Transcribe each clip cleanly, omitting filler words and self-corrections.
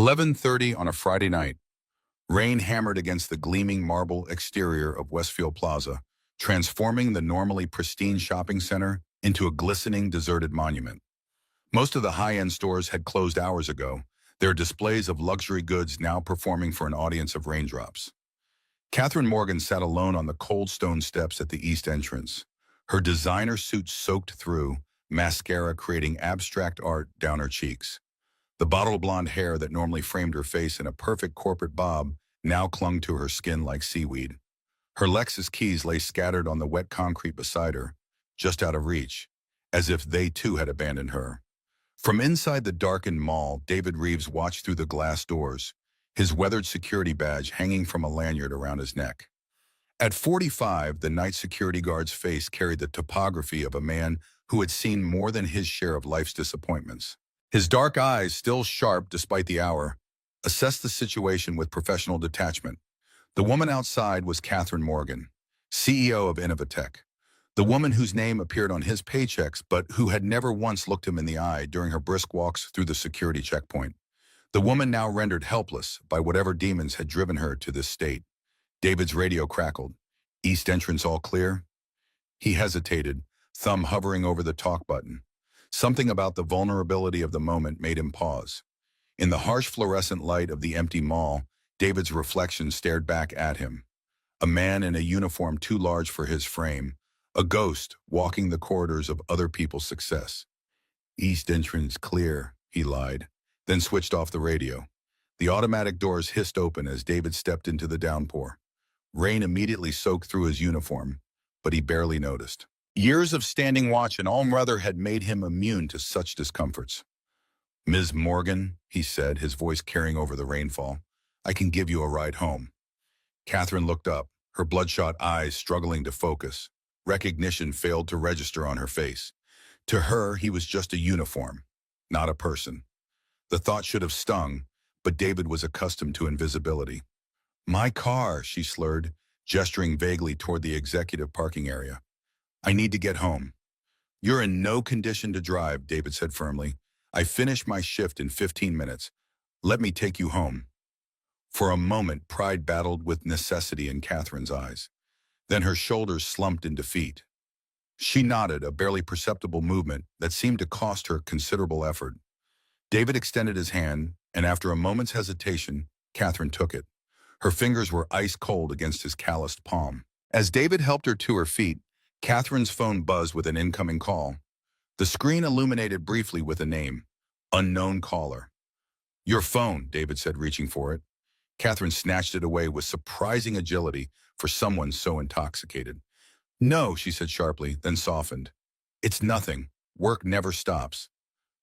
11:30 on a Friday night. Rain hammered against the gleaming marble exterior of Westfield Plaza, transforming the normally pristine shopping center into a glistening, deserted monument. Most of the high-end stores had closed hours ago, their displays of luxury goods now performing for an audience of raindrops. Catherine Morgan sat alone on the cold stone steps at the east entrance, her designer suit soaked through, mascara creating abstract art down her cheeks. The bottle blonde hair that normally framed her face in a perfect corporate bob now clung to her skin like seaweed. Her Lexus keys lay scattered on the wet concrete beside her, just out of reach, as if they too had abandoned her. From inside the darkened mall, David Reeves watched through the glass doors, his weathered security badge hanging from a lanyard around his neck. At 45, the night security guard's face carried the topography of a man who had seen more than his share of life's disappointments. His dark eyes, still sharp despite the hour, assessed the situation with professional detachment. The woman outside was Catherine Morgan, CEO of Innovatech, the woman whose name appeared on his paychecks but who had never once looked him in the eye during her brisk walks through the security checkpoint. The woman now rendered helpless by whatever demons had driven her to this state. David's radio crackled. East entrance all clear? He hesitated, thumb hovering over the talk button. Something about the vulnerability of the moment made him pause. In the harsh fluorescent light of the empty mall, David's reflection stared back at him. A man in a uniform too large for his frame, a ghost walking the corridors of other people's success. East entrance clear, he lied, then switched off the radio. The automatic doors hissed open as David stepped into the downpour. Rain immediately soaked through his uniform, but he barely noticed. Years of standing watch and all weather had made him immune to such discomforts. "Ms. Morgan," he said, his voice carrying over the rainfall, "I can give you a ride home." Catherine looked up, her bloodshot eyes struggling to focus. Recognition failed to register on her face. To her, he was just a uniform, not a person. The thought should have stung, but David was accustomed to invisibility. "My car," she slurred, gesturing vaguely toward the executive parking area. "I need to get home." "You're in no condition to drive," David said firmly. "I finish my shift in 15 minutes. Let me take you home." For a moment, pride battled with necessity in Catherine's eyes. Then her shoulders slumped in defeat. She nodded, a barely perceptible movement that seemed to cost her considerable effort. David extended his hand, and after a moment's hesitation, Catherine took it. Her fingers were ice cold against his calloused palm. As David helped her to her feet, Catherine's phone buzzed with an incoming call. The screen illuminated briefly with a name, unknown caller. "Your phone," David said, reaching for it. Catherine snatched it away with surprising agility for someone so intoxicated. "No," she said sharply, then softened. "It's nothing. Work never stops."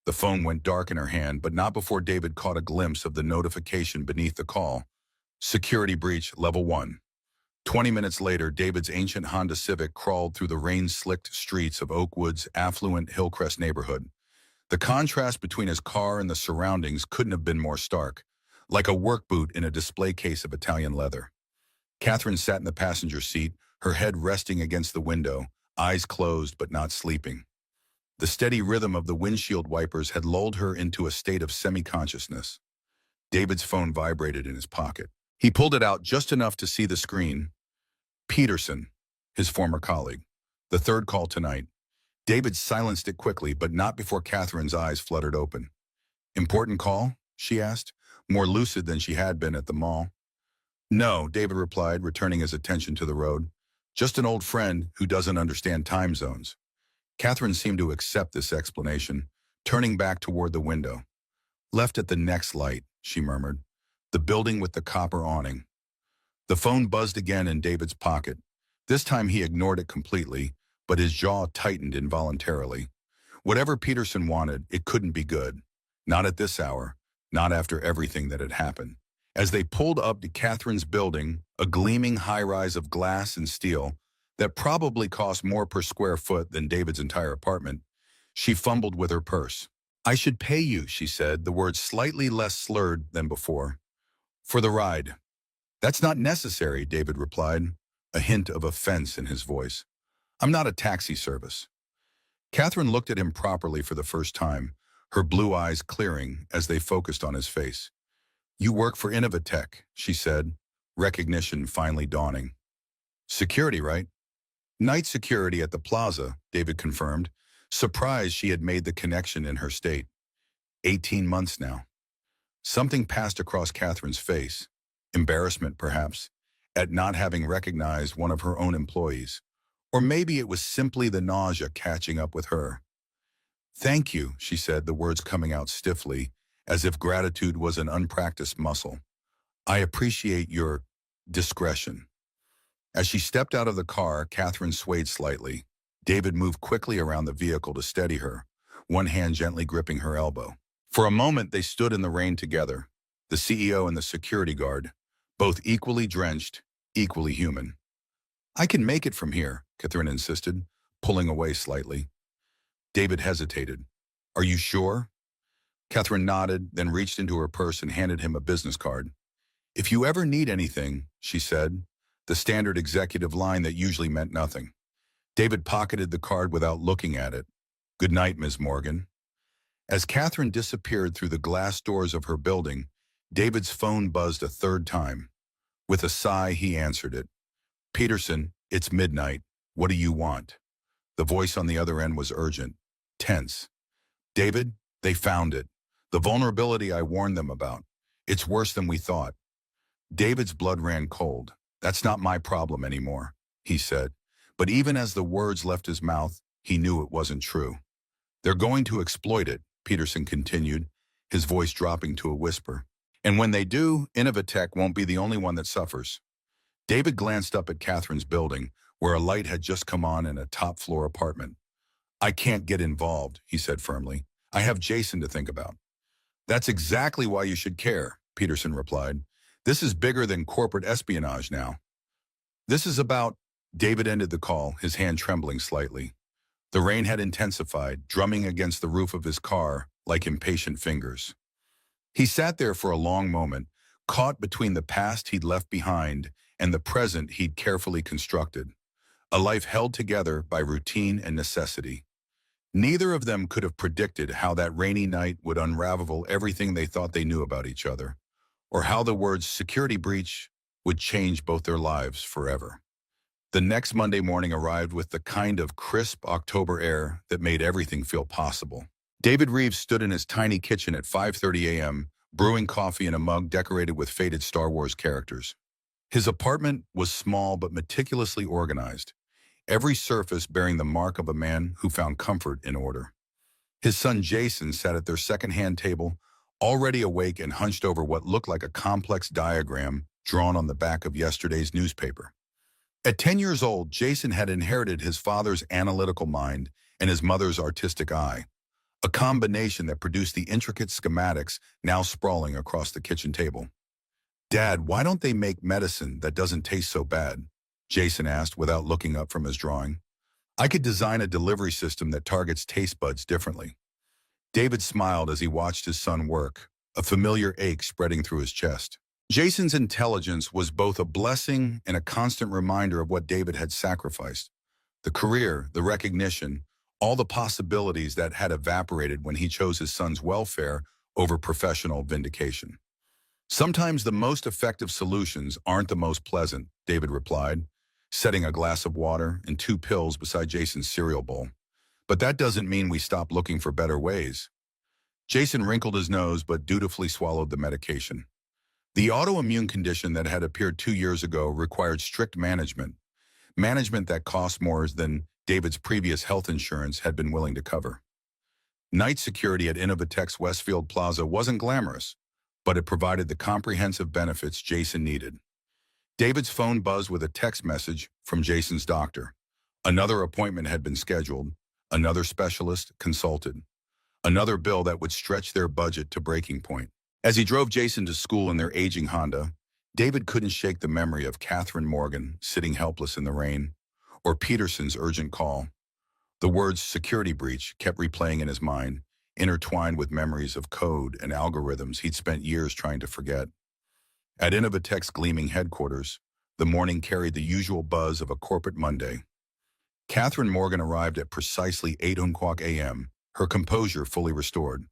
The phone went dark in her hand, but not before David caught a glimpse of the notification beneath the call. "Security breach, level 1. 20 minutes later, David's ancient Honda Civic crawled through the rain-slicked streets of Oakwood's affluent Hillcrest neighborhood. The contrast between his car and the surroundings couldn't have been more stark, like a work boot in a display case of Italian leather. Catherine sat in the passenger seat, her head resting against the window, eyes closed but not sleeping. The steady rhythm of the windshield wipers had lulled her into a state of semi-consciousness. David's phone vibrated in his pocket. He pulled it out just enough to see the screen. Peterson, his former colleague. The third call tonight. David silenced it quickly, but not before Catherine's eyes fluttered open. "Important call?" she asked, more lucid than she had been at the mall. "No," David replied, returning his attention to the road. "Just an old friend who doesn't understand time zones." Catherine seemed to accept this explanation, turning back toward the window. "Left at the next light," she murmured. "The building with the copper awning." The phone buzzed again in David's pocket. This time he ignored it completely, but his jaw tightened involuntarily. Whatever Peterson wanted, it couldn't be good. Not at this hour, not after everything that had happened. As they pulled up to Catherine's building, a gleaming high-rise of glass and steel that probably cost more per square foot than David's entire apartment, she fumbled with her purse. "I should pay you," she said, the words slightly less slurred than before. "For the ride." "That's not necessary," David replied, a hint of offense in his voice. "I'm not a taxi service." Catherine looked at him properly for the first time, her blue eyes clearing as they focused on his face. You work for Innovatech, she said, recognition finally dawning. Security, right? Night security at the plaza, David confirmed, surprised she had made the connection in her state. 18 months now. Something passed across Catherine's face, embarrassment perhaps, at not having recognized one of her own employees. Or maybe it was simply the nausea catching up with her. Thank you, she said, the words coming out stiffly, as if gratitude was an unpracticed muscle. I appreciate your discretion. As she stepped out of the car, Catherine swayed slightly. David moved quickly around the vehicle to steady her, one hand gently gripping her elbow. For a moment, they stood in the rain together, the CEO and the security guard, both equally drenched, equally human. I can make it from here, Catherine insisted, pulling away slightly. David hesitated. Are you sure? Catherine nodded, then reached into her purse and handed him a business card. If you ever need anything, she said, the standard executive line that usually meant nothing. David pocketed the card without looking at it. Good night, Ms. Morgan. As Catherine disappeared through the glass doors of her building, David's phone buzzed a third time. With a sigh, he answered it. Peterson, it's midnight. What do you want? The voice on the other end was urgent, tense. David, they found it. The vulnerability I warned them about. It's worse than we thought. David's blood ran cold. That's not my problem anymore, he said. But even as the words left his mouth, he knew it wasn't true. They're going to exploit it, Peterson continued, his voice dropping to a whisper. And when they do, Innovatech won't be the only one that suffers. David glanced up at Catherine's building, where a light had just come on in a top-floor apartment. I can't get involved, he said firmly. I have Jason to think about. That's exactly why you should care, Peterson replied. This is bigger than corporate espionage now. This is about... David ended the call, his hand trembling slightly. The rain had intensified, drumming against the roof of his car like impatient fingers. He sat there for a long moment, caught between the past he'd left behind and the present he'd carefully constructed, a life held together by routine and necessity. Neither of them could have predicted how that rainy night would unravel everything they thought they knew about each other, or how the words security breach would change both their lives forever. The next Monday morning arrived with the kind of crisp October air that made everything feel possible. David Reeves stood in his tiny kitchen at 5:30 a.m., brewing coffee in a mug decorated with faded Star Wars characters. His apartment was small but meticulously organized, every surface bearing the mark of a man who found comfort in order. His son Jason sat at their second-hand table, already awake and hunched over what looked like a complex diagram drawn on the back of yesterday's newspaper. At 10 years old, Jason had inherited his father's analytical mind and his mother's artistic eye, a combination that produced the intricate schematics now sprawling across the kitchen table. Dad, why don't they make medicine that doesn't taste so bad? Jason asked without looking up from his drawing. I could design a delivery system that targets taste buds differently. David smiled as he watched his son work, a familiar ache spreading through his chest. Jason's intelligence was both a blessing and a constant reminder of what David had sacrificed. The career, the recognition, all the possibilities that had evaporated when he chose his son's welfare over professional vindication. Sometimes the most effective solutions aren't the most pleasant, David replied, setting a glass of water and 2 pills beside Jason's cereal bowl. But that doesn't mean we stop looking for better ways. Jason wrinkled his nose but dutifully swallowed the medication. The autoimmune condition that had appeared 2 years ago required strict management that cost more than David's previous health insurance had been willing to cover. Night security at Innovatech's Westfield Plaza wasn't glamorous, but it provided the comprehensive benefits Jason needed. David's phone buzzed with a text message from Jason's doctor. Another appointment had been scheduled, another specialist consulted, another bill that would stretch their budget to breaking point. As he drove Jason to school in their aging Honda, David couldn't shake the memory of Catherine Morgan sitting helpless in the rain, or Peterson's urgent call. The words security breach kept replaying in his mind, intertwined with memories of code and algorithms he'd spent years trying to forget. At Innovatech's gleaming headquarters, the morning carried the usual buzz of a corporate Monday. Catherine Morgan arrived at precisely 8 o'clock a.m., her composure fully restored.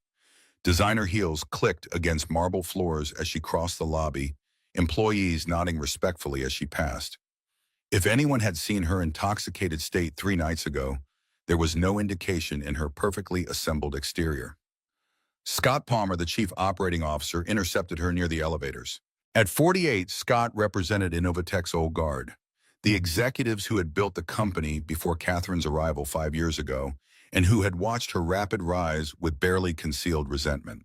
Designer heels clicked against marble floors as she crossed the lobby, employees nodding respectfully as she passed. If anyone had seen her intoxicated state 3 nights ago, there was no indication in her perfectly assembled exterior. Scott Palmer, the chief operating officer, intercepted her near the elevators. At 48, Scott represented Innovatech's old guard, the executives who had built the company before Catherine's arrival 5 years ago and who had watched her rapid rise with barely concealed resentment.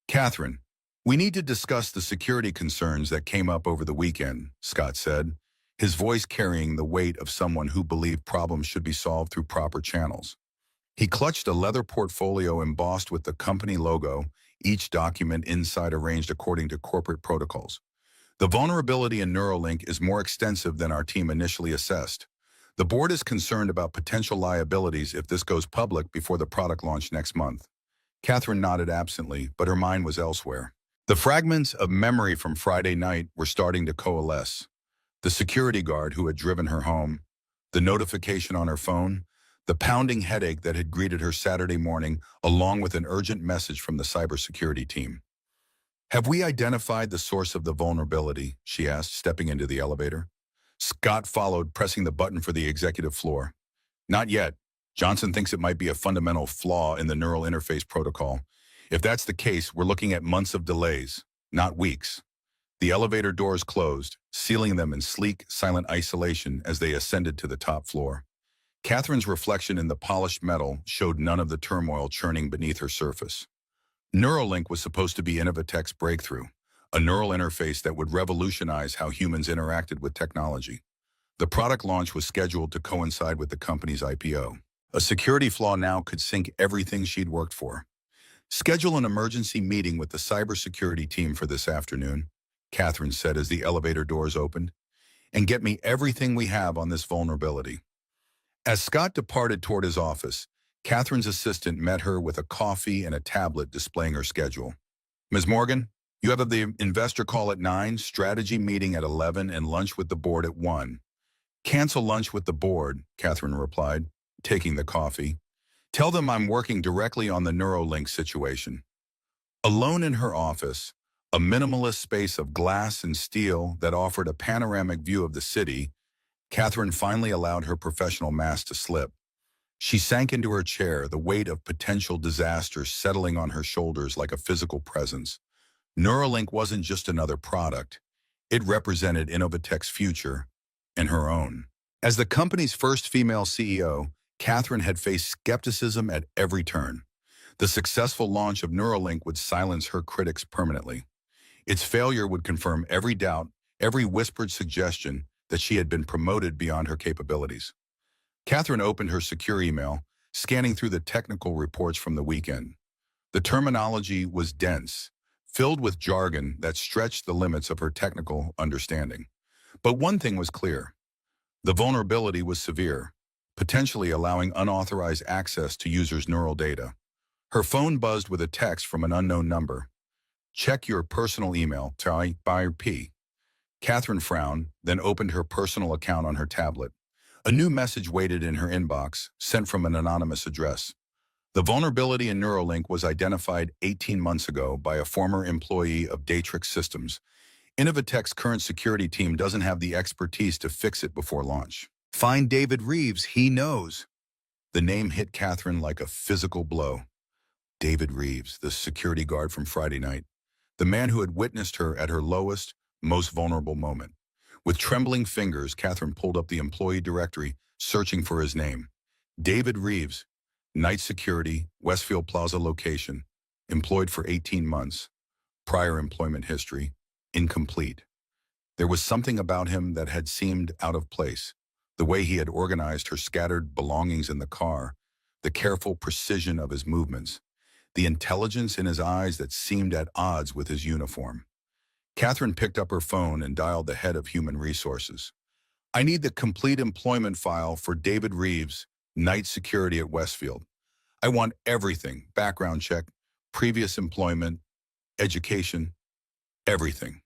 "Catherine, we need to discuss the security concerns that came up over the weekend," Scott said, his voice carrying the weight of someone who believed problems should be solved through proper channels. He clutched a leather portfolio embossed with the company logo, each document inside arranged according to corporate protocols. "The vulnerability in Neuralink is more extensive than our team initially assessed. The board is concerned about potential liabilities if this goes public before the product launch next month." Catherine nodded absently, but her mind was elsewhere. The fragments of memory from Friday night were starting to coalesce. The security guard who had driven her home, the notification on her phone, the pounding headache that had greeted her Saturday morning, along with an urgent message from the cybersecurity team. "Have we identified the source of the vulnerability?" she asked, stepping into the elevator. Scott followed, pressing the button for the executive floor. "Not yet. Johnson thinks it might be a fundamental flaw in the neural interface protocol. If that's the case, we're looking at months of delays, not weeks." The elevator doors closed, sealing them in sleek, silent isolation as they ascended to the top floor. Catherine's reflection in the polished metal showed none of the turmoil churning beneath her surface. Neuralink was supposed to be Innovatech's breakthrough, a neural interface that would revolutionize how humans interacted with technology. The product launch was scheduled to coincide with the company's IPO. A security flaw now could sink everything she'd worked for. "Schedule an emergency meeting with the cybersecurity team for this afternoon," Catherine said as the elevator doors opened, "and get me everything we have on this vulnerability." As Scott departed toward his office, Catherine's assistant met her with a coffee and a tablet displaying her schedule. "Ms. Morgan, you have the investor call at 9, strategy meeting at 11, and lunch with the board at 1. "Cancel lunch with the board," Catherine replied, taking the coffee. "Tell them I'm working directly on the Neuralink situation." Alone in her office, a minimalist space of glass and steel that offered a panoramic view of the city, Catherine finally allowed her professional mask to slip. She sank into her chair, the weight of potential disaster settling on her shoulders like a physical presence. Neuralink wasn't just another product. It represented Innovatech's future and her own. As the company's first female CEO, Catherine had faced skepticism at every turn. The successful launch of Neuralink would silence her critics permanently. Its failure would confirm every doubt, every whispered suggestion that she had been promoted beyond her capabilities. Catherine opened her secure email, scanning through the technical reports from the weekend. The terminology was dense, filled with jargon that stretched the limits of her technical understanding. But one thing was clear. The vulnerability was severe, potentially allowing unauthorized access to users' neural data. Her phone buzzed with a text from an unknown number. "Check your personal email, by P." Catherine frowned, then opened her personal account on her tablet. A new message waited in her inbox, sent from an anonymous address. The vulnerability in Neuralink was identified 18 months ago by a former employee of Datrix Systems. Innovatech's current security team doesn't have the expertise to fix it before launch. "Find David Reeves, he knows." The name hit Catherine like a physical blow. David Reeves, the security guard from Friday night. The man who had witnessed her at her lowest, most vulnerable moment. With trembling fingers, Catherine pulled up the employee directory, searching for his name. David Reeves, night security, Westfield Plaza location, employed for 18 months. Prior employment history, incomplete. There was something about him that had seemed out of place. The way he had organized her scattered belongings in the car, the careful precision of his movements, the intelligence in his eyes that seemed at odds with his uniform. Catherine picked up her phone and dialed the head of human resources. "I need the complete employment file for David Reeves, night security at Westfield. I want everything, background check, previous employment, education, everything."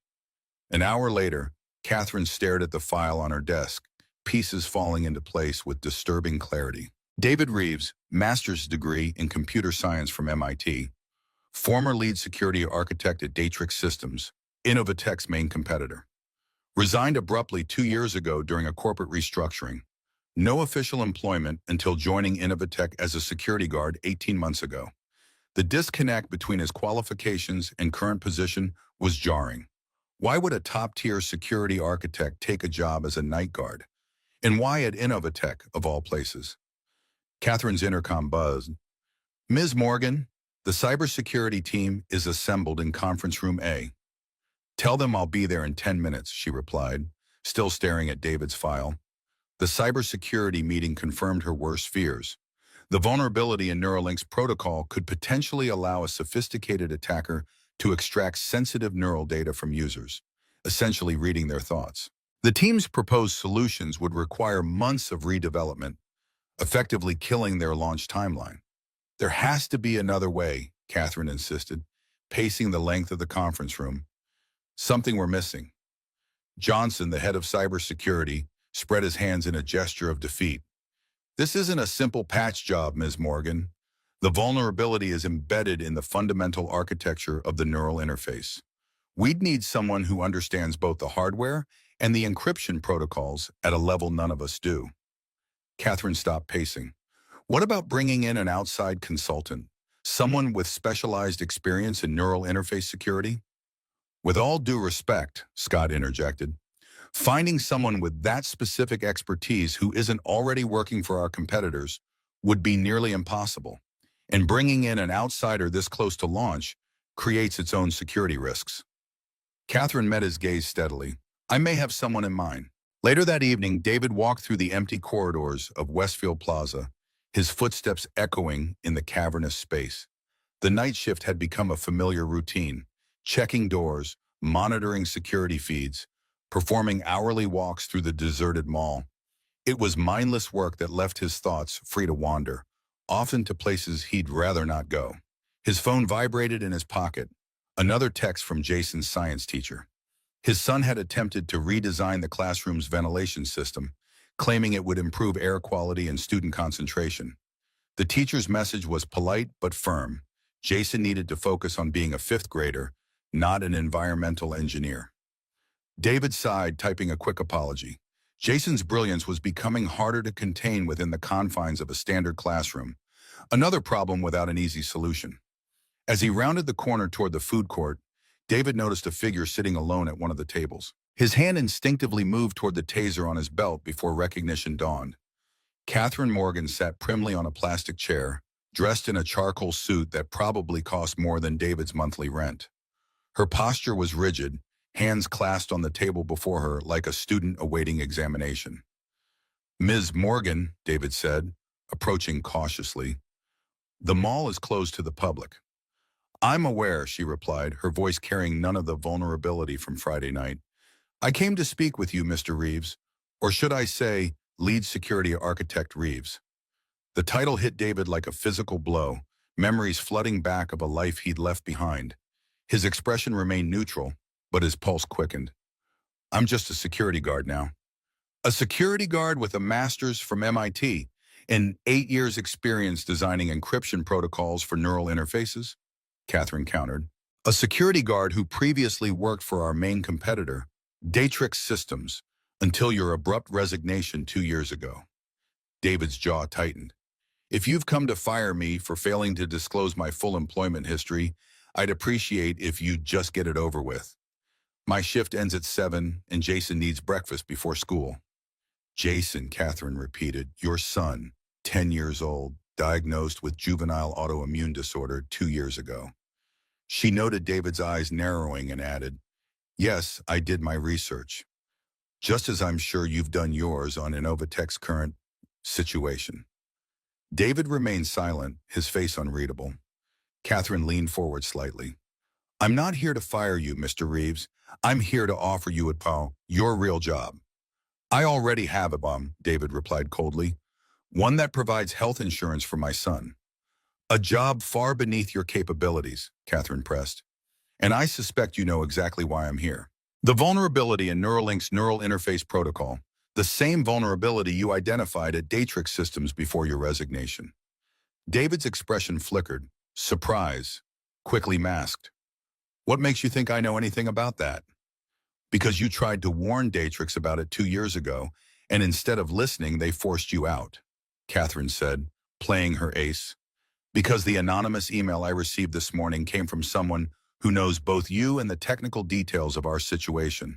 An hour later, Catherine stared at the file on her desk, pieces falling into place with disturbing clarity. David Reeves, master's degree in computer science from MIT. former lead security architect at Datrix Systems, Innovatech's main competitor. Resigned abruptly 2 years ago during a corporate restructuring. No official employment until joining Innovatech as a security guard 18 months ago. The disconnect between his qualifications and current position was jarring. Why would a top-tier security architect take a job as a night guard? And why at Innovatech, of all places? Catherine's intercom buzzed. Ms. Morgan, the cybersecurity team is assembled in conference room A. Tell them I'll be there in 10 minutes, she replied, still staring at David's file. The cybersecurity meeting confirmed her worst fears. The vulnerability in Neuralink's protocol could potentially allow a sophisticated attacker to extract sensitive neural data from users, essentially reading their thoughts. The team's proposed solutions would require months of redevelopment, effectively killing their launch timeline. There has to be another way, Catherine insisted, pacing the length of the conference room. Something we're missing. Johnson, the head of cybersecurity, spread his hands in a gesture of defeat. This isn't a simple patch job, Ms. Morgan. The vulnerability is embedded in the fundamental architecture of the neural interface. We'd need someone who understands both the hardware and the encryption protocols at a level none of us do. Catherine stopped pacing. What about bringing in an outside consultant, someone with specialized experience in neural interface security? With all due respect, Scott interjected, finding someone with that specific expertise who isn't already working for our competitors would be nearly impossible. And bringing in an outsider this close to launch creates its own security risks. Catherine met his gaze steadily. I may have someone in mind. Later that evening, David walked through the empty corridors of Westfield Plaza, his footsteps echoing in the cavernous space. The night shift had become a familiar routine, checking doors, monitoring security feeds, performing hourly walks through the deserted mall. It was mindless work that left his thoughts free to wander, often to places he'd rather not go. His phone vibrated in his pocket, another text from Jason's science teacher. His son had attempted to redesign the classroom's ventilation system, claiming it would improve air quality and student concentration. The teacher's message was polite but firm. Jason needed to focus on being a fifth grader, not an environmental engineer. David sighed, typing a quick apology. Jason's brilliance was becoming harder to contain within the confines of a standard classroom, another problem without an easy solution. As he rounded the corner toward the food court, David noticed a figure sitting alone at one of the tables. His hand instinctively moved toward the taser on his belt before recognition dawned. Catherine Morgan sat primly on a plastic chair, dressed in a charcoal suit that probably cost more than David's monthly rent. Her posture was rigid, hands clasped on the table before her like a student awaiting examination. Ms. Morgan, David said, approaching cautiously. The mall is closed to the public. I'm aware, she replied, her voice carrying none of the vulnerability from Friday night. I came to speak with you, Mr. Reeves, or should I say, Lead Security Architect Reeves. The title hit David like a physical blow, memories flooding back of a life he'd left behind. His expression remained neutral, but his pulse quickened. I'm just a security guard now. A security guard with a master's from MIT and 8 years' experience designing encryption protocols for neural interfaces? Catherine countered. A security guard who previously worked for our main competitor, Datrix Systems, until your abrupt resignation 2 years ago. David's jaw tightened. If you've come to fire me for failing to disclose my full employment history, I'd appreciate if you'd just get it over with. My shift ends at 7, and Jason needs breakfast before school. Jason, Catherine repeated, your son, 10 years old, diagnosed with juvenile autoimmune disorder 2 years ago. She noted David's eyes narrowing and added, yes, I did my research. Just as I'm sure you've done yours on Innovatech's current situation. David remained silent, his face unreadable. Catherine leaned forward slightly. I'm not here to fire you, Mr. Reeves. I'm here to offer you your real job. I already have a bomb, David replied coldly. One that provides health insurance for my son. A job far beneath your capabilities, Catherine pressed. And I suspect you know exactly why I'm here. The vulnerability in Neuralink's neural interface protocol, the same vulnerability you identified at Datrix Systems before your resignation. David's expression flickered, surprise, quickly masked. What makes you think I know anything about that? Because you tried to warn Datrix about it 2 years ago, and instead of listening, they forced you out, Catherine said, playing her ace. Because the anonymous email I received this morning came from someone who knows both you and the technical details of our situation.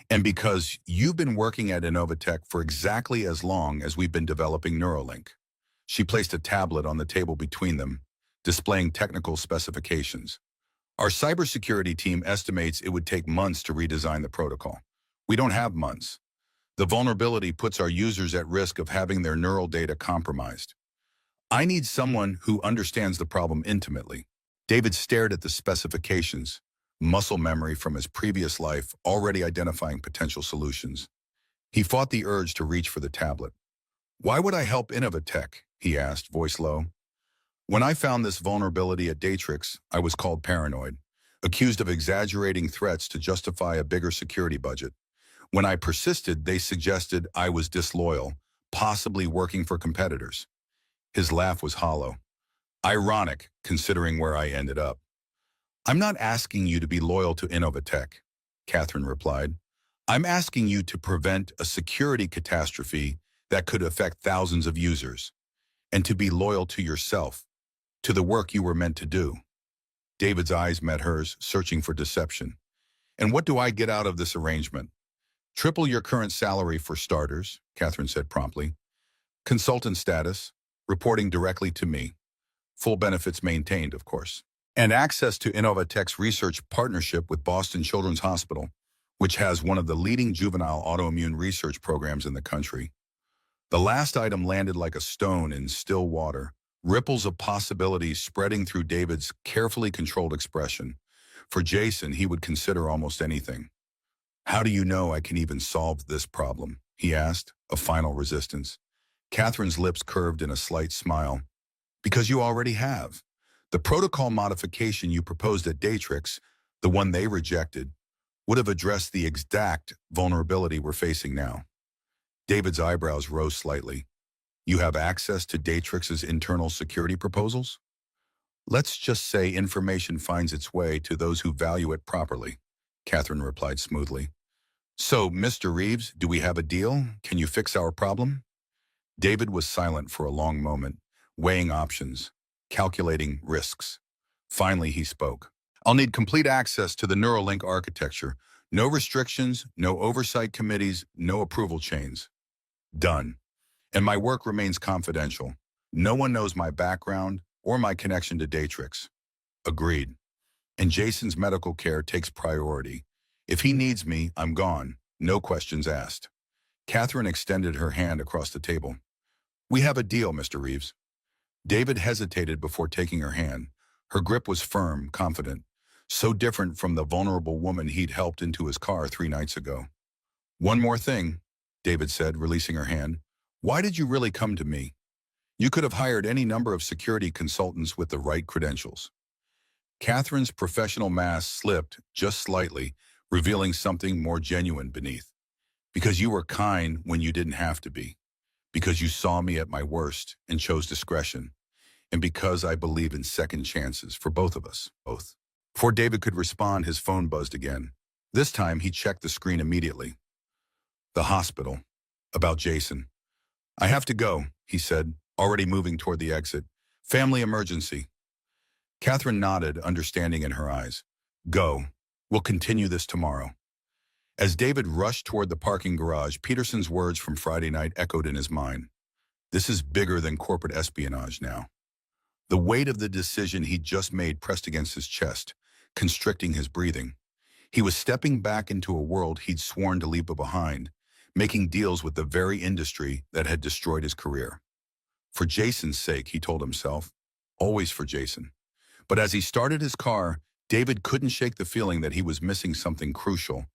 And because you've been working at Innovatech for exactly as long as we've been developing Neuralink. She placed a tablet on the table between them, displaying technical specifications. Our cybersecurity team estimates it would take months to redesign the protocol. We don't have months. The vulnerability puts our users at risk of having their neural data compromised. I need someone who understands the problem intimately. David stared at the specifications, muscle memory from his previous life already identifying potential solutions. He fought the urge to reach for the tablet. Why would I help Innovatech? He asked, voice low. When I found this vulnerability at Datrix, I was called paranoid, accused of exaggerating threats to justify a bigger security budget. When I persisted, they suggested I was disloyal, possibly working for competitors. His laugh was hollow. Ironic, considering where I ended up. I'm not asking you to be loyal to Innovatech, Catherine replied. I'm asking you to prevent a security catastrophe that could affect thousands of users, and to be loyal to yourself, to the work you were meant to do. David's eyes met hers, searching for deception. And what do I get out of this arrangement? Triple your current salary for starters, Catherine said promptly. Consultant status, reporting directly to me. Full benefits maintained, of course. And access to Innovatech's research partnership with Boston Children's Hospital, which has one of the leading juvenile autoimmune research programs in the country. The last item landed like a stone in still water, ripples of possibilities spreading through David's carefully controlled expression. For Jason, he would consider almost anything. How do you know I can even solve this problem? He asked, a final resistance. Catherine's lips curved in a slight smile. Because you already have. The protocol modification you proposed at Datrix, the one they rejected, would have addressed the exact vulnerability we're facing now. David's eyebrows rose slightly. You have access to Datrix's internal security proposals? Let's just say information finds its way to those who value it properly, Catherine replied smoothly. So, Mr. Reeves, do we have a deal? Can you fix our problem? David was silent for a long moment, weighing options, calculating risks. Finally, he spoke. I'll need complete access to the Neuralink architecture. No restrictions, no oversight committees, no approval chains. Done. And my work remains confidential. No one knows my background or my connection to Datrix. Agreed. And Jason's medical care takes priority. If he needs me, I'm gone. No questions asked. Catherine extended her hand across the table. We have a deal, Mr. Reeves. David hesitated before taking her hand. Her grip was firm, confident, so different from the vulnerable woman he'd helped into his car 3 nights ago. One more thing, David said, releasing her hand. Why did you really come to me? You could have hired any number of security consultants with the right credentials. Catherine's professional mask slipped just slightly, revealing something more genuine beneath. Because you were kind when you didn't have to be. Because you saw me at my worst and chose discretion. And because I believe in second chances for both of us, both. Before David could respond, his phone buzzed again. This time, he checked the screen immediately. The hospital. About Jason. I have to go, he said, already moving toward the exit. Family emergency. Catherine nodded, understanding in her eyes. Go. We'll continue this tomorrow. As David rushed toward the parking garage, Peterson's words from Friday night echoed in his mind. This is bigger than corporate espionage now. The weight of the decision he'd just made pressed against his chest, constricting his breathing. He was stepping back into a world he'd sworn to leave behind, making deals with the very industry that had destroyed his career. For Jason's sake, he told himself. Always for Jason. But as he started his car, David couldn't shake the feeling that he was missing something crucial.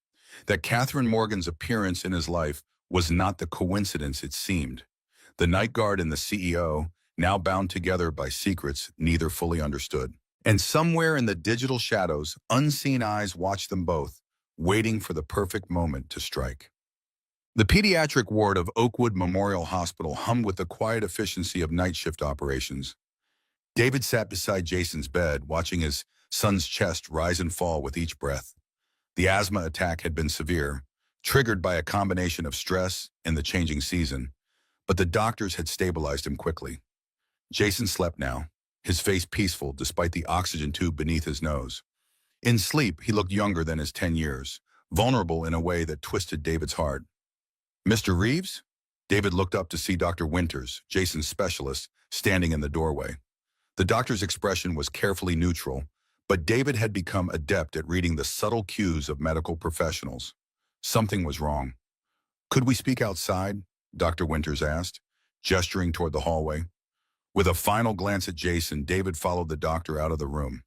That Catherine Morgan's appearance in his life was not the coincidence it seemed. The night guard and the CEO, now bound together by secrets neither fully understood. And somewhere in the digital shadows, unseen eyes watched them both, waiting for the perfect moment to strike. The pediatric ward of Oakwood Memorial Hospital hummed with the quiet efficiency of night shift operations. David sat beside Jason's bed, watching his son's chest rise and fall with each breath. The asthma attack had been severe, triggered by a combination of stress and the changing season, but the doctors had stabilized him quickly. Jason slept now, his face peaceful despite the oxygen tube beneath his nose. In sleep, he looked younger than his 10 years, vulnerable in a way that twisted David's heart. "Mr. Reeves?" David looked up to see Dr. Winters, Jason's specialist, standing in the doorway. The doctor's expression was carefully neutral, but David had become adept at reading the subtle cues of medical professionals. Something was wrong. "Could we speak outside?" Dr. Winters asked, gesturing toward the hallway. With a final glance at Jason, David followed the doctor out of the room.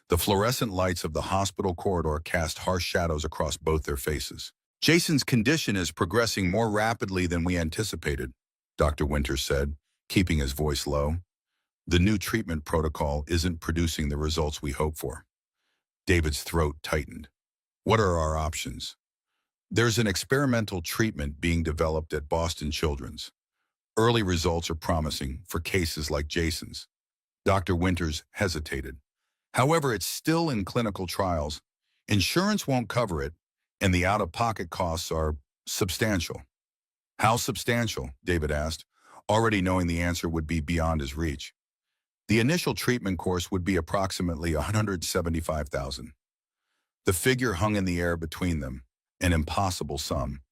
The fluorescent lights of the hospital corridor cast harsh shadows across both their faces. "Jason's condition is progressing more rapidly than we anticipated," Dr. Winters said, keeping his voice low. "The new treatment protocol isn't producing the results we hope for." David's throat tightened. "What are our options?" "There's an experimental treatment being developed at Boston Children's. Early results are promising for cases like Jason's." Dr. Winters hesitated. "However, it's still in clinical trials. Insurance won't cover it, and the out-of-pocket costs are substantial." "How substantial?" David asked, already knowing the answer would be beyond his reach. "The initial treatment course would be approximately $175,000. The figure hung in the air between them, an impossible sum.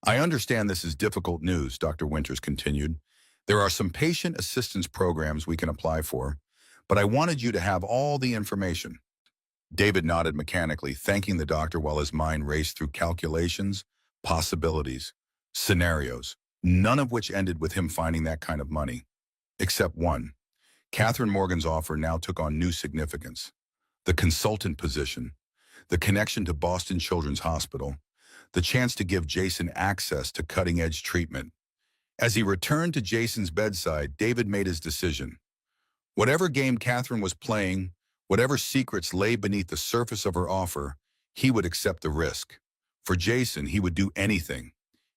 "I understand this is difficult news," Dr. Winters continued. "There are some patient assistance programs we can apply for, but I wanted you to have all the information." David nodded mechanically, thanking the doctor while his mind raced through calculations, possibilities, scenarios, none of which ended with him finding that kind of money. Except one. Catherine Morgan's offer now took on new significance. The consultant position, the connection to Boston Children's Hospital, the chance to give Jason access to cutting-edge treatment. As he returned to Jason's bedside, David made his decision. Whatever game Catherine was playing, whatever secrets lay beneath the surface of her offer, he would accept the risk. For Jason, he would do anything,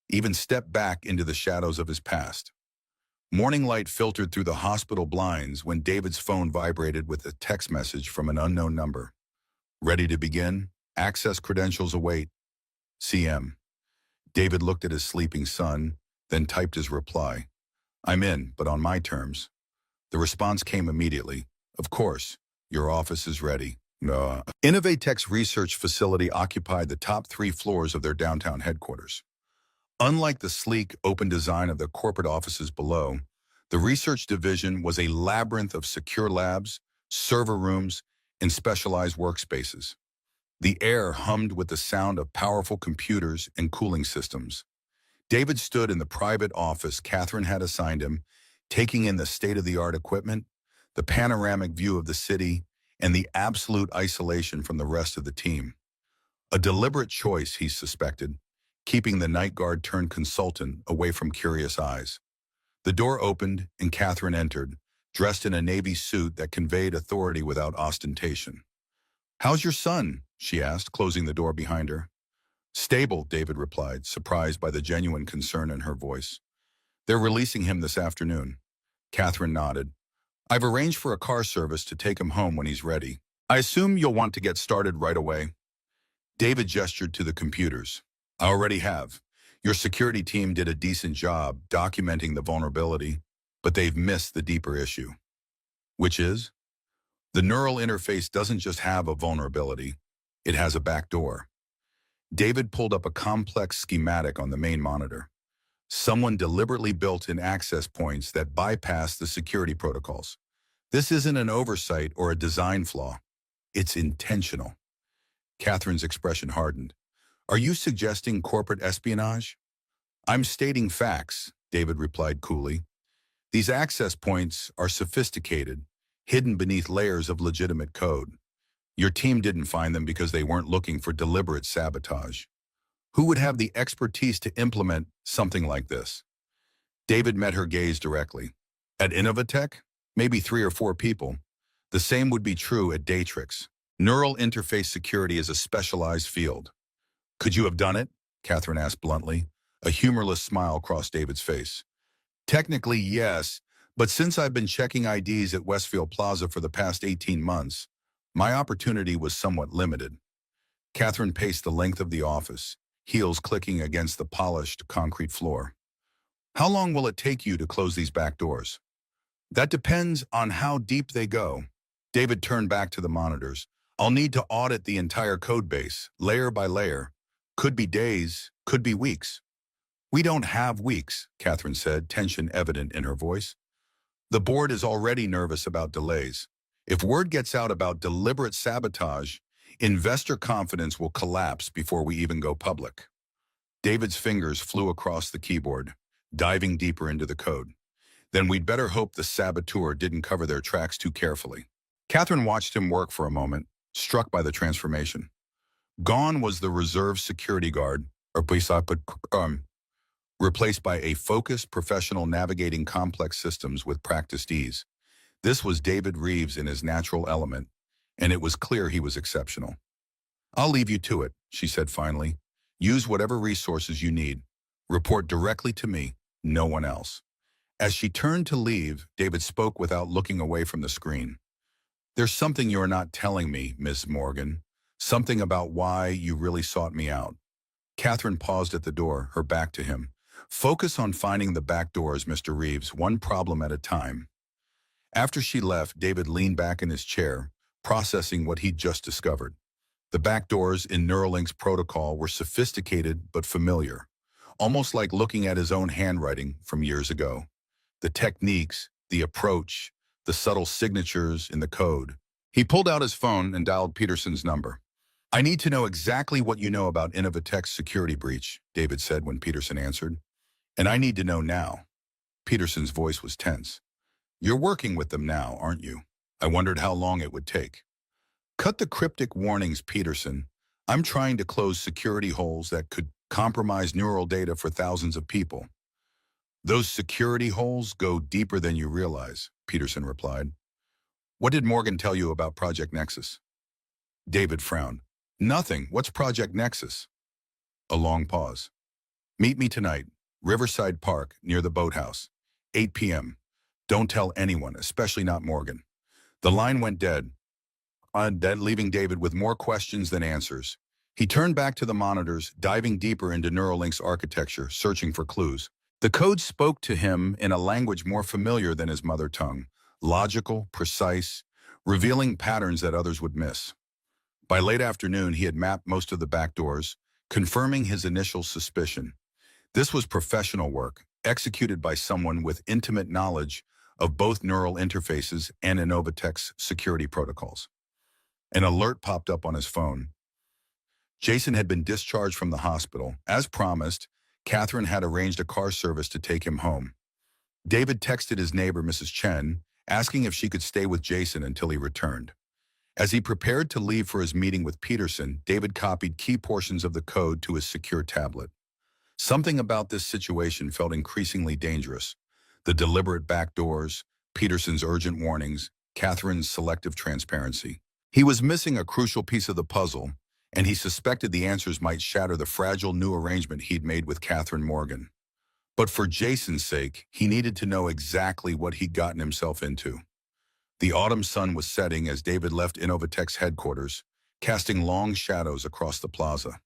even step back into the shadows of his past. Morning light filtered through the hospital blinds when David's phone vibrated with a text message from an unknown number. "Ready to begin? Access credentials await. CM." David looked at his sleeping son, then typed his reply. "I'm in, but on my terms." The response came immediately. "Of course, your office is ready." Innovatech's research facility occupied the top 3 floors of their downtown headquarters. Unlike the sleek, open design of the corporate offices below, the research division was a labyrinth of secure labs, server rooms, and specialized workspaces. The air hummed with the sound of powerful computers and cooling systems. David stood in the private office Catherine had assigned him, taking in the state-of-the-art equipment, the panoramic view of the city, and the absolute isolation from the rest of the team. A deliberate choice, he suspected, keeping the night guard turned consultant away from curious eyes. The door opened and Catherine entered, dressed in a navy suit that conveyed authority without ostentation. "How's your son?" she asked, closing the door behind her. "Stable," David replied, surprised by the genuine concern in her voice. "They're releasing him this afternoon." Catherine nodded. "I've arranged for a car service to take him home when he's ready. I assume you'll want to get started right away." David gestured to the computers. "I already have. Your security team did a decent job documenting the vulnerability, but they've missed the deeper issue." "Which is?" "The neural interface doesn't just have a vulnerability, it has a backdoor." David pulled up a complex schematic on the main monitor. Someone deliberately built in access points that bypass the security protocols. This isn't an oversight or a design flaw. It's intentional. Catherine's expression hardened. "Are you suggesting corporate espionage?" "I'm stating facts," David replied coolly. "These access points are sophisticated, hidden beneath layers of legitimate code. Your team didn't find them because they weren't looking for deliberate sabotage. Who would have the expertise to implement something like this?" David met her gaze directly. "At Innovatech, maybe 3 or 4 people. The same would be true at Datrix. Neural interface security is a specialized field." "Could you have done it?" Catherine asked bluntly. A humorless smile crossed David's face. "Technically, yes, but since I've been checking IDs at Westfield Plaza for the past 18 months, My opportunity was somewhat limited. Catherine paced the length of the office, heels clicking against the polished concrete floor. How long will it take you to close these back doors? That depends on how deep they go. David turned back to the monitors. I'll need to audit the entire code base, layer by layer. Could be days, could be weeks. We don't have weeks, Catherine said, tension evident in her voice. The board is already nervous about delays. If word gets out about deliberate sabotage, investor confidence will collapse before we even go public. David's fingers flew across the keyboard, diving deeper into the code. Then we'd better hope the saboteur didn't cover their tracks too carefully. Catherine watched him work for a moment, struck by the transformation. Gone was the reserve security guard, replaced by a focused professional navigating complex systems with practiced ease. This was David Reeves in his natural element, and it was clear he was exceptional. I'll leave you to it, she said finally. Use whatever resources you need. Report directly to me, no one else. As she turned to leave, David spoke without looking away from the screen. There's something you're not telling me, Miss Morgan. Something about why you really sought me out. Catherine paused at the door, her back to him. Focus on finding the back doors, Mr. Reeves, one problem at a time. After she left, David leaned back in his chair, processing what he'd just discovered. The back doors in Neuralink's protocol were sophisticated but familiar, almost like looking at his own handwriting from years ago. The techniques, the approach, the subtle signatures in the code. He pulled out his phone and dialed Peterson's number. I need to know exactly what you know about Innovatech's security breach, David said when Peterson answered. And I need to know now. Peterson's voice was tense. You're working with them now, aren't you? I wondered how long it would take. Cut the cryptic warnings, Peterson. I'm trying to close security holes that could compromise neural data for thousands of people. Those security holes go deeper than you realize, Peterson replied. What did Morgan tell you about Project Nexus? David frowned. Nothing. What's Project Nexus? A long pause. Meet me tonight, Riverside Park, near the boathouse. 8 p.m. Don't tell anyone, especially not Morgan. The line went dead, leaving David with more questions than answers. He turned back to the monitors, diving deeper into Neuralink's architecture, searching for clues. The code spoke to him in a language more familiar than his mother tongue, logical, precise, revealing patterns that others would miss. By late afternoon, he had mapped most of the back doors, confirming his initial suspicion. This was professional work, executed by someone with intimate knowledge of both neural interfaces and Innovatech's security protocols. An alert popped up on his phone. Jason had been discharged from the hospital. As promised, Catherine had arranged a car service to take him home. David texted his neighbor, Mrs. Chen, asking if she could stay with Jason until he returned. As he prepared to leave for his meeting with Peterson, David copied key portions of the code to his secure tablet. Something about this situation felt increasingly dangerous. The deliberate backdoors, Peterson's urgent warnings, Catherine's selective transparency. He was missing a crucial piece of the puzzle, and he suspected the answers might shatter the fragile new arrangement he'd made with Catherine Morgan. But for Jason's sake, he needed to know exactly what he'd gotten himself into. The autumn sun was setting as David left Innovatech's headquarters, casting long shadows across the plaza.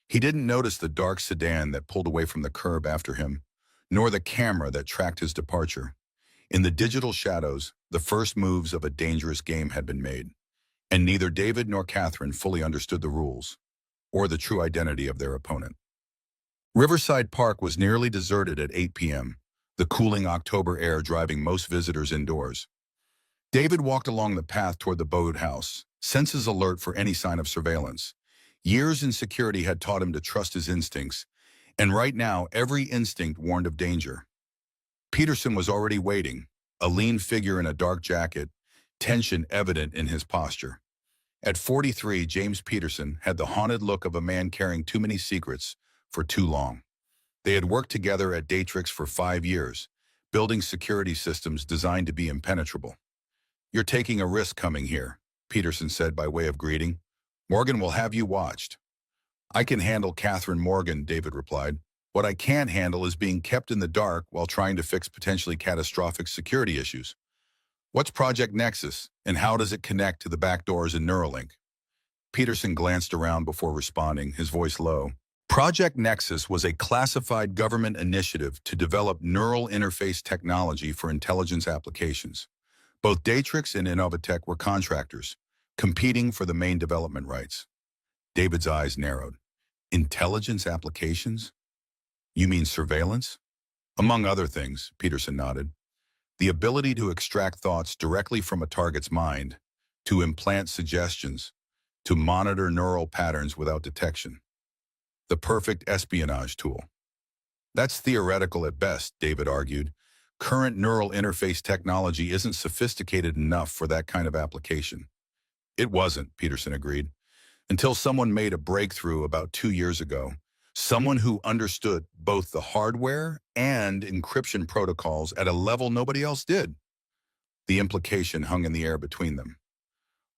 He didn't notice the dark sedan that pulled away from the curb after him, nor the camera that tracked his departure. In the digital shadows, the first moves of a dangerous game had been made, and neither David nor Catherine fully understood the rules, or the true identity of their opponent. Riverside Park was nearly deserted at 8 p.m., the cooling October air driving most visitors indoors. David walked along the path toward the boathouse, senses alert for any sign of surveillance. Years in security had taught him to trust his instincts, and right now every instinct warned of danger. Peterson was already waiting, a lean figure in a dark jacket, tension evident in his posture. At 43, James Peterson had the haunted look of a man carrying too many secrets for too long. They had worked together at Datrix for 5 years, building security systems designed to be impenetrable. You're taking a risk coming here, Peterson said by way of greeting. Morgan will have you watched. I can handle Catherine Morgan, David replied. What I can't handle is being kept in the dark while trying to fix potentially catastrophic security issues. What's Project Nexus, and how does it connect to the backdoors in Neuralink? Peterson glanced around before responding, his voice low. Project Nexus was a classified government initiative to develop neural interface technology for intelligence applications. Both Datrix and Innovatech were contractors, competing for the main development rights. David's eyes narrowed. Intelligence applications? You mean surveillance? Among other things, Peterson nodded. The ability to extract thoughts directly from a target's mind, to implant suggestions, to monitor neural patterns without detection. The perfect espionage tool. That's theoretical at best, David argued. Current neural interface technology isn't sophisticated enough for that kind of application. It wasn't, Peterson agreed, until someone made a breakthrough about 2 years ago. Someone who understood both the hardware and encryption protocols at a level nobody else did. The implication hung in the air between them.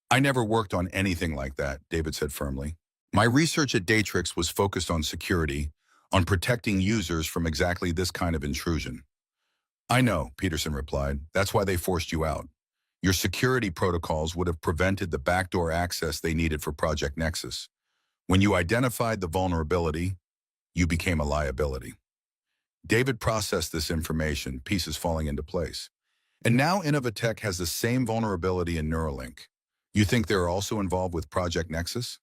I never worked on anything like that, David said firmly. My research at Datrix was focused on security, on protecting users from exactly this kind of intrusion. I know, Peterson replied. That's why they forced you out. Your security protocols would have prevented the backdoor access they needed for Project Nexus. When you identified the vulnerability, you became a liability. David processed this information, pieces falling into place. And now Innovatech has the same vulnerability in Neuralink. You think they're also involved with Project Nexus?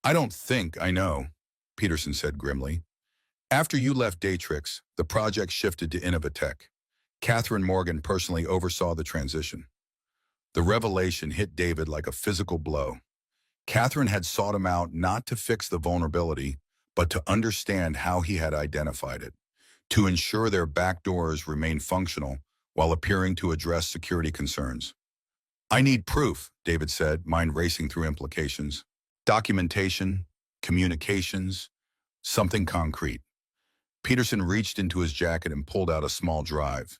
I don't think I know, Peterson said grimly. After you left Datrix, the project shifted to Innovatech. Catherine Morgan personally oversaw the transition. The revelation hit David like a physical blow. Catherine had sought him out not to fix the vulnerability, but to understand how he had identified it, to ensure their backdoors remained functional while appearing to address security concerns. I need proof, David said, mind racing through implications. Documentation, communications, something concrete. Peterson reached into his jacket and pulled out a small drive.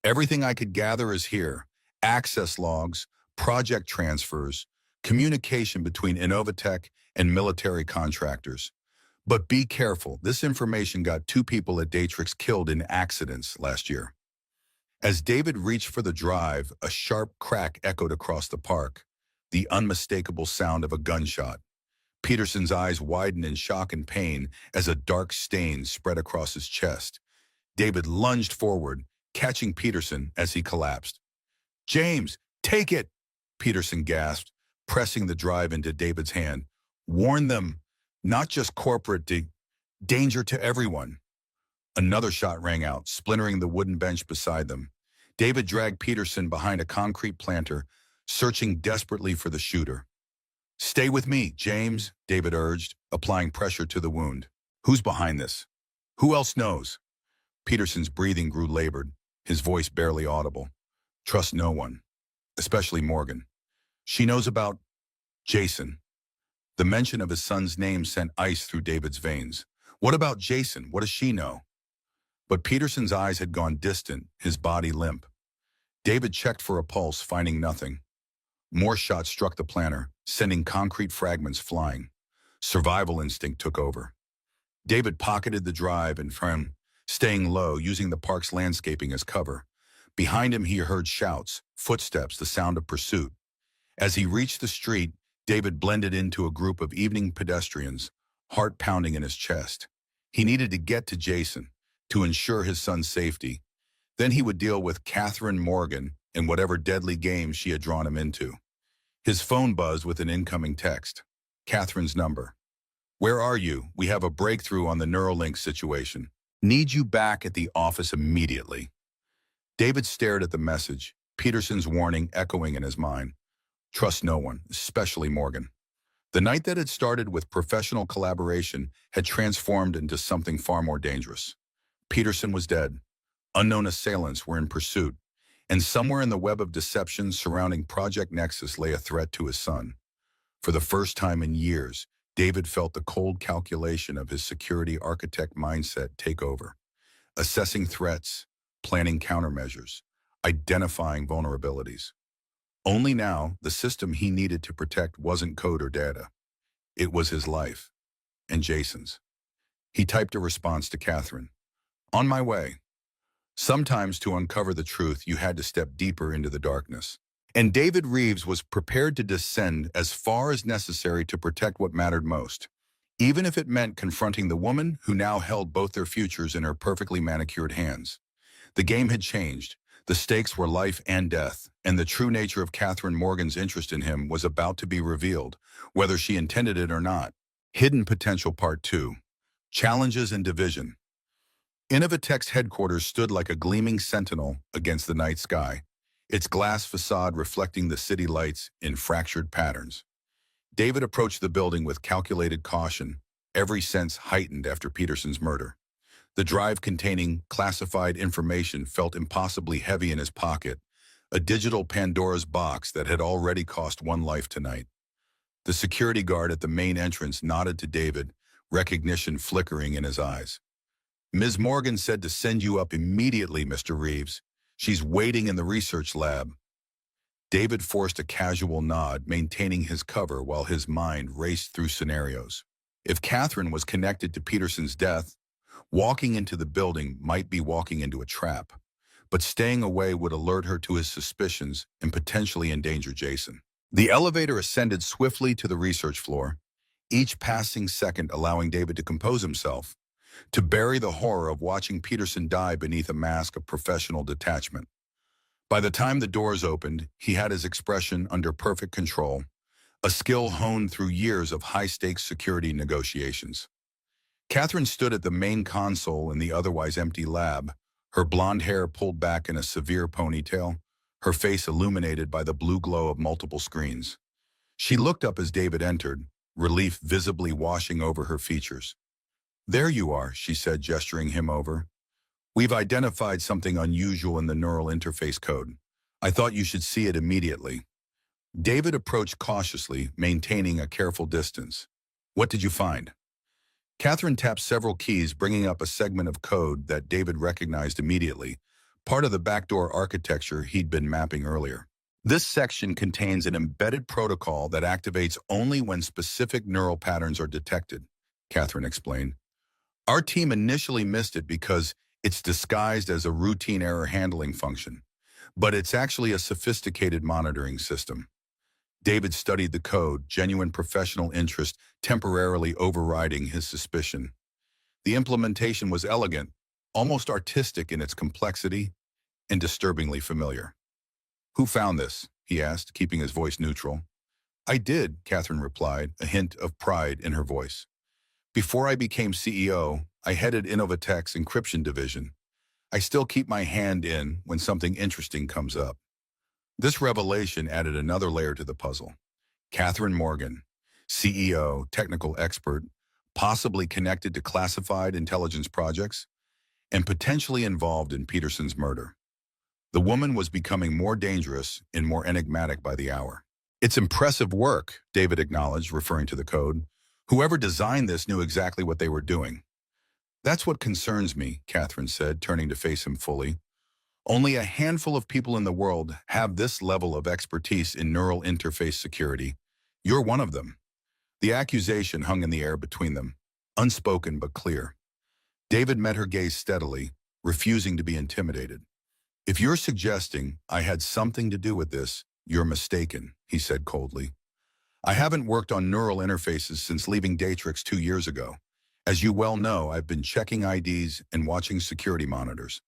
Everything I could gather is here. Access logs, project transfers, communication between Innovatech and military contractors. But be careful, this information got 2 people at Datrix killed in accidents last year. As David reached for the drive, a sharp crack echoed across the park, the unmistakable sound of a gunshot. Peterson's eyes widened in shock and pain as a dark stain spread across his chest. David lunged forward, catching Peterson as he collapsed. James, take it, Peterson gasped, pressing the drive into David's hand. Warn them, not just corporate danger to everyone. Another shot rang out, splintering the wooden bench beside them. David dragged Peterson behind a concrete planter, searching desperately for the shooter. Stay with me, James, David urged, applying pressure to the wound. Who's behind this? Who else knows? Peterson's breathing grew labored, his voice barely audible. Trust no one, especially Morgan. She knows about Jason. The mention of his son's name sent ice through David's veins. What about Jason? What does she know? But Peterson's eyes had gone distant, his body limp. David checked for a pulse, finding nothing. More shots struck the planter, sending concrete fragments flying. Survival instinct took over. David pocketed the drive and from, staying low, using the park's landscaping as cover. Behind him, he heard shouts, footsteps, the sound of pursuit. As he reached the street, David blended into a group of evening pedestrians, heart pounding in his chest. He needed to get to Jason, to ensure his son's safety. Then he would deal with Catherine Morgan and whatever deadly game she had drawn him into. His phone buzzed with an incoming text. Catherine's number. Where are you? We have a breakthrough on the Neuralink situation. Need you back at the office immediately. David stared at the message, Peterson's warning echoing in his mind. Trust no one, especially Morgan. The night that had started with professional collaboration had transformed into something far more dangerous. Peterson was dead. Unknown assailants were in pursuit. And somewhere in the web of deception surrounding Project Nexus lay a threat to his son. For the first time in years, David felt the cold calculation of his security architect mindset take over. Assessing threats, planning countermeasures, identifying vulnerabilities. Only now, the system he needed to protect wasn't code or data. It was his life, and Jason's. He typed a response to Catherine. On my way. Sometimes to uncover the truth, you had to step deeper into the darkness. And David Reeves was prepared to descend as far as necessary to protect what mattered most, even if it meant confronting the woman who now held both their futures in her perfectly manicured hands. The game had changed. The stakes were life and death, and the true nature of Catherine Morgan's interest in him was about to be revealed, whether she intended it or not. Hidden Potential Part 2. Challenges and Division. Innovatech's headquarters stood like a gleaming sentinel against the night sky, its glass facade reflecting the city lights in fractured patterns. David approached the building with calculated caution, every sense heightened after Peterson's murder. The drive containing classified information felt impossibly heavy in his pocket, a digital Pandora's box that had already cost one life tonight. The security guard at the main entrance nodded to David, recognition flickering in his eyes. "Ms. Morgan said to send you up immediately, Mr. Reeves. She's waiting in the research lab." David forced a casual nod, maintaining his cover while his mind raced through scenarios. If Catherine was connected to Peterson's death, walking into the building might be walking into a trap, but staying away would alert her to his suspicions and potentially endanger Jason. The elevator ascended swiftly to the research floor, each passing second allowing David to compose himself, to bury the horror of watching Peterson die beneath a mask of professional detachment. By the time the doors opened, he had his expression under perfect control, a skill honed through years of high-stakes security negotiations. Catherine stood at the main console in the otherwise empty lab, her blonde hair pulled back in a severe ponytail, her face illuminated by the blue glow of multiple screens. She looked up as David entered, relief visibly washing over her features. "There you are," she said, gesturing him over. "We've identified something unusual in the neural interface code. I thought you should see it immediately." David approached cautiously, maintaining a careful distance. "What did you find?" Catherine tapped several keys, bringing up a segment of code that David recognized immediately, part of the backdoor architecture he'd been mapping earlier. "This section contains an embedded protocol that activates only when specific neural patterns are detected," Catherine explained. "Our team initially missed it because it's disguised as a routine error handling function, but it's actually a sophisticated monitoring system." David studied the code, genuine professional interest temporarily overriding his suspicion. The implementation was elegant, almost artistic in its complexity, and disturbingly familiar. "Who found this?" he asked, keeping his voice neutral. "I did," Catherine replied, a hint of pride in her voice. "Before I became CEO, I headed Innovatech's encryption division. I still keep my hand in when something interesting comes up." This revelation added another layer to the puzzle. Catherine Morgan, CEO, technical expert, possibly connected to classified intelligence projects, and potentially involved in Peterson's murder. The woman was becoming more dangerous and more enigmatic by the hour. "It's impressive work," David acknowledged, referring to the code. "Whoever designed this knew exactly what they were doing." "That's what concerns me," Catherine said, turning to face him fully. "Only a handful of people in the world have this level of expertise in neural interface security. You're one of them." The accusation hung in the air between them, unspoken but clear. David met her gaze steadily, refusing to be intimidated. "If you're suggesting I had something to do with this, you're mistaken," he said coldly. "I haven't worked on neural interfaces since leaving Datrix 2 years ago. As you well know, I've been checking IDs and watching security monitors."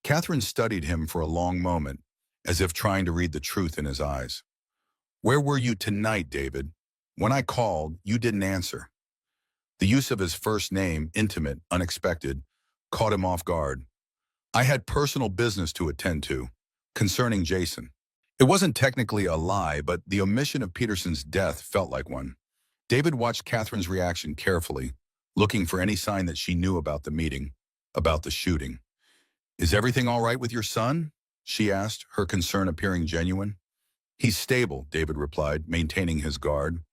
Catherine studied him for a long moment, as if trying to read the truth in his eyes. "Where were you tonight, David? When I called, you didn't answer." The use of his first name, intimate, unexpected, caught him off guard. "I had personal business to attend to, concerning Jason." It wasn't technically a lie, but the omission of Peterson's death felt like one. David watched Catherine's reaction carefully, looking for any sign that she knew about the meeting, about the shooting. "Is everything all right with your son?" she asked, her concern appearing genuine. "He's stable," David replied, maintaining his guard.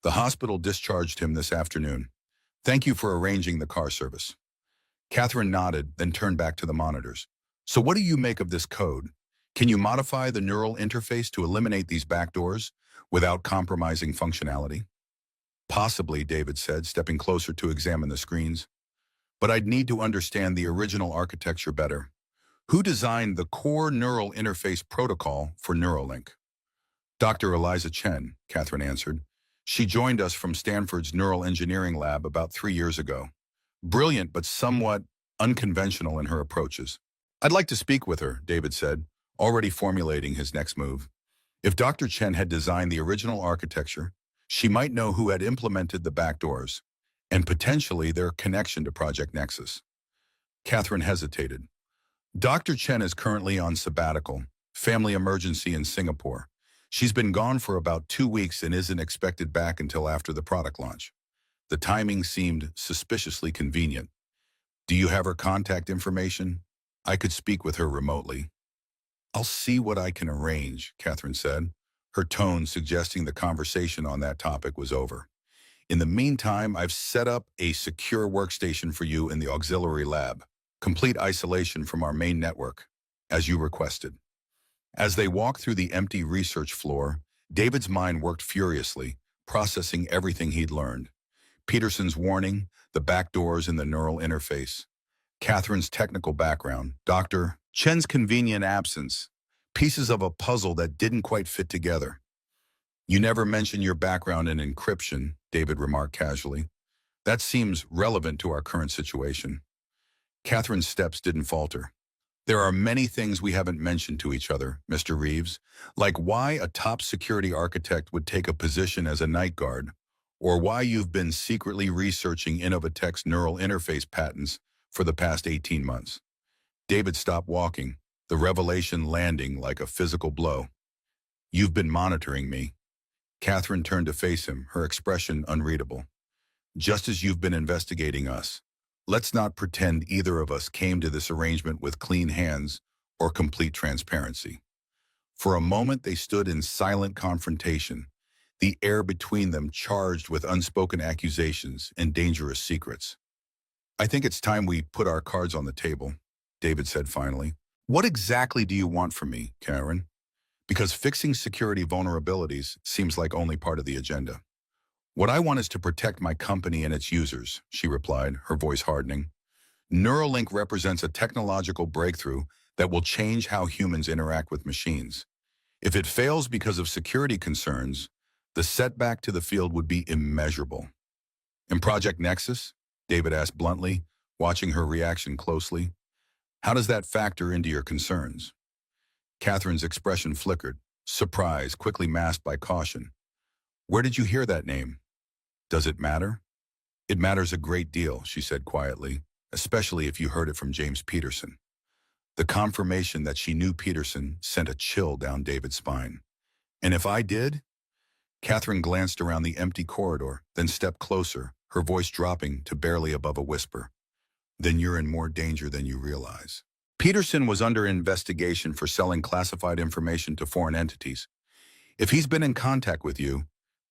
"The hospital discharged him this afternoon. Thank you for arranging the car service." Catherine nodded, then turned back to the monitors. "So what do you make of this code? Can you modify the neural interface to eliminate these backdoors without compromising functionality?" "Possibly," David said, stepping closer to examine the screens. "But I'd need to understand the original architecture better. Who designed the core neural interface protocol for Neuralink? Dr. Eliza Chen, Catherine answered. She joined us from Stanford's neural engineering lab about 3 years ago. Brilliant, but somewhat unconventional in her approaches. I'd like to speak with her, David said, already formulating his next move. If Dr. Chen had designed the original architecture, she might know who had implemented the backdoors, and potentially their connection to Project Nexus. Catherine hesitated. Dr. Chen is currently on sabbatical, family emergency in Singapore. She's been gone for about 2 weeks and isn't expected back until after the product launch. The timing seemed suspiciously convenient. Do you have her contact information? I could speak with her remotely. I'll see what I can arrange, Catherine said, her tone suggesting the conversation on that topic was over. In the meantime, I've set up a secure workstation for you in the auxiliary lab, complete isolation from our main network, as you requested. As they walked through the empty research floor, David's mind worked furiously, processing everything he'd learned. Peterson's warning, the backdoors in the neural interface, Catherine's technical background, Dr. Chen's convenient absence, pieces of a puzzle that didn't quite fit together. You never mention your background in encryption, David remarked casually. That seems relevant to our current situation. Catherine's steps didn't falter. There are many things we haven't mentioned to each other, Mr. Reeves, like why a top security architect would take a position as a night guard, or why you've been secretly researching Innovatech's neural interface patents for the past 18 months. David stopped walking, the revelation landing like a physical blow. You've been monitoring me. Catherine turned to face him, her expression unreadable. Just as you've been investigating us. Let's not pretend either of us came to this arrangement with clean hands or complete transparency. For a moment they stood in silent confrontation, the air between them charged with unspoken accusations and dangerous secrets. I think it's time we put our cards on the table, David said finally. What exactly do you want from me, Karen? Because fixing security vulnerabilities seems like only part of the agenda. What I want is to protect my company and its users, she replied, her voice hardening. Neuralink represents a technological breakthrough that will change how humans interact with machines. If it fails because of security concerns, the setback to the field would be immeasurable. In Project Nexus? David asked bluntly, watching her reaction closely. How does that factor into your concerns? Catherine's expression flickered, surprise quickly masked by caution. Where did you hear that name? Does it matter? It matters a great deal, she said quietly, especially if you heard it from James Peterson. The confirmation that she knew Peterson sent a chill down David's spine. And if I did? Catherine glanced around the empty corridor, then stepped closer, her voice dropping to barely above a whisper. Then you're in more danger than you realize. Peterson was under investigation for selling classified information to foreign entities. If he's been in contact with you,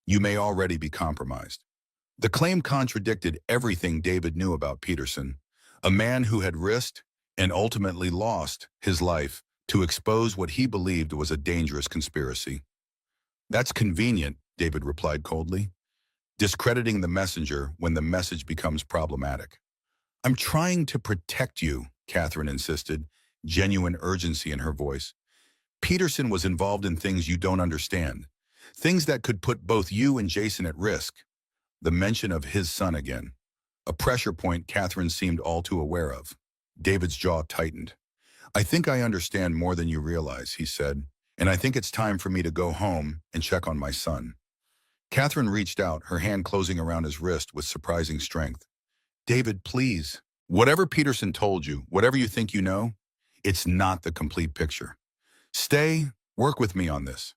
you may already be compromised. The claim contradicted everything David knew about Peterson, a man who had risked and ultimately lost his life to expose what he believed was a dangerous conspiracy. That's convenient, David replied coldly, discrediting the messenger when the message becomes problematic. I'm trying to protect you, Catherine insisted, genuine urgency in her voice. Peterson was involved in things you don't understand, things that could put both you and Jason at risk. The mention of his son again, a pressure point Catherine seemed all too aware of. David's jaw tightened. I think I understand more than you realize, he said, and I think it's time for me to go home and check on my son. Catherine reached out, her hand closing around his wrist with surprising strength. David, please. Whatever Peterson told you, whatever you think you know, it's not the complete picture. Stay, work with me on this.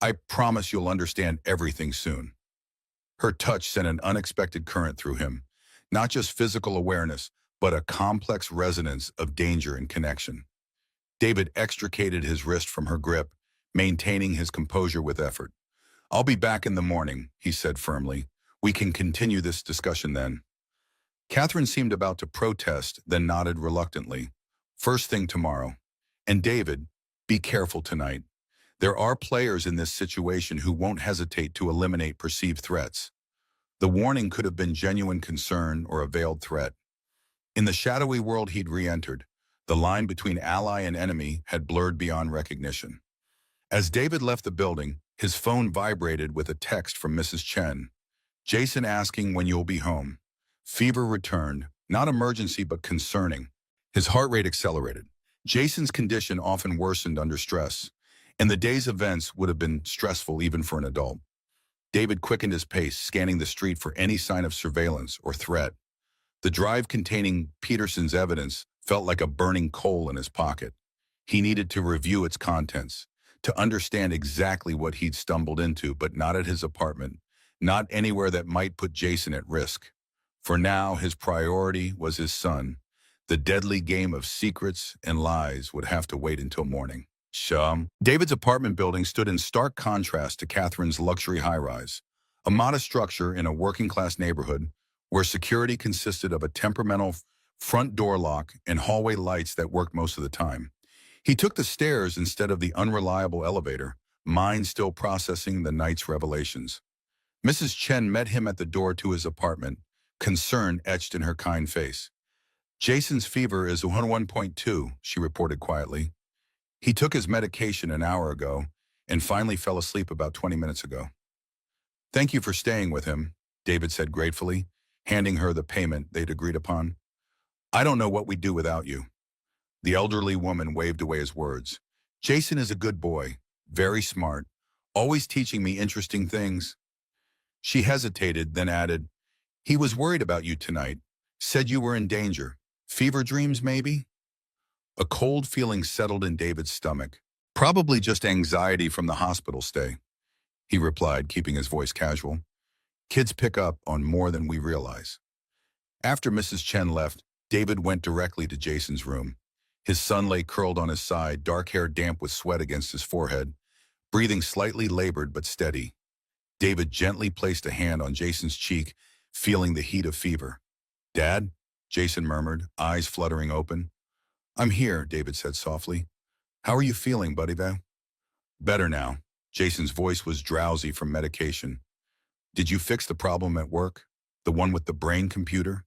I promise you'll understand everything soon. Her touch sent an unexpected current through him, not just physical awareness, but a complex resonance of danger and connection. David extricated his wrist from her grip, maintaining his composure with effort. I'll be back in the morning, he said firmly. We can continue this discussion then. Catherine seemed about to protest, then nodded reluctantly. First thing tomorrow. And David, be careful tonight. There are players in this situation who won't hesitate to eliminate perceived threats. The warning could have been genuine concern or a veiled threat. In the shadowy world he'd re-entered, The line between ally and enemy had blurred beyond recognition. As David left the building, his phone vibrated with a text from Mrs. Chen. Jason asking when you'll be home. Fever returned, not emergency but concerning. His heart rate accelerated. Jason's condition often worsened under stress, and the day's events would have been stressful even for an adult. David quickened his pace, scanning the street for any sign of surveillance or threat. The drive containing Peterson's evidence felt like a burning coal in his pocket. He needed to review its contents, to understand exactly what he'd stumbled into, but not at his apartment, not anywhere that might put Jason at risk. For now, his priority was his son. The deadly game of secrets and lies would have to wait until morning. David's apartment building stood in stark contrast to Catherine's luxury high-rise, a modest structure in a working-class neighborhood where security consisted of a temperamental front door lock and hallway lights that worked most of the time. He took the stairs instead of the unreliable elevator, mind still processing the night's revelations. Mrs. Chen met him at the door to his apartment, concern etched in her kind face. Jason's fever is 101.2, she reported quietly. He took his medication an hour ago and finally fell asleep about 20 minutes ago. Thank you for staying with him, David said gratefully, handing her the payment they'd agreed upon. I don't know what we'd do without you. The elderly woman waved away his words. Jason is a good boy, very smart, always teaching me interesting things. She hesitated, then added, he was worried about you tonight, said you were in danger. Fever dreams, maybe? A cold feeling settled in David's stomach. Probably just anxiety from the hospital stay, he replied, keeping his voice casual. Kids pick up on more than we realize. After Mrs. Chen left, David went directly to Jason's room. His son lay curled on his side, dark hair damp with sweat against his forehead, breathing slightly labored but steady. David gently placed a hand on Jason's cheek, feeling the heat of fever. Dad? Jason murmured, eyes fluttering open. I'm here, David said softly. How are you feeling, buddy? Better now. Jason's voice was drowsy from medication. Did you fix the problem at work? The one with the brain computer?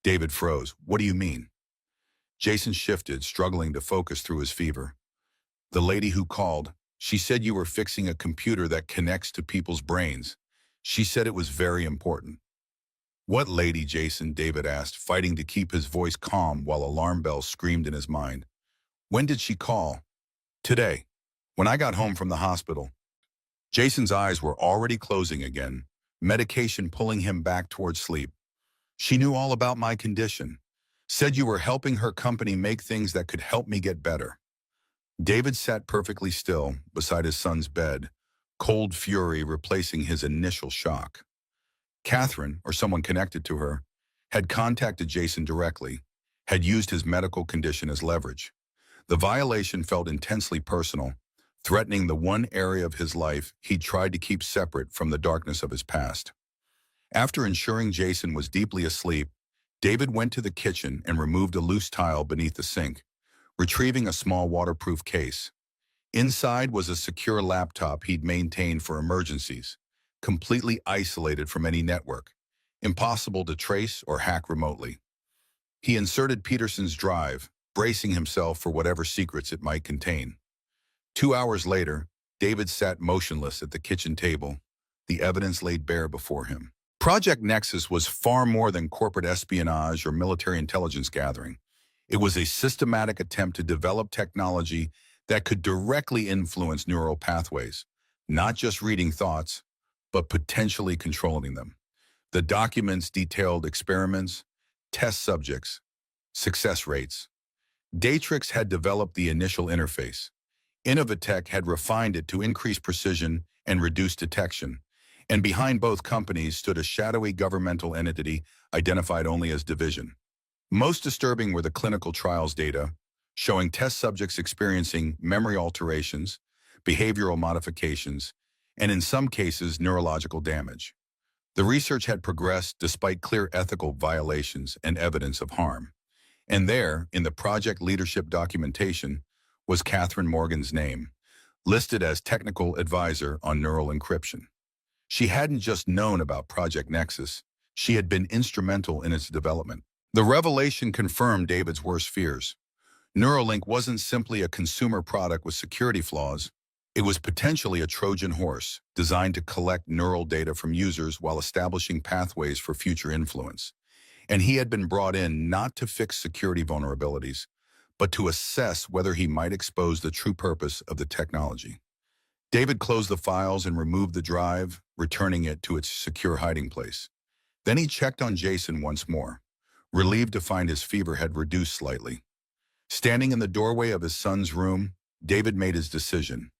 David froze. What do you mean? Jason shifted, struggling to focus through his fever. The lady who called, she said you were fixing a computer that connects to people's brains. She said it was very important. What lady, Jason? David asked, fighting to keep his voice calm while alarm bells screamed in his mind. When did she call? Today, when I got home from the hospital. Jason's eyes were already closing again, medication pulling him back towards sleep. She knew all about my condition. Said you were helping her company make things that could help me get better. David sat perfectly still beside his son's bed, cold fury replacing his initial shock. Catherine, or someone connected to her, had contacted Jason directly, had used his medical condition as leverage. The violation felt intensely personal, threatening the one area of his life he'd tried to keep separate from the darkness of his past. After ensuring Jason was deeply asleep, David went to the kitchen and removed a loose tile beneath the sink, retrieving a small waterproof case. Inside was a secure laptop he'd maintained for emergencies, completely isolated from any network, impossible to trace or hack remotely. He inserted Peterson's drive, bracing himself for whatever secrets it might contain. 2 hours later, David sat motionless at the kitchen table, the evidence laid bare before him. Project Nexus was far more than corporate espionage or military intelligence gathering. It was a systematic attempt to develop technology that could directly influence neural pathways, not just reading thoughts, but potentially controlling them. The documents detailed experiments, test subjects, success rates. Datrix had developed the initial interface. Innovatech had refined it to increase precision and reduce detection. And behind both companies stood a shadowy governmental entity identified only as Division. Most disturbing were the clinical trials data, showing test subjects experiencing memory alterations, behavioral modifications, and in some cases, neurological damage. The research had progressed despite clear ethical violations and evidence of harm. And there, in the project leadership documentation, was Catherine Morgan's name, listed as technical advisor on neural encryption. She hadn't just known about Project Nexus, she had been instrumental in its development. The revelation confirmed David's worst fears. Neuralink wasn't simply a consumer product with security flaws. It was potentially a Trojan horse designed to collect neural data from users while establishing pathways for future influence. And he had been brought in not to fix security vulnerabilities, but to assess whether he might expose the true purpose of the technology. David closed the files and removed the drive, returning it to its secure hiding place. Then he checked on Jason once more, relieved to find his fever had reduced slightly. Standing in the doorway of his son's room, David made his decision.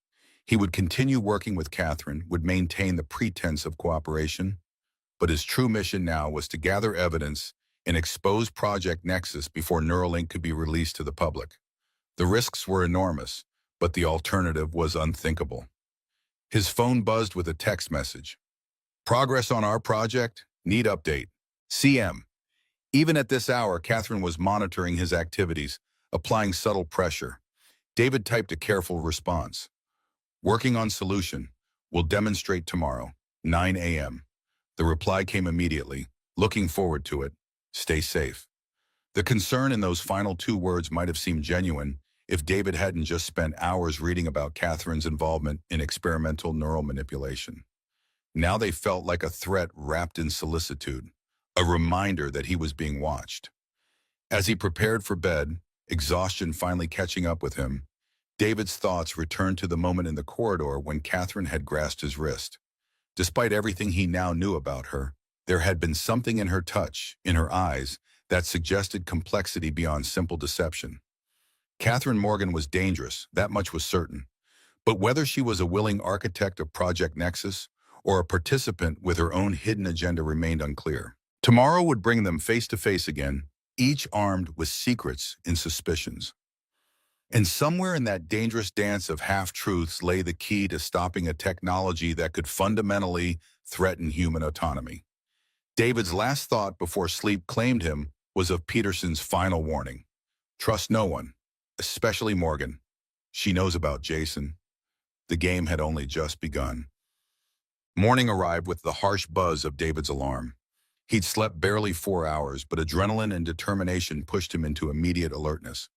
He would continue working with Catherine, would maintain the pretense of cooperation, but his true mission now was to gather evidence and expose Project Nexus before Neuralink could be released to the public. The risks were enormous, but the alternative was unthinkable. His phone buzzed with a text message. Progress on our project? Need update. CM. Even at this hour, Catherine was monitoring his activities, applying subtle pressure. David typed a careful response. Working on solution. Will demonstrate tomorrow, 9 a.m. The reply came immediately. Looking forward to it. Stay safe. The concern in those final two words might have seemed genuine if David hadn't just spent hours reading about Catherine's involvement in experimental neural manipulation. Now they felt like a threat wrapped in solicitude, a reminder that he was being watched. As he prepared for bed, exhaustion finally catching up with him, David's thoughts returned to the moment in the corridor when Catherine had grasped his wrist. Despite everything he now knew about her, there had been something in her touch, in her eyes, that suggested complexity beyond simple deception. Catherine Morgan was dangerous, that much was certain. But whether she was a willing architect of Project Nexus or a participant with her own hidden agenda remained unclear. Tomorrow would bring them face to face again, each armed with secrets and suspicions. And somewhere in that dangerous dance of half-truths lay the key to stopping a technology that could fundamentally threaten human autonomy. David's last thought before sleep claimed him was of Peterson's final warning. Trust no one, especially Morgan. She knows about Jason. The game had only just begun. Morning arrived with the harsh buzz of David's alarm. He'd slept barely 4 hours, but adrenaline and determination pushed him into immediate alertness.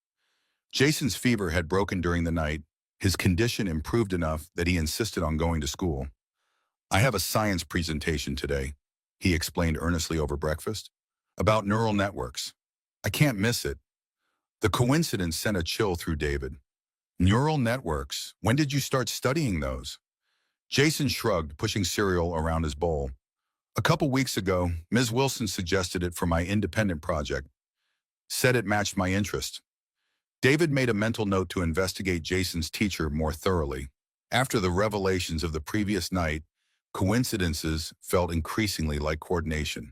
Jason's fever had broken during the night. His condition improved enough that he insisted on going to school. I have a science presentation today, he explained earnestly over breakfast, about neural networks. I can't miss it. The coincidence sent a chill through David. Neural networks? When did you start studying those? Jason shrugged, pushing cereal around his bowl. A couple weeks ago, Ms. Wilson suggested it for my independent project. Said it matched my interest. David made a mental note to investigate Jason's teacher more thoroughly. After the revelations of the previous night, coincidences felt increasingly like coordination.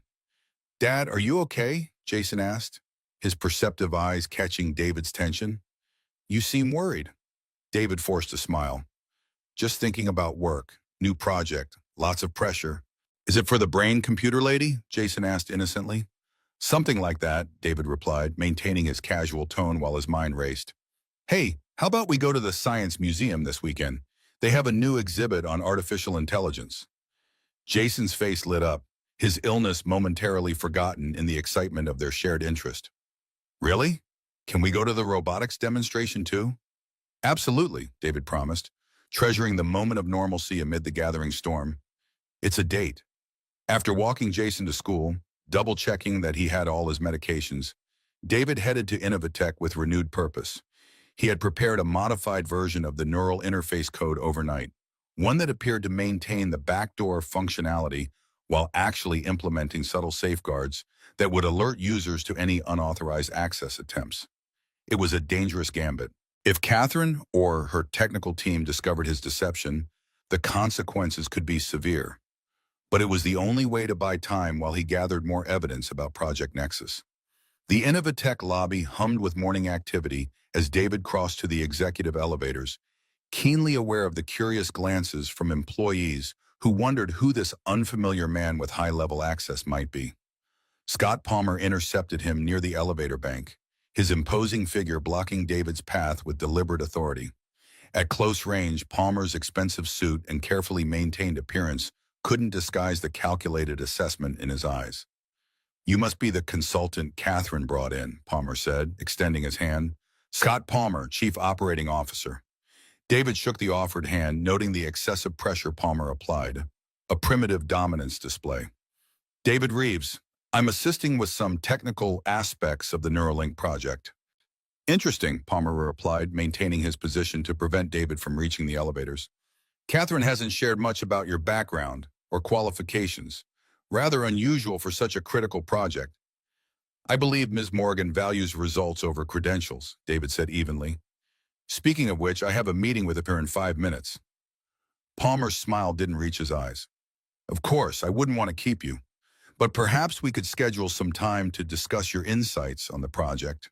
Dad, are you okay? Jason asked, his perceptive eyes catching David's tension. You seem worried. David forced a smile. Just thinking about work, new project, lots of pressure. Is it for the brain-computer lady? Jason asked innocently. Something like that, David replied, maintaining his casual tone while his mind raced. Hey, how about we go to the Science Museum this weekend? They have a new exhibit on artificial intelligence. Jason's face lit up, his illness momentarily forgotten in the excitement of their shared interest. Really? Can we go to the robotics demonstration too? Absolutely, David promised, treasuring the moment of normalcy amid the gathering storm. It's a date. After walking Jason to school, double-checking that he had all his medications, David headed to Innovatech with renewed purpose. He had prepared a modified version of the neural interface code overnight, one that appeared to maintain the backdoor functionality while actually implementing subtle safeguards that would alert users to any unauthorized access attempts. It was a dangerous gambit. If Catherine or her technical team discovered his deception, the consequences could be severe. But it was the only way to buy time while he gathered more evidence about Project Nexus. The Innovatech lobby hummed with morning activity as David crossed to the executive elevators, keenly aware of the curious glances from employees who wondered who this unfamiliar man with high-level access might be. Scott Palmer intercepted him near the elevator bank, his imposing figure blocking David's path with deliberate authority. At close range, Palmer's expensive suit and carefully maintained appearance couldn't disguise the calculated assessment in his eyes. You must be the consultant Catherine brought in, Palmer said, extending his hand. Scott Palmer, Chief Operating Officer. David shook the offered hand, noting the excessive pressure Palmer applied. A primitive dominance display. David Reeves, I'm assisting with some technical aspects of the Neuralink project. Interesting, Palmer replied, maintaining his position to prevent David from reaching the elevators. Catherine hasn't shared much about your background or qualifications. Rather unusual for such a critical project. I believe Ms. Morgan values results over credentials, David said evenly. Speaking of which, I have a meeting with her in 5 minutes. Palmer's smile didn't reach his eyes. Of course, I wouldn't want to keep you, but perhaps we could schedule some time to discuss your insights on the project.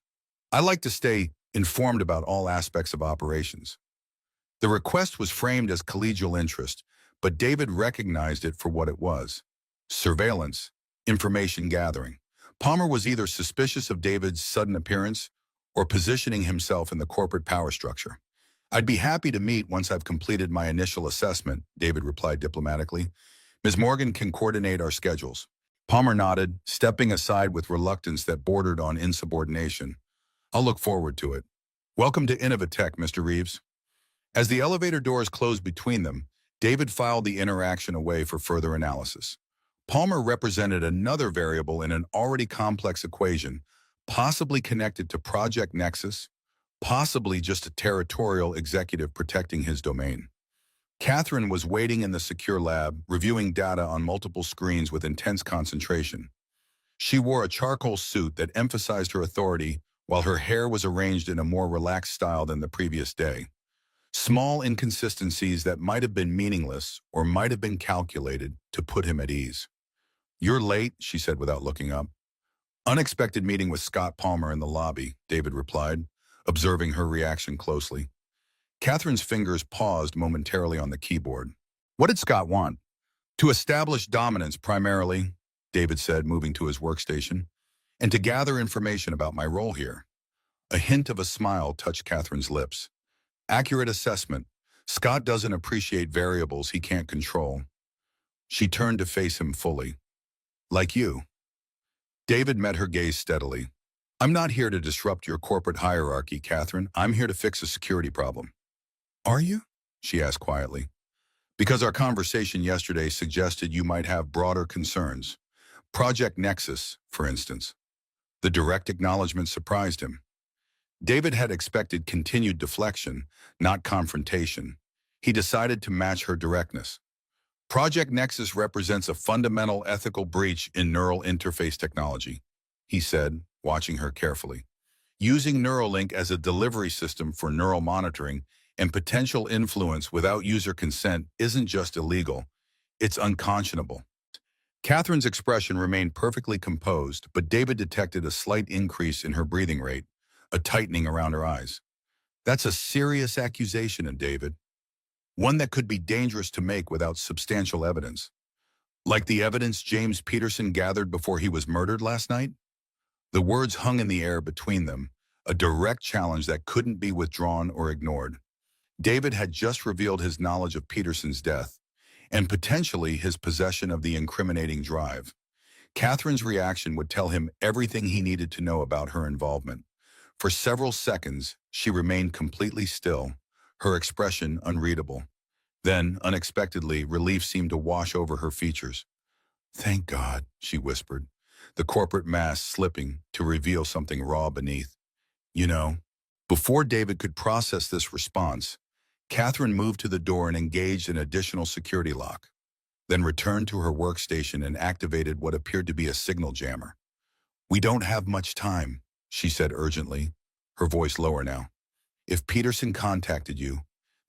I like to stay informed about all aspects of operations. The request was framed as collegial interest, but David recognized it for what it was. Surveillance, information gathering. Palmer was either suspicious of David's sudden appearance or positioning himself in the corporate power structure. I'd be happy to meet once I've completed my initial assessment, David replied diplomatically. Ms. Morgan can coordinate our schedules. Palmer nodded, stepping aside with reluctance that bordered on insubordination. I'll look forward to it. Welcome to Innovatech, Mr. Reeves. As the elevator doors closed between them, David filed the interaction away for further analysis. Palmer represented another variable in an already complex equation, possibly connected to Project Nexus, possibly just a territorial executive protecting his domain. Catherine was waiting in the secure lab, reviewing data on multiple screens with intense concentration. She wore a charcoal suit that emphasized her authority, while her hair was arranged in a more relaxed style than the previous day. Small inconsistencies that might have been meaningless or might have been calculated to put him at ease. You're late, she said without looking up. Unexpected meeting with Scott Palmer in the lobby, David replied, observing her reaction closely. Catherine's fingers paused momentarily on the keyboard. What did Scott want? To establish dominance primarily, David said, moving to his workstation, and to gather information about my role here. A hint of a smile touched Catherine's lips. Accurate assessment. Scott doesn't appreciate variables he can't control. She turned to face him fully. Like you. David met her gaze steadily. I'm not here to disrupt your corporate hierarchy, Catherine. I'm here to fix a security problem. Are you? She asked quietly. Because our conversation yesterday suggested you might have broader concerns. Project Nexus, for instance. The direct acknowledgement surprised him. David had expected continued deflection, not confrontation. He decided to match her directness. Project Nexus represents a fundamental ethical breach in neural interface technology, he said, watching her carefully. Using Neuralink as a delivery system for neural monitoring and potential influence without user consent isn't just illegal, it's unconscionable. Catherine's expression remained perfectly composed, but David detected a slight increase in her breathing rate, a tightening around her eyes. That's a serious accusation, David. One that could be dangerous to make without substantial evidence. Like the evidence James Peterson gathered before he was murdered last night? The words hung in the air between them, a direct challenge that couldn't be withdrawn or ignored. David had just revealed his knowledge of Peterson's death, and potentially his possession of the incriminating drive. Catherine's reaction would tell him everything he needed to know about her involvement. For several seconds, she remained completely still, her expression unreadable. Then, unexpectedly, relief seemed to wash over her features. Thank God, she whispered, the corporate mask slipping to reveal something raw beneath. You know, before David could process this response, Catherine moved to the door and engaged an additional security lock, then returned to her workstation and activated what appeared to be a signal jammer. We don't have much time, she said urgently, her voice lower now. If Peterson contacted you,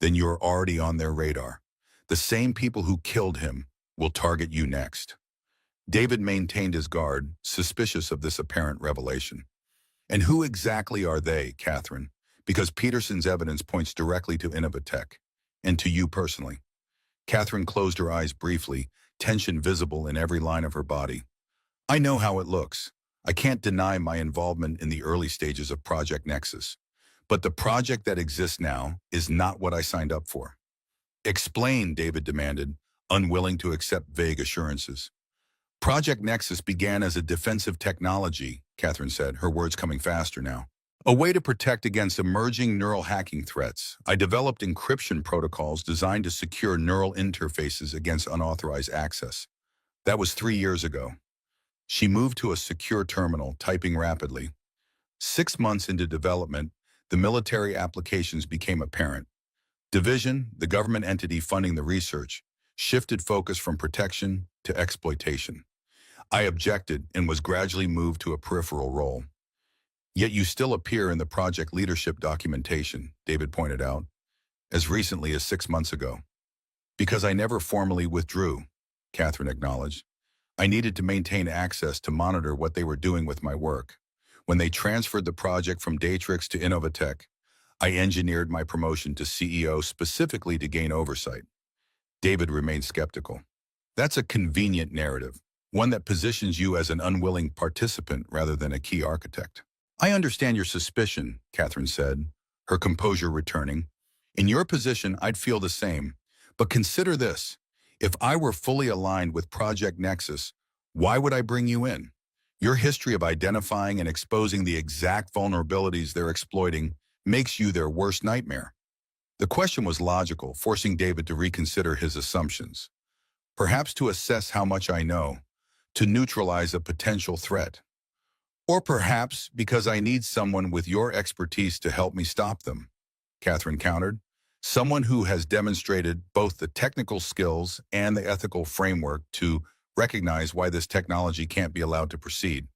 then you're already on their radar. The same people who killed him will target you next. David maintained his guard, suspicious of this apparent revelation. And who exactly are they, Catherine? Because Peterson's evidence points directly to Innovatech, and to you personally. Catherine closed her eyes briefly, tension visible in every line of her body. I know how it looks. I can't deny my involvement in the early stages of Project Nexus. But the project that exists now is not what I signed up for. Explain, David demanded, unwilling to accept vague assurances. Project Nexus began as a defensive technology, Catherine said, her words coming faster now. A way to protect against emerging neural hacking threats. I developed encryption protocols designed to secure neural interfaces against unauthorized access. That was 3 years ago. She moved to a secure terminal, typing rapidly. 6 months into development, the military applications became apparent. Division, the government entity funding the research, shifted focus from protection to exploitation. I objected and was gradually moved to a peripheral role. Yet you still appear in the project leadership documentation, David pointed out, as recently as 6 months ago. Because I never formally withdrew, Catherine acknowledged. I needed to maintain access to monitor what they were doing with my work. When they transferred the project from Datrix to Innovatech, I engineered my promotion to CEO specifically to gain oversight. David remained skeptical. That's a convenient narrative, one that positions you as an unwilling participant rather than a key architect. I understand your suspicion, Catherine said, her composure returning. In your position, I'd feel the same. But consider this. If I were fully aligned with Project Nexus, why would I bring you in? Your history of identifying and exposing the exact vulnerabilities they're exploiting makes you their worst nightmare. The question was logical, forcing David to reconsider his assumptions. Perhaps to assess how much I know, to neutralize a potential threat. Or perhaps because I need someone with your expertise to help me stop them, Catherine countered. Someone who has demonstrated both the technical skills and the ethical framework to recognize why this technology can't be allowed to proceed.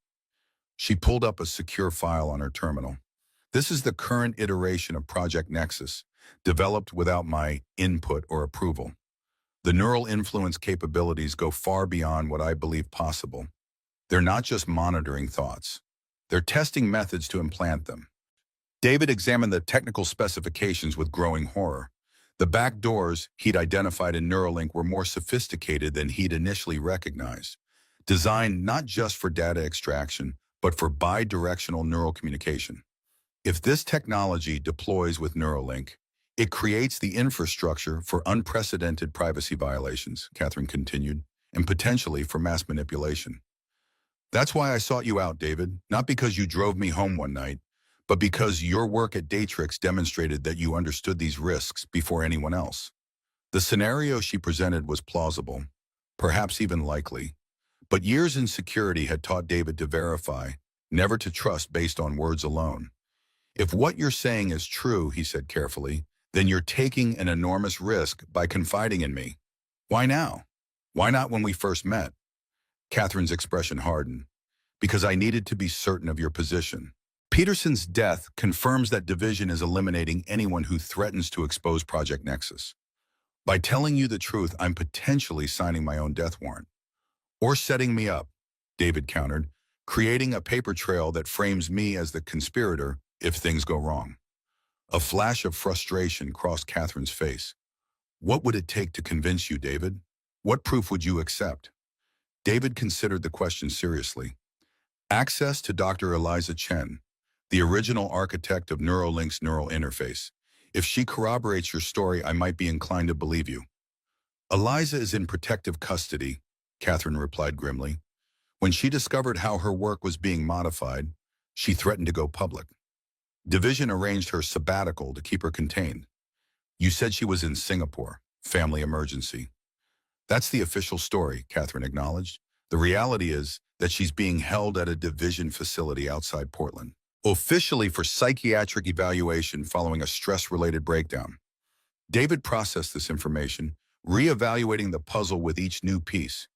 She pulled up a secure file on her terminal. This is the current iteration of Project Nexus, developed without my input or approval. The neural influence capabilities go far beyond what I believe possible. They're not just monitoring thoughts. They're testing methods to implant them. David examined the technical specifications with growing horror. The back doors he'd identified in Neuralink were more sophisticated than he'd initially recognized, designed not just for data extraction, but for bidirectional neural communication. If this technology deploys with Neuralink, it creates the infrastructure for unprecedented privacy violations, Catherine continued, and potentially for mass manipulation. That's why I sought you out, David, not because you drove me home one night, but because your work at Datrix demonstrated that you understood these risks before anyone else. The scenario she presented was plausible, perhaps even likely, but years in security had taught David to verify, never to trust based on words alone. If what you're saying is true, he said carefully, then you're taking an enormous risk by confiding in me. Why now? Why not when we first met? Catherine's expression hardened. Because I needed to be certain of your position. Peterson's death confirms that Division is eliminating anyone who threatens to expose Project Nexus. By telling you the truth, I'm potentially signing my own death warrant. Or setting me up, David countered, creating a paper trail that frames me as the conspirator if things go wrong. A flash of frustration crossed Catherine's face. What would it take to convince you, David? What proof would you accept? David considered the question seriously. Access to Dr. Eliza Chen, the original architect of Neuralink's neural interface. If she corroborates your story, I might be inclined to believe you. Eliza is in protective custody, Catherine replied grimly. When she discovered how her work was being modified, she threatened to go public. Division arranged her sabbatical to keep her contained. You said she was in Singapore, family emergency. That's the official story, Catherine acknowledged. The reality is that she's being held at a Division facility outside Portland, officially for psychiatric evaluation following a stress-related breakdown. David processed this information, reevaluating the puzzle with each new piece.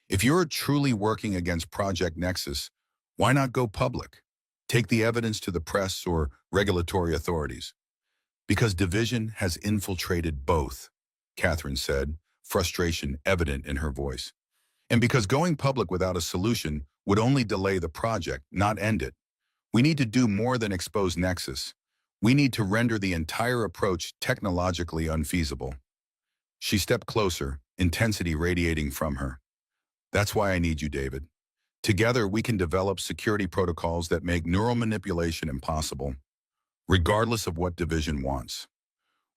If you're truly working against Project Nexus, why not go public? Take the evidence to the press or regulatory authorities. Because Division has infiltrated both, Catherine said, frustration evident in her voice. And because going public without a solution would only delay the project, not end it. We need to do more than expose Nexus. We need to render the entire approach technologically unfeasible. She stepped closer, intensity radiating from her. That's why I need you, David. Together, we can develop security protocols that make neural manipulation impossible, regardless of what Division wants.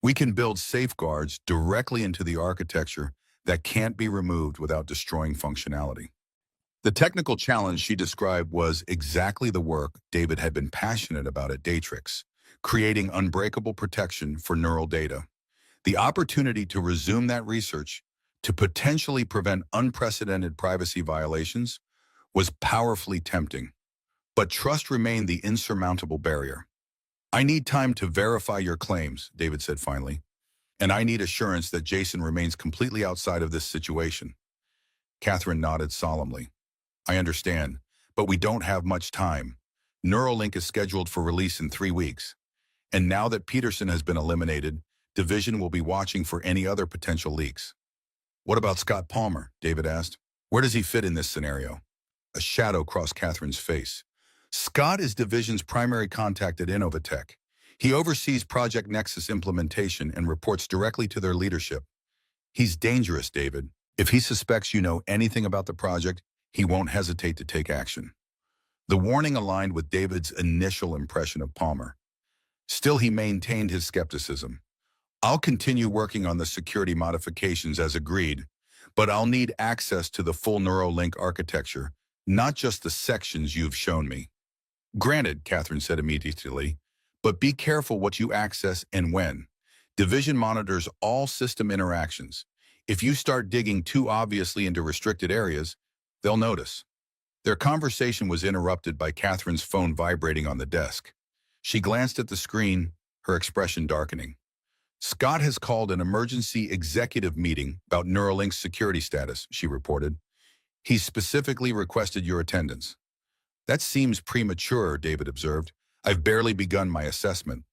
We can build safeguards directly into the architecture that can't be removed without destroying functionality. The technical challenge she described was exactly the work David had been passionate about at Datrix, creating unbreakable protection for neural data. The opportunity to resume that research, to potentially prevent unprecedented privacy violations, was powerfully tempting. But trust remained the insurmountable barrier. "I need time to verify your claims," David said finally, "and I need assurance that Jason remains completely outside of this situation." Catherine nodded solemnly. "I understand, but we don't have much time. Neuralink is scheduled for release in 3 weeks. And now that Peterson has been eliminated, Division will be watching for any other potential leaks." "What about Scott Palmer?" David asked. "Where does he fit in this scenario?" A shadow crossed Catherine's face. "Scott is Division's primary contact at Innovatech. He oversees Project Nexus implementation and reports directly to their leadership. He's dangerous, David. If he suspects you know anything about the project, he won't hesitate to take action." The warning aligned with David's initial impression of Palmer. Still, he maintained his skepticism. "I'll continue working on the security modifications as agreed, but I'll need access to the full Neuralink architecture, not just the sections you've shown me." "Granted," Catherine said immediately, "but be careful what you access and when. Division monitors all system interactions. If you start digging too obviously into restricted areas, they'll notice." Their conversation was interrupted by Catherine's phone vibrating on the desk. She glanced at the screen, her expression darkening. "Scott has called an emergency executive meeting about Neuralink's security status," she reported. "He specifically requested your attendance." "That seems premature," David observed. "I've barely begun my assessment."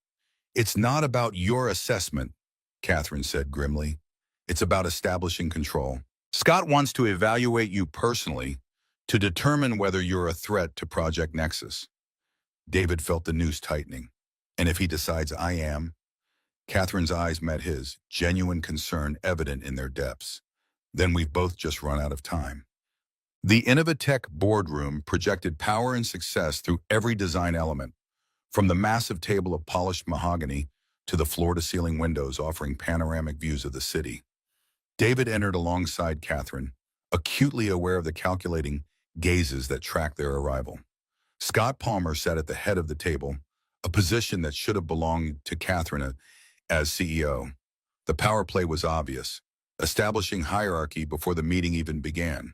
"It's not about your assessment," Catherine said grimly. "It's about establishing control. Scott wants to evaluate you personally to determine whether you're a threat to Project Nexus." David felt the noose tightening. "And if he decides I am?" Catherine's eyes met his, genuine concern evident in their depths. "Then we've both just run out of time." The Innovatech boardroom projected power and success through every design element, from the massive table of polished mahogany to the floor-to-ceiling windows offering panoramic views of the city. David entered alongside Catherine, acutely aware of the calculating gazes that tracked their arrival. Scott Palmer sat at the head of the table, a position that should have belonged to Catherine as CEO. The power play was obvious, establishing hierarchy before the meeting even began.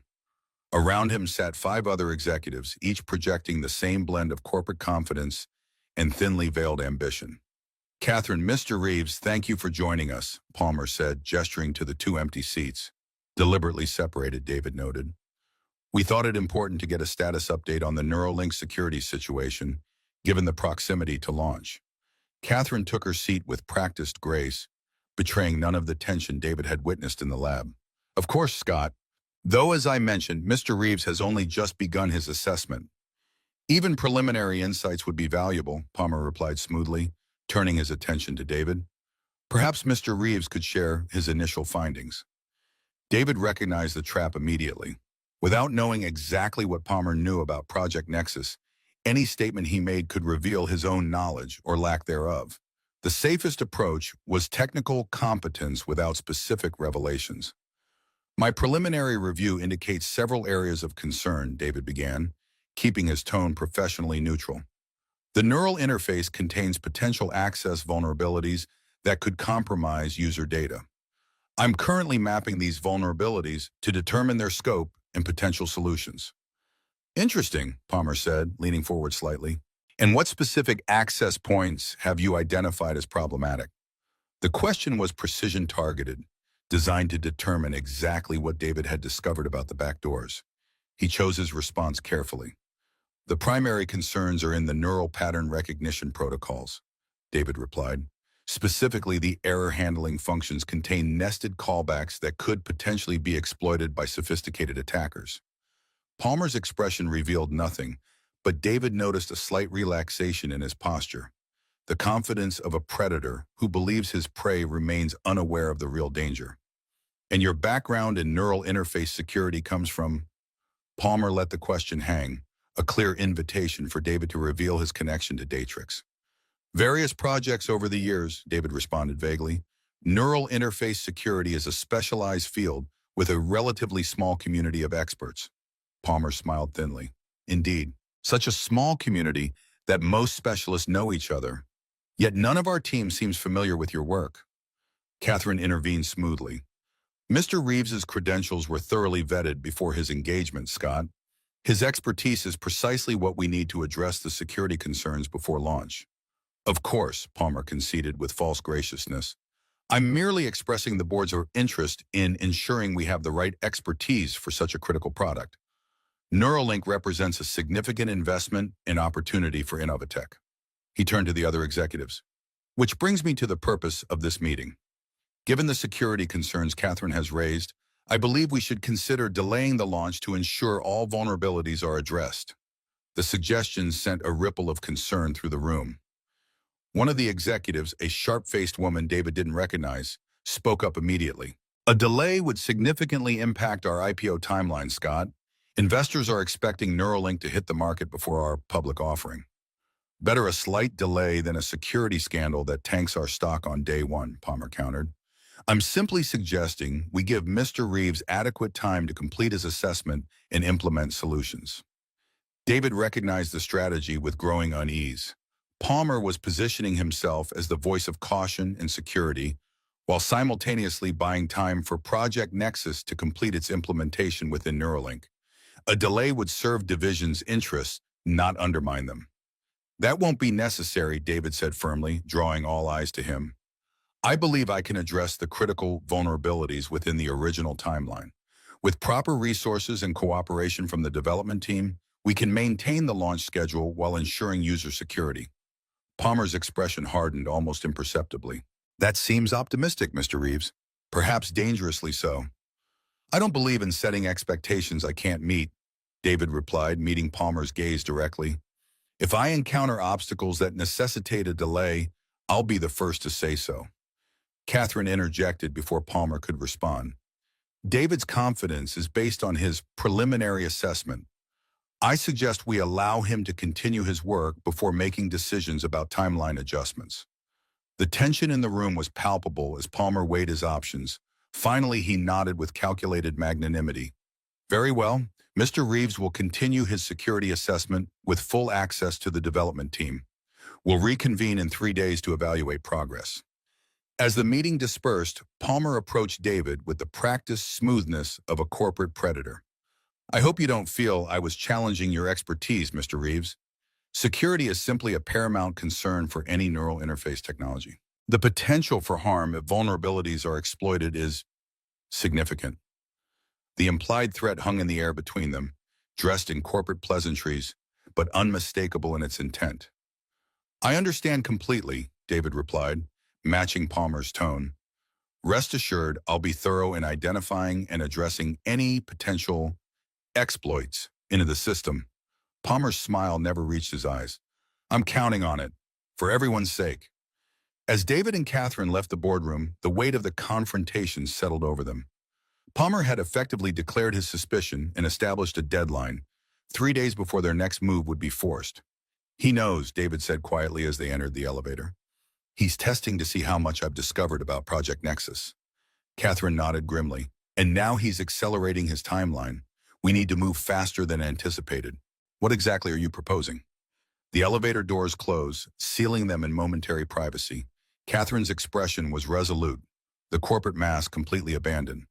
Around him sat 5 other executives, each projecting the same blend of corporate confidence and thinly veiled ambition. "Catherine, Mr. Reeves, thank you for joining us," Palmer said, gesturing to the 2 empty seats. "Deliberately separated," David noted. "We thought it important to get a status update on the Neuralink security situation, given the proximity to launch." Catherine took her seat with practiced grace, betraying none of the tension David had witnessed in the lab. "Of course, Scott. Though, as I mentioned, Mr. Reeves has only just begun his assessment. Even preliminary insights would be valuable," Palmer replied smoothly, turning his attention to David. "Perhaps Mr. Reeves could share his initial findings." David recognized the trap immediately. Without knowing exactly what Palmer knew about Project Nexus, any statement he made could reveal his own knowledge or lack thereof. The safest approach was technical competence without specific revelations. "My preliminary review indicates several areas of concern," David began, keeping his tone professionally neutral. "The neural interface contains potential access vulnerabilities that could compromise user data. I'm currently mapping these vulnerabilities to determine their scope and potential solutions." "Interesting," Palmer said, leaning forward slightly. "And what specific access points have you identified as problematic?" The question was precision-targeted, designed to determine exactly what David had discovered about the back doors. He chose his response carefully. "The primary concerns are in the neural pattern recognition protocols," David replied. "Specifically, the error-handling functions contain nested callbacks that could potentially be exploited by sophisticated attackers." Palmer's expression revealed nothing, but David noticed a slight relaxation in his posture, the confidence of a predator who believes his prey remains unaware of the real danger. "And your background in neural interface security comes from?" Palmer let the question hang, a clear invitation for David to reveal his connection to Datrix. "Various projects over the years," David responded vaguely. "Neural interface security is a specialized field with a relatively small community of experts." Palmer smiled thinly. Indeed, such a small community that most specialists know each other. Yet none of our team seems familiar with your work. Catherine intervened smoothly. Mr. Reeves's credentials were thoroughly vetted before his engagement, Scott. His expertise is precisely what we need to address the security concerns before launch. Of course, Palmer conceded with false graciousness. I'm merely expressing the board's interest in ensuring we have the right expertise for such a critical product. Neuralink represents a significant investment and opportunity for Innovatech. He turned to the other executives. Which brings me to the purpose of this meeting. Given the security concerns Catherine has raised, I believe we should consider delaying the launch to ensure all vulnerabilities are addressed. The suggestion sent a ripple of concern through the room. One of the executives, a sharp-faced woman David didn't recognize, spoke up immediately. A delay would significantly impact our IPO timeline, Scott. Investors are expecting Neuralink to hit the market before our public offering. Better a slight delay than a security scandal that tanks our stock on day one, Palmer countered. I'm simply suggesting we give Mr. Reeves adequate time to complete his assessment and implement solutions. David recognized the strategy with growing unease. Palmer was positioning himself as the voice of caution and security, while simultaneously buying time for Project Nexus to complete its implementation within Neuralink. A delay would serve Division's interests, not undermine them. That won't be necessary, David said firmly, drawing all eyes to him. I believe I can address the critical vulnerabilities within the original timeline. With proper resources and cooperation from the development team, we can maintain the launch schedule while ensuring user security. Palmer's expression hardened almost imperceptibly. That seems optimistic, Mr. Reeves. Perhaps dangerously so. I don't believe in setting expectations I can't meet, David replied, meeting Palmer's gaze directly. If I encounter obstacles that necessitate a delay, I'll be the first to say so. Catherine interjected before Palmer could respond. David's confidence is based on his preliminary assessment. I suggest we allow him to continue his work before making decisions about timeline adjustments. The tension in the room was palpable as Palmer weighed his options. Finally, he nodded with calculated magnanimity. Very well, Mr. Reeves will continue his security assessment with full access to the development team. We'll reconvene in 3 days to evaluate progress. As the meeting dispersed, Palmer approached David with the practiced smoothness of a corporate predator. I hope you don't feel I was challenging your expertise, Mr. Reeves. Security is simply a paramount concern for any neural interface technology. The potential for harm if vulnerabilities are exploited is significant. The implied threat hung in the air between them, dressed in corporate pleasantries, but unmistakable in its intent. I understand completely, David replied, matching Palmer's tone. Rest assured, I'll be thorough in identifying and addressing any potential exploits into the system. Palmer's smile never reached his eyes. I'm counting on it, for everyone's sake. As David and Catherine left the boardroom, the weight of the confrontation settled over them. Palmer had effectively declared his suspicion and established a deadline, 3 days before their next move would be forced. He knows, David said quietly as they entered the elevator. He's testing to see how much I've discovered about Project Nexus. Catherine nodded grimly. And now he's accelerating his timeline. We need to move faster than anticipated. What exactly are you proposing? The elevator doors closed, sealing them in momentary privacy. Catherine's expression was resolute, the corporate mask completely abandoned.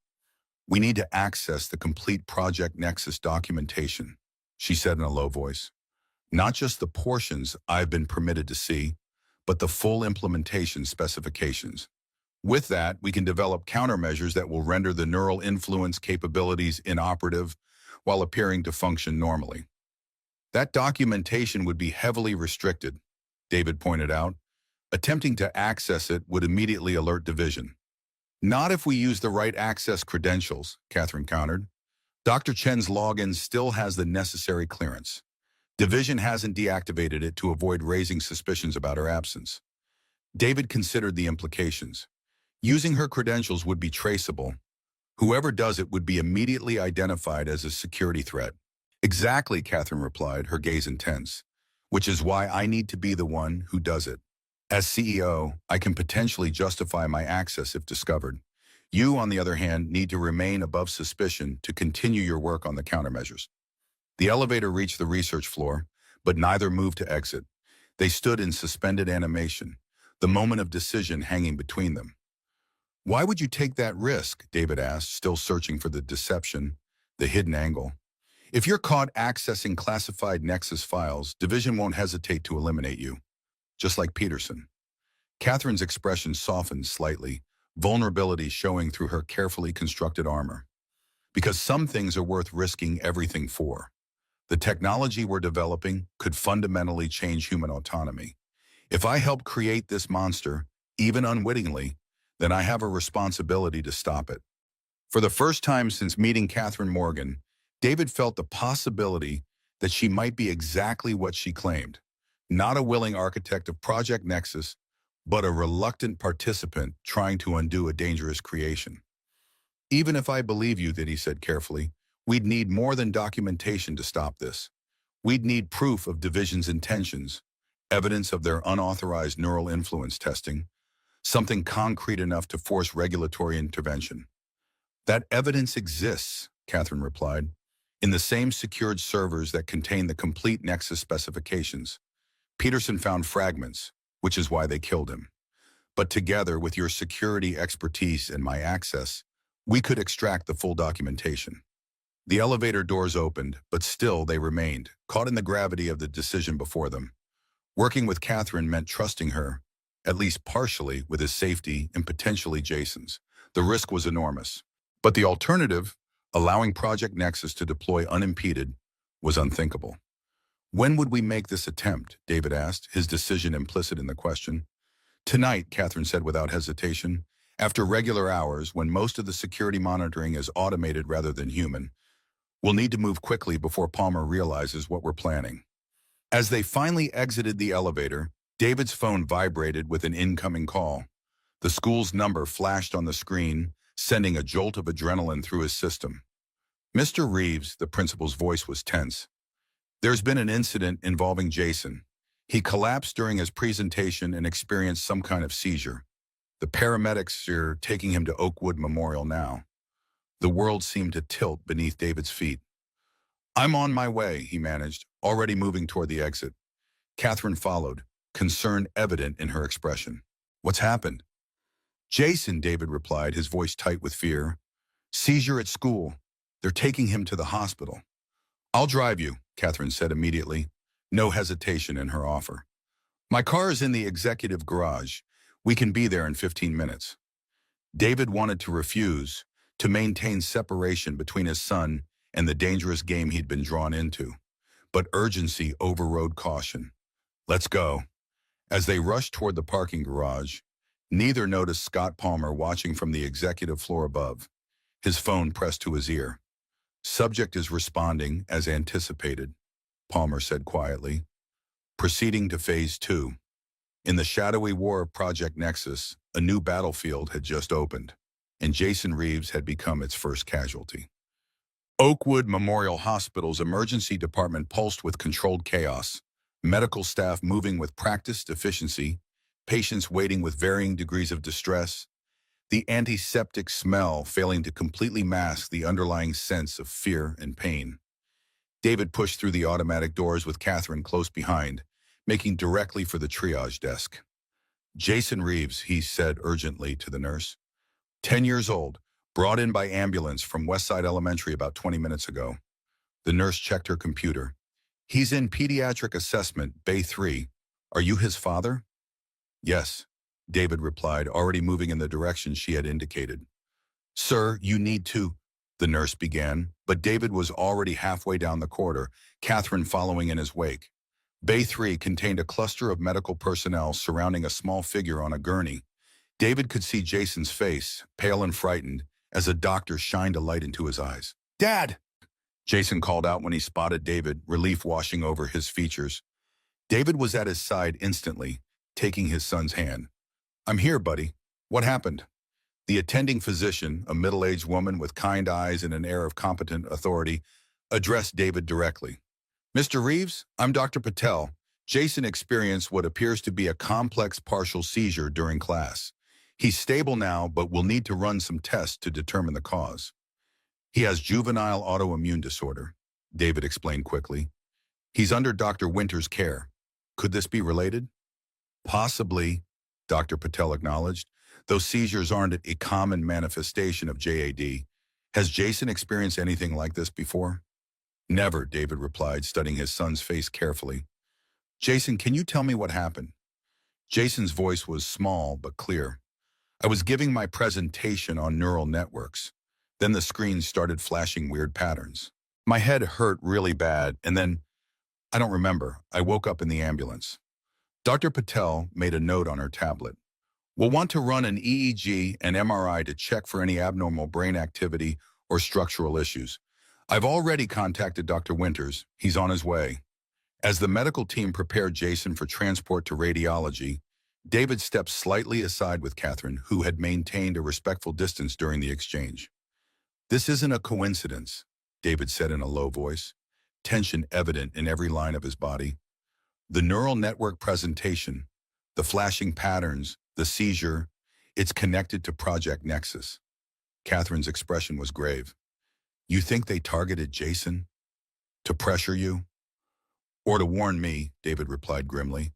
We need to access the complete Project Nexus documentation, she said in a low voice. Not just the portions I've been permitted to see, but the full implementation specifications. With that, we can develop countermeasures that will render the neural influence capabilities inoperative while appearing to function normally. That documentation would be heavily restricted, David pointed out. Attempting to access it would immediately alert Division. Not if we use the right access credentials, Catherine countered. Dr. Chen's login still has the necessary clearance. Division hasn't deactivated it to avoid raising suspicions about her absence. David considered the implications. Using her credentials would be traceable. Whoever does it would be immediately identified as a security threat. Exactly, Catherine replied, her gaze intense, which is why I need to be the one who does it. As CEO, I can potentially justify my access if discovered. You, on the other hand, need to remain above suspicion to continue your work on the countermeasures. The elevator reached the research floor, but neither moved to exit. They stood in suspended animation, the moment of decision hanging between them. Why would you take that risk? David asked, still searching for the deception, the hidden angle. If you're caught accessing classified Nexus files, Division won't hesitate to eliminate you, just like Peterson. Catherine's expression softened slightly, vulnerability showing through her carefully constructed armor. Because some things are worth risking everything for. The technology we're developing could fundamentally change human autonomy. If I help create this monster, even unwittingly, then I have a responsibility to stop it. For the first time since meeting Catherine Morgan, David felt the possibility that she might be exactly what she claimed. Not a willing architect of Project Nexus, but a reluctant participant trying to undo a dangerous creation. Even if I believe you, that he said carefully, we'd need more than documentation to stop this. We'd need proof of Division's intentions, evidence of their unauthorized neural influence testing, something concrete enough to force regulatory intervention. That evidence exists, Catherine replied, in the same secured servers that contain the complete Nexus specifications. Peterson found fragments, which is why they killed him. But together with your security expertise and my access, we could extract the full documentation. The elevator doors opened, but still they remained, caught in the gravity of the decision before them. Working with Catherine meant trusting her, at least partially, with his safety and potentially Jason's. The risk was enormous. But the alternative, allowing Project Nexus to deploy unimpeded, was unthinkable. When would we make this attempt? David asked, his decision implicit in the question. Tonight, Catherine said without hesitation. After regular hours, when most of the security monitoring is automated rather than human, we'll need to move quickly before Palmer realizes what we're planning. As they finally exited the elevator, David's phone vibrated with an incoming call. The school's number flashed on the screen, sending a jolt of adrenaline through his system. Mr. Reeves, the principal's voice was tense. There's been an incident involving Jason. He collapsed during his presentation and experienced some kind of seizure. The paramedics are taking him to Oakwood Memorial now. The world seemed to tilt beneath David's feet. I'm on my way, he managed, already moving toward the exit. Catherine followed, concern evident in her expression. What's happened? Jason, David replied, his voice tight with fear. Seizure at school. They're taking him to the hospital. I'll drive you, Catherine said immediately, no hesitation in her offer. My car is in the executive garage. We can be there in 15 minutes. David wanted to refuse, to maintain separation between his son and the dangerous game he'd been drawn into. But urgency overrode caution. Let's go. As they rushed toward the parking garage, neither noticed Scott Palmer watching from the executive floor above, his phone pressed to his ear. Subject is responding as anticipated, Palmer said quietly. Proceeding to Phase 2. In the shadowy war of Project Nexus, a new battlefield had just opened, and Jason Reeves had become its first casualty. Oakwood Memorial Hospital's emergency department pulsed with controlled chaos, medical staff moving with practiced efficiency, patients waiting with varying degrees of distress, the antiseptic smell failing to completely mask the underlying sense of fear and pain. David pushed through the automatic doors with Catherine close behind, making directly for the triage desk. Jason Reeves, he said urgently to the nurse. 10 years old, brought in by ambulance from Westside Elementary about 20 minutes ago. The nurse checked her computer. He's in pediatric assessment, Bay 3. Are you his father? Yes, David replied, already moving in the direction she had indicated. Sir, you need to, the nurse began, but David was already halfway down the corridor, Catherine following in his wake. Bay 3 contained a cluster of medical personnel surrounding a small figure on a gurney. David could see Jason's face, pale and frightened, as a doctor shined a light into his eyes. Dad! Jason called out when he spotted David, relief washing over his features. David was at his side instantly, taking his son's hand. I'm here, buddy. What happened? The attending physician, a middle-aged woman with kind eyes and an air of competent authority, addressed David directly. Mr. Reeves, I'm Dr. Patel. Jason experienced what appears to be a complex partial seizure during class. He's stable now, but will need to run some tests to determine the cause. He has juvenile autoimmune disorder. David explained quickly. He's under Dr. Winter's care. Could this be related? Possibly, Dr. Patel acknowledged, though seizures aren't a common manifestation of JAD. Has Jason experienced anything like this before? Never, David replied, studying his son's face carefully. Jason, can you tell me what happened? Jason's voice was small but clear. I was giving my presentation on neural networks. Then the screen started flashing weird patterns. My head hurt really bad, and then, I don't remember, I woke up in the ambulance. Dr. Patel made a note on her tablet. We'll want to run an EEG and MRI to check for any abnormal brain activity or structural issues. I've already contacted Dr. Winters. He's on his way. As the medical team prepared Jason for transport to radiology, David stepped slightly aside with Catherine, who had maintained a respectful distance during the exchange. This isn't a coincidence, David said in a low voice, tension evident in every line of his body. The neural network presentation, the flashing patterns, the seizure, it's connected to Project Nexus. Catherine's expression was grave. You think they targeted Jason? To pressure you? Or to warn me, David replied grimly.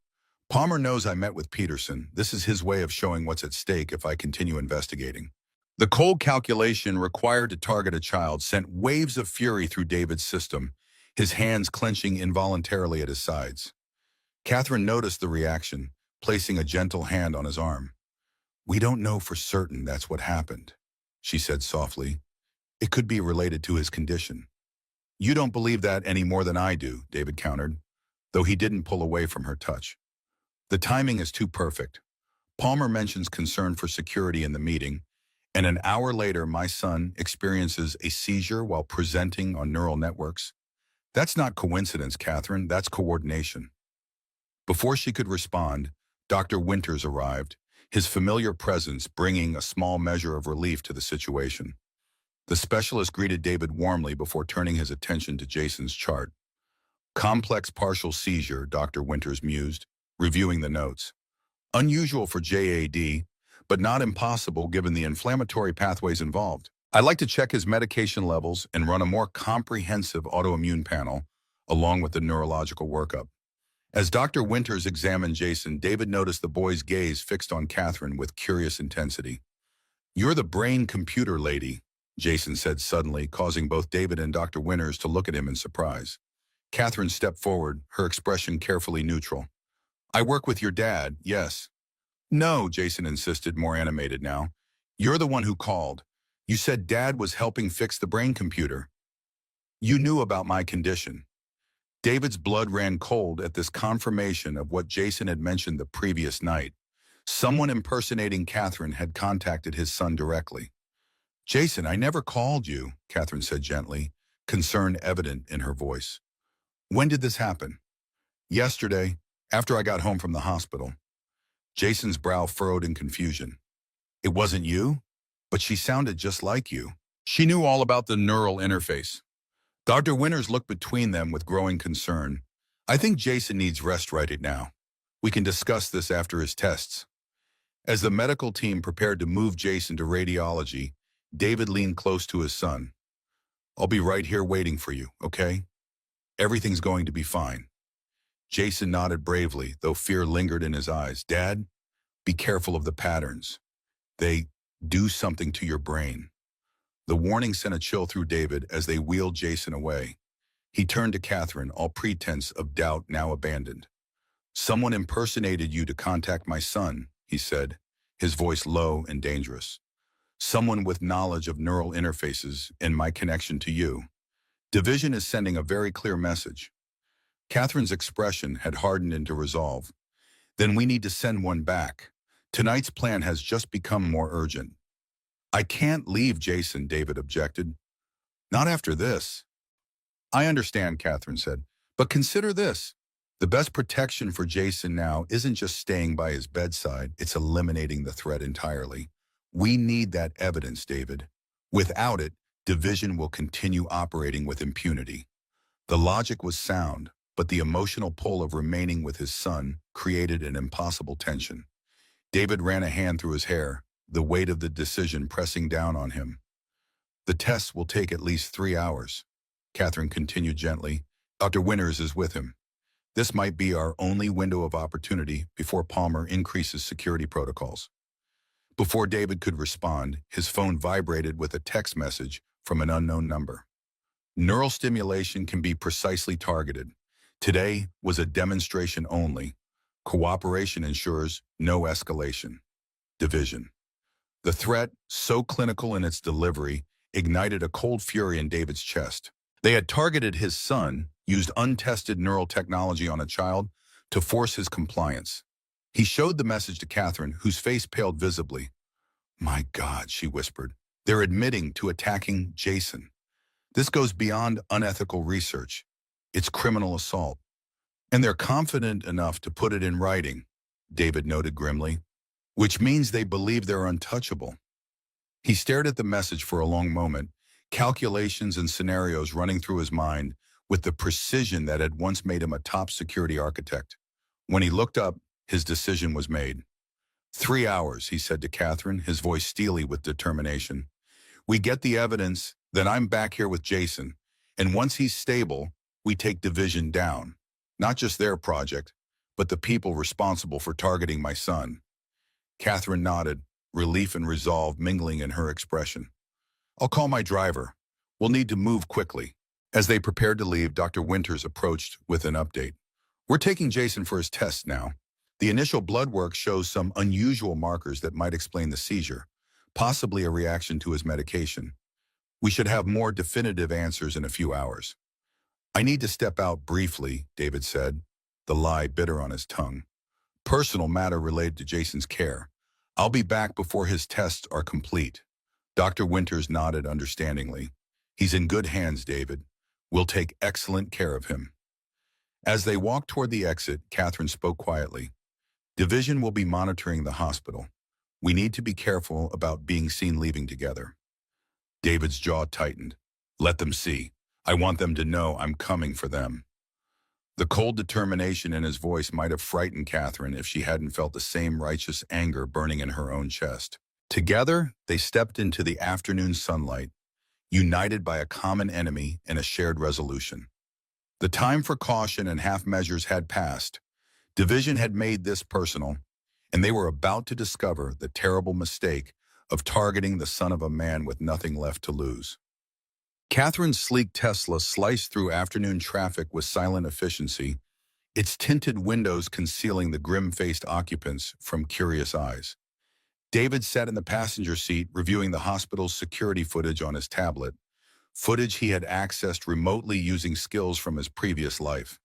Palmer knows I met with Peterson. This is his way of showing what's at stake if I continue investigating. The cold calculation required to target a child sent waves of fury through David's system, his hands clenching involuntarily at his sides. Catherine noticed the reaction, placing a gentle hand on his arm. We don't know for certain that's what happened, she said softly. It could be related to his condition. You don't believe that any more than I do, David countered, though he didn't pull away from her touch. The timing is too perfect. Palmer mentions concern for security in the meeting, and an hour later my son experiences a seizure while presenting on neural networks. That's not coincidence, Catherine, that's coordination. Before she could respond, Dr. Winters arrived, his familiar presence bringing a small measure of relief to the situation. The specialist greeted David warmly before turning his attention to Jason's chart. Complex partial seizure, Dr. Winters mused, reviewing the notes. Unusual for JAD, but not impossible given the inflammatory pathways involved. I'd like to check his medication levels and run a more comprehensive autoimmune panel, along with the neurological workup. As Dr. Winters examined Jason, David noticed the boy's gaze fixed on Catherine with curious intensity. You're the brain-computer lady, Jason said suddenly, causing both David and Dr. Winters to look at him in surprise. Catherine stepped forward, her expression carefully neutral. I work with your dad, yes. No, Jason insisted, more animated now. You're the one who called. You said Dad was helping fix the brain computer. You knew about my condition. David's blood ran cold at this confirmation of what Jason had mentioned the previous night. Someone impersonating Catherine had contacted his son directly. Jason, I never called you, Catherine said gently, concern evident in her voice. When did this happen? Yesterday, after I got home from the hospital. Jason's brow furrowed in confusion. It wasn't you? But she sounded just like you. She knew all about the neural interface. Dr. Winters looked between them with growing concern. I think Jason needs rest right now. We can discuss this after his tests. As the medical team prepared to move Jason to radiology, David leaned close to his son. I'll be right here waiting for you, okay? Everything's going to be fine. Jason nodded bravely, though fear lingered in his eyes. Dad, be careful of the patterns. They do something to your brain. The warning sent a chill through David as they wheeled Jason away. He turned to Catherine, all pretense of doubt now abandoned. Someone impersonated you to contact my son, he said, his voice low and dangerous. Someone with knowledge of neural interfaces and my connection to you. Division is sending a very clear message. Catherine's expression had hardened into resolve. Then we need to send one back. Tonight's plan has just become more urgent. I can't leave Jason, David objected. Not after this. I understand, Catherine said, but consider this. The best protection for Jason now isn't just staying by his bedside, it's eliminating the threat entirely. We need that evidence, David. Without it, Division will continue operating with impunity. The logic was sound, but the emotional pull of remaining with his son created an impossible tension. David ran a hand through his hair, the weight of the decision pressing down on him. The tests will take at least 3 hours. Catherine continued gently. Dr. Winters is with him. This might be our only window of opportunity before Palmer increases security protocols. Before David could respond, his phone vibrated with a text message from an unknown number. Neural stimulation can be precisely targeted. Today was a demonstration only. Cooperation ensures no escalation. Division. The threat, so clinical in its delivery, ignited a cold fury in David's chest. They had targeted his son, used untested neural technology on a child to force his compliance. He showed the message to Catherine, whose face paled visibly. "My God," she whispered, "they're admitting to attacking Jason. This goes beyond unethical research. It's criminal assault. And they're confident enough to put it in writing," David noted grimly, "which means they believe they're untouchable." He stared at the message for a long moment, calculations and scenarios running through his mind with the precision that had once made him a top security architect. When he looked up, his decision was made. 3 hours, he said to Catherine, his voice steely with determination. "We get the evidence, then I'm back here with Jason, and once he's stable, we take Division down. Not just their project, but the people responsible for targeting my son." Catherine nodded, relief and resolve mingling in her expression. "I'll call my driver. We'll need to move quickly." As they prepared to leave, Dr. Winters approached with an update. "We're taking Jason for his tests now. The initial blood work shows some unusual markers that might explain the seizure, possibly a reaction to his medication. We should have more definitive answers in a few hours." "I need to step out briefly," David said, the lie bitter on his tongue. "Personal matter related to Jason's care. I'll be back before his tests are complete." Dr. Winters nodded understandingly. "He's in good hands, David. We'll take excellent care of him." As they walked toward the exit, Catherine spoke quietly. "Division will be monitoring the hospital. We need to be careful about being seen leaving together." David's jaw tightened. "Let them see. I want them to know I'm coming for them." The cold determination in his voice might have frightened Catherine if she hadn't felt the same righteous anger burning in her own chest. Together, they stepped into the afternoon sunlight, united by a common enemy and a shared resolution. The time for caution and half measures had passed. Division had made this personal, and they were about to discover the terrible mistake of targeting the son of a man with nothing left to lose. Catherine's sleek Tesla sliced through afternoon traffic with silent efficiency, its tinted windows concealing the grim-faced occupants from curious eyes. David sat in the passenger seat reviewing the hospital's security footage on his tablet, footage he had accessed remotely using skills from his previous life.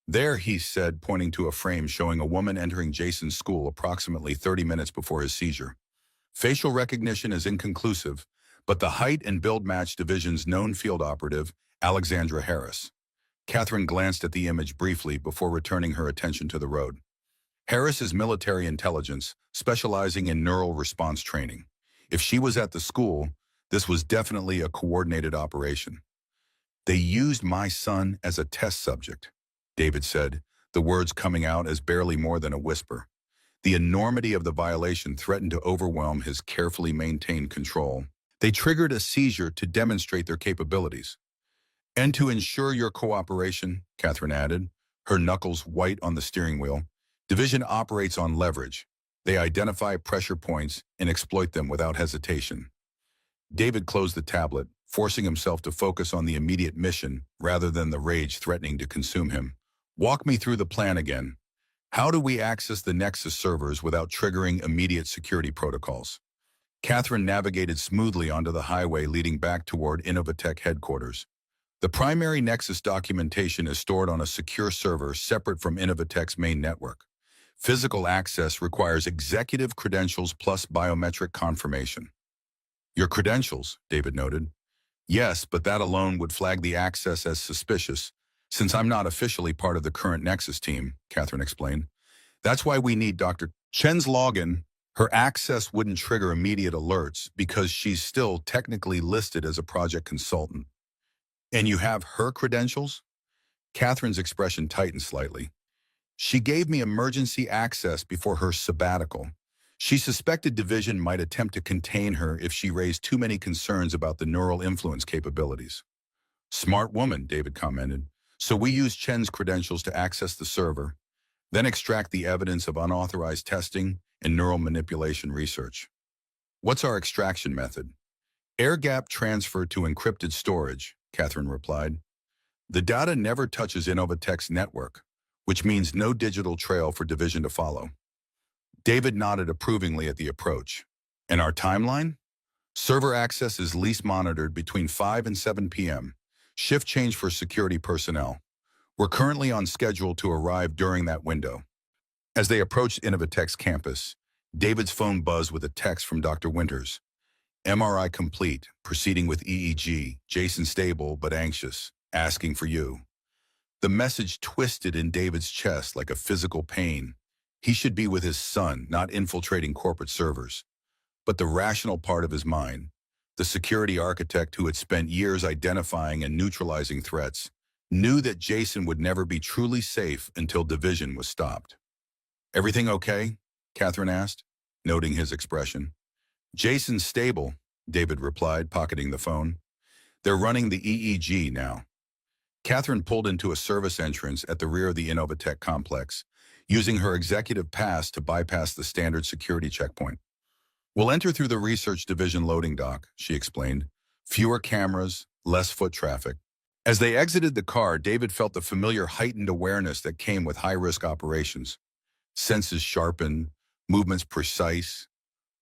"There," he said, pointing to a frame showing a woman entering Jason's school approximately 30 minutes before his seizure. "Facial recognition is inconclusive, but the height and build match Division's known field operative, Alexandra Harris." Catherine glanced at the image briefly before returning her attention to the road. "Harris is military intelligence, specializing in neural response training. If she was at the school, this was definitely a coordinated operation." "They used my son as a test subject," David said, the words coming out as barely more than a whisper. The enormity of the violation threatened to overwhelm his carefully maintained control. "They triggered a seizure to demonstrate their capabilities." "And to ensure your cooperation," Catherine added, her knuckles white on the steering wheel. "Division operates on leverage. They identify pressure points and exploit them without hesitation." David closed the tablet, forcing himself to focus on the immediate mission rather than the rage threatening to consume him. "Walk me through the plan again. How do we access the Nexus servers without triggering immediate security protocols?" Catherine navigated smoothly onto the highway leading back toward Innovatech headquarters. "The primary Nexus documentation is stored on a secure server separate from Innovatech's main network. Physical access requires executive credentials plus biometric confirmation." "Your credentials," David noted. "Yes, but that alone would flag the access as suspicious, since I'm not officially part of the current Nexus team," Catherine explained. "That's why we need Dr. Chen's login. Her access wouldn't trigger immediate alerts because she's still technically listed as a project consultant." "And you have her credentials?" Catherine's expression tightened slightly. "She gave me emergency access before her sabbatical. She suspected Division might attempt to contain her if she raised too many concerns about the neural influence capabilities." Smart woman, David commented. So we use Chen's credentials to access the server, then extract the evidence of unauthorized testing and neural manipulation research. What's our extraction method? Air-gap transfer to encrypted storage, Catherine replied. The data never touches Innovatech's network, which means no digital trail for Division to follow. David nodded approvingly at the approach. And our timeline? Server access is least monitored between 5 and 7 p.m. Shift change for security personnel. We're currently on schedule to arrive during that window. As they approached Innovatech's campus, David's phone buzzed with a text from Dr. Winters. MRI complete, proceeding with EEG, Jason stable but anxious, asking for you. The message twisted in David's chest like a physical pain. He should be with his son, not infiltrating corporate servers. But the rational part of his mind, the security architect who had spent years identifying and neutralizing threats, knew that Jason would never be truly safe until Division was stopped. Everything okay? Catherine asked, noting his expression. Jason's stable, David replied, pocketing the phone. They're running the EEG now. Catherine pulled into a service entrance at the rear of the Innovatech complex, using her executive pass to bypass the standard security checkpoint. We'll enter through the research division loading dock, she explained. Fewer cameras, less foot traffic. As they exited the car, David felt the familiar heightened awareness that came with high-risk operations. Senses sharpened, movements precise,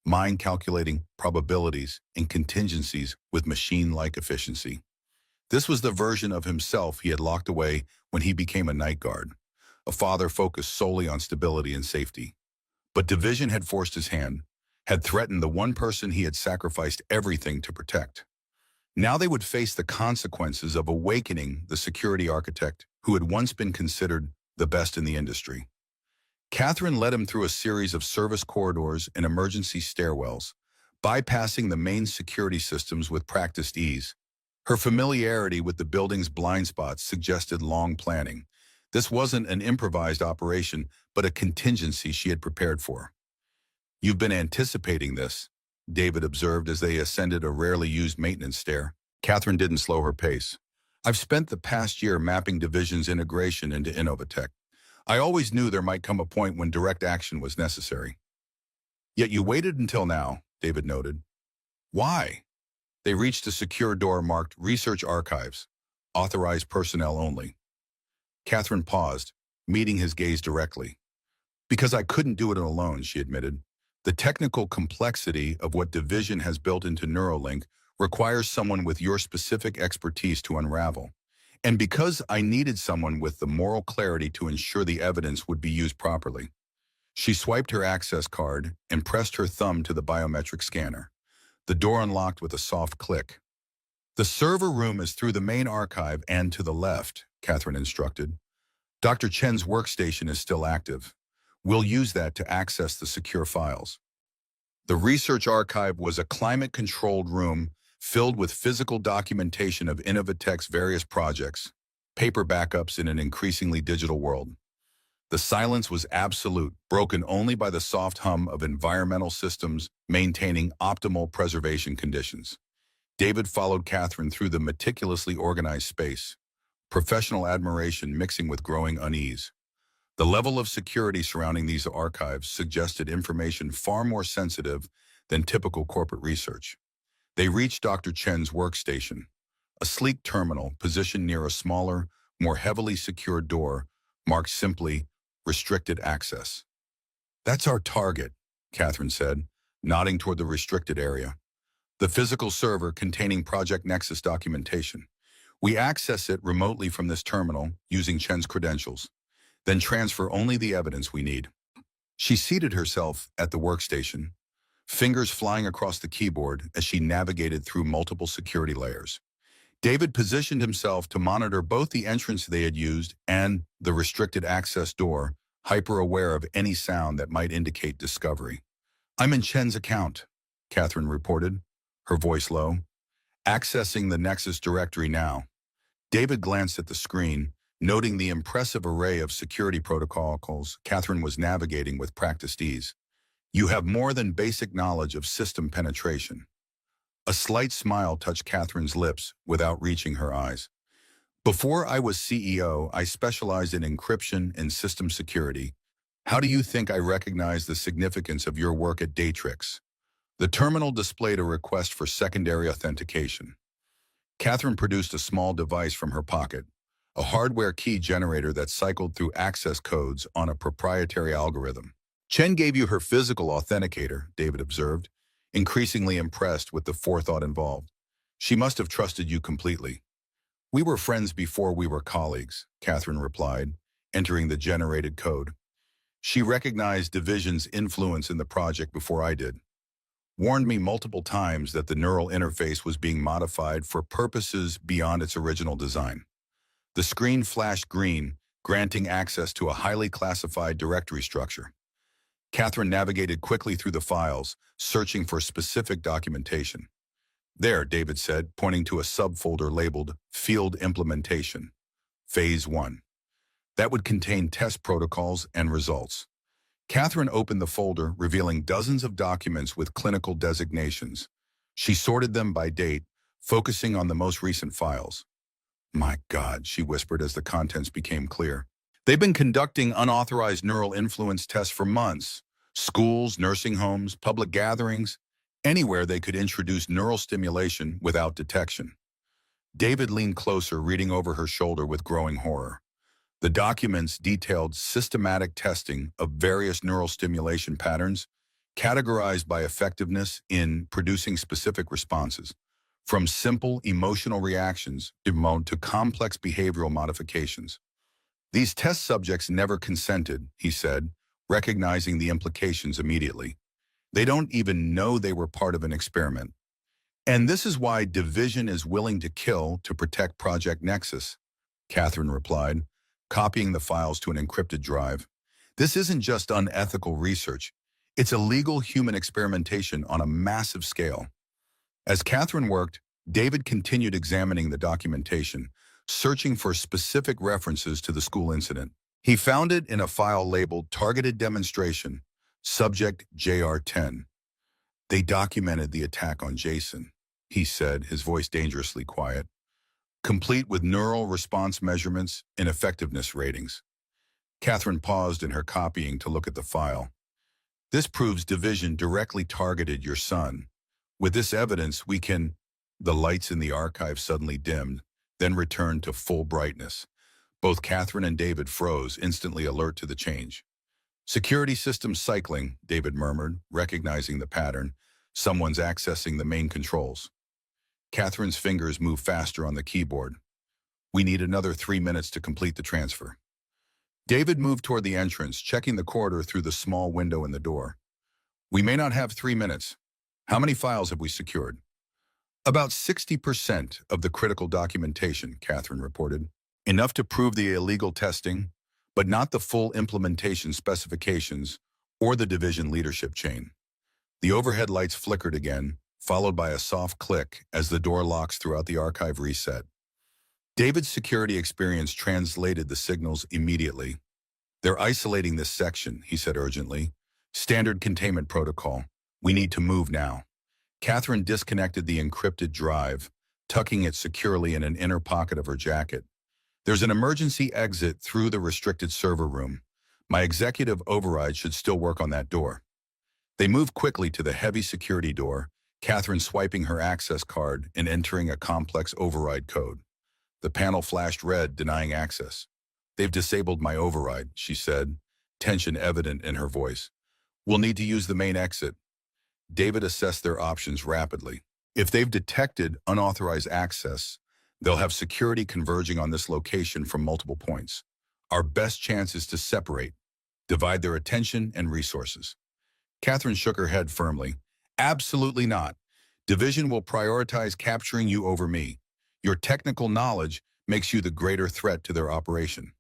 mind calculating probabilities and contingencies with machine-like efficiency. This was the version of himself he had locked away when he became a night guard, a father focused solely on stability and safety. But Division had forced his hand, had threatened the one person he had sacrificed everything to protect. Now they would face the consequences of awakening the security architect who had once been considered the best in the industry. Catherine led him through a series of service corridors and emergency stairwells, bypassing the main security systems with practiced ease. Her familiarity with the building's blind spots suggested long planning. This wasn't an improvised operation, but a contingency she had prepared for. You've been anticipating this, David observed as they ascended a rarely used maintenance stair. Catherine didn't slow her pace. I've spent the past year mapping Division's integration into Innovatech. I always knew there might come a point when direct action was necessary. Yet you waited until now, David noted. Why? They reached a secure door marked Research Archives, authorized personnel only. Catherine paused, meeting his gaze directly. Because I couldn't do it alone, she admitted. The technical complexity of what Division has built into Neuralink requires someone with your specific expertise to unravel. And because I needed someone with the moral clarity to ensure the evidence would be used properly. She swiped her access card and pressed her thumb to the biometric scanner. The door unlocked with a soft click. The server room is through the main archive and to the left, Catherine instructed. Dr. Chen's workstation is still active. We'll use that to access the secure files. The research archive was a climate-controlled room filled with physical documentation of Innovatech's various projects, paper backups in an increasingly digital world. The silence was absolute, broken only by the soft hum of environmental systems maintaining optimal preservation conditions. David followed Catherine through the meticulously organized space, professional admiration mixing with growing unease. The level of security surrounding these archives suggested information far more sensitive than typical corporate research. They reached Dr. Chen's workstation, a sleek terminal positioned near a smaller, more heavily secured door marked simply Restricted Access. That's our target, Catherine said, nodding toward the restricted area. The physical server containing Project Nexus documentation. We access it remotely from this terminal using Chen's credentials, then transfer only the evidence we need. She seated herself at the workstation, fingers flying across the keyboard as she navigated through multiple security layers. David positioned himself to monitor both the entrance they had used and the restricted access door, hyper-aware of any sound that might indicate discovery. I'm in Chen's account, Catherine reported, her voice low. Accessing the Nexus directory now. David glanced at the screen, noting the impressive array of security protocols Catherine was navigating with practiced ease. You have more than basic knowledge of system penetration. A slight smile touched Catherine's lips without reaching her eyes. Before I was CEO, I specialized in encryption and system security. How do you think I recognize the significance of your work at Datrix? The terminal displayed a request for secondary authentication. Catherine produced a small device from her pocket, a hardware key generator that cycled through access codes on a proprietary algorithm. Chen gave you her physical authenticator, David observed, increasingly impressed with the forethought involved. She must have trusted you completely. We were friends before we were colleagues, Catherine replied, entering the generated code. She recognized Division's influence in the project before I did. Warned me multiple times that the neural interface was being modified for purposes beyond its original design. The screen flashed green, granting access to a highly classified directory structure. Catherine navigated quickly through the files, searching for specific documentation. There, David said, pointing to a subfolder labeled Field Implementation, Phase 1. That would contain test protocols and results. Catherine opened the folder, revealing dozens of documents with clinical designations. She sorted them by date, focusing on the most recent files. My God, she whispered as the contents became clear. They've been conducting unauthorized neural influence tests for months. Schools, nursing homes, public gatherings, anywhere they could introduce neural stimulation without detection. David leaned closer, reading over her shoulder with growing horror. The documents detailed systematic testing of various neural stimulation patterns, categorized by effectiveness in producing specific responses, from simple emotional reactions to complex behavioral modifications. These test subjects never consented, he said, recognizing the implications immediately. They don't even know they were part of an experiment. And this is why Division is willing to kill to protect Project Nexus, Catherine replied, copying the files to an encrypted drive. This isn't just unethical research. It's illegal human experimentation on a massive scale. As Catherine worked, David continued examining the documentation, searching for specific references to the school incident. He found it in a file labeled Targeted Demonstration, Subject JR10. They documented the attack on Jason, he said, his voice dangerously quiet, complete with neural response measurements and effectiveness ratings. Catherine paused in her copying to look at the file. This proves Division directly targeted your son. With this evidence, we can... The lights in the archive suddenly dimmed, then returned to full brightness. Both Catherine and David froze, instantly alert to the change. Security systems cycling, David murmured, recognizing the pattern. Someone's accessing the main controls. Catherine's fingers moved faster on the keyboard. We need another 3 minutes to complete the transfer. David moved toward the entrance, checking the corridor through the small window in the door. We may not have 3 minutes. How many files have we secured? About 60% of the critical documentation, Catherine reported. Enough to prove the illegal testing, but not the full implementation specifications or the Division leadership chain. The overhead lights flickered again, followed by a soft click as the door locks throughout the archive reset. David's security experience translated the signals immediately. They're isolating this section, he said urgently. Standard containment protocol. We need to move now. Catherine disconnected the encrypted drive, tucking it securely in an inner pocket of her jacket. There's an emergency exit through the restricted server room. My executive override should still work on that door. They moved quickly to the heavy security door, Catherine swiping her access card and entering a complex override code. The panel flashed red, denying access. They've disabled my override, she said, tension evident in her voice. We'll need to use the main exit. David assessed their options rapidly. If they've detected unauthorized access, they'll have security converging on this location from multiple points. Our best chance is to separate, divide their attention and resources. Catherine shook her head firmly. Absolutely not. Division will prioritize capturing you over me. Your technical knowledge makes you the greater threat to their operation.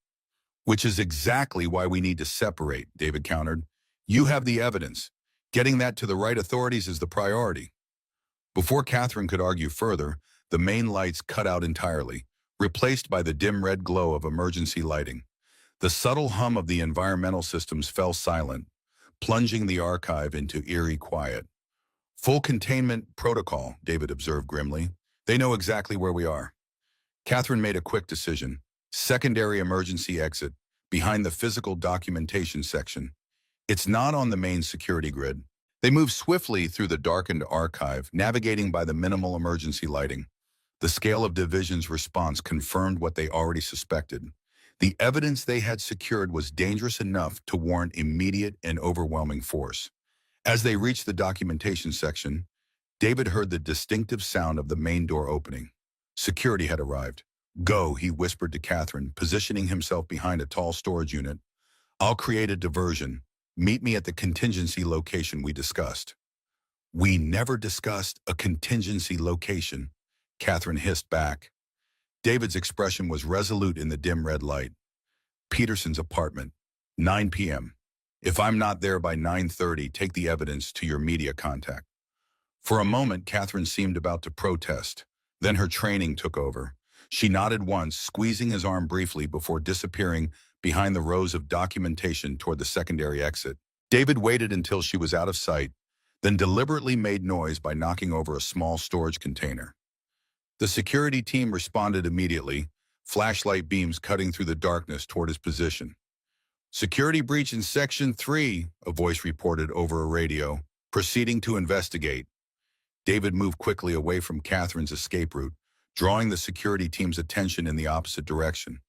Which is exactly why we need to separate, David countered. You have the evidence. Getting that to the right authorities is the priority. Before Catherine could argue further, the main lights cut out entirely, replaced by the dim red glow of emergency lighting. The subtle hum of the environmental systems fell silent, plunging the archive into eerie quiet. Full containment protocol, David observed grimly. They know exactly where we are. Catherine made a quick decision. Secondary emergency exit, behind the physical documentation section. It's not on the main security grid. They moved swiftly through the darkened archive, navigating by the minimal emergency lighting. The scale of Division's response confirmed what they already suspected. The evidence they had secured was dangerous enough to warrant immediate and overwhelming force. As they reached the documentation section, David heard the distinctive sound of the main door opening. Security had arrived. "Go," he whispered to Catherine, positioning himself behind a tall storage unit. "I'll create a diversion. Meet me at the contingency location we discussed." "We never discussed a contingency location," Catherine hissed back. David's expression was resolute in the dim red light. "Peterson's apartment, 9 p.m. If I'm not there by 9:30, take the evidence to your media contact." For a moment, Catherine seemed about to protest. Then her training took over. She nodded once, squeezing his arm briefly before disappearing behind the rows of documentation toward the secondary exit. David waited until she was out of sight, then deliberately made noise by knocking over a small storage container. The security team responded immediately, flashlight beams cutting through the darkness toward his position. "Security breach in Section 3, a voice reported over a radio, proceeding to investigate." David moved quickly away from Catherine's escape route, drawing the security team's attention in the opposite direction.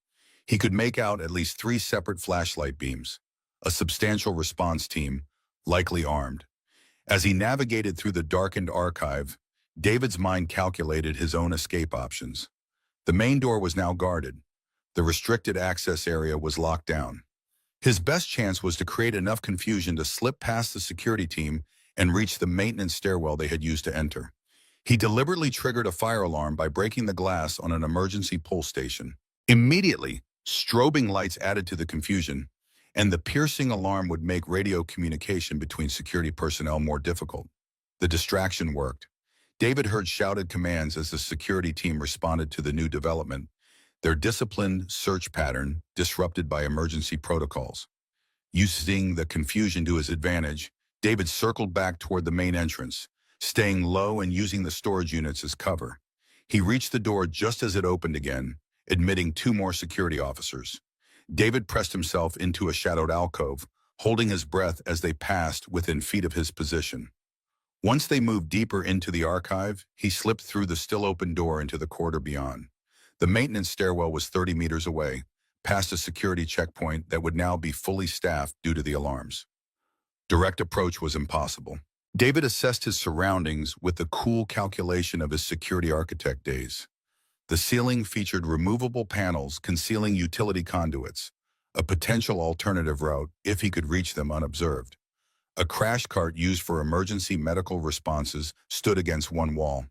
He could make out at least 3 separate flashlight beams, a substantial response team, likely armed. As he navigated through the darkened archive, David's mind calculated his own escape options. The main door was now guarded. The restricted access area was locked down. His best chance was to create enough confusion to slip past the security team and reach the maintenance stairwell they had used to enter. He deliberately triggered a fire alarm by breaking the glass on an emergency pull station. Immediately, strobing lights added to the confusion, and the piercing alarm would make radio communication between security personnel more difficult. The distraction worked. David heard shouted commands as the security team responded to the new development, their disciplined search pattern disrupted by emergency protocols. Using the confusion to his advantage, David circled back toward the main entrance, staying low and using the storage units as cover. He reached the door just as it opened again, admitting 2 more security officers. David pressed himself into a shadowed alcove, holding his breath as they passed within feet of his position. Once they moved deeper into the archive, he slipped through the still open door into the corridor beyond. The maintenance stairwell was 30 meters away, past a security checkpoint that would now be fully staffed due to the alarms. Direct approach was impossible. David assessed his surroundings with the cool calculation of his security architect days. The ceiling featured removable panels concealing utility conduits, a potential alternative route if he could reach them unobserved. A crash cart used for emergency medical responses stood against one wall.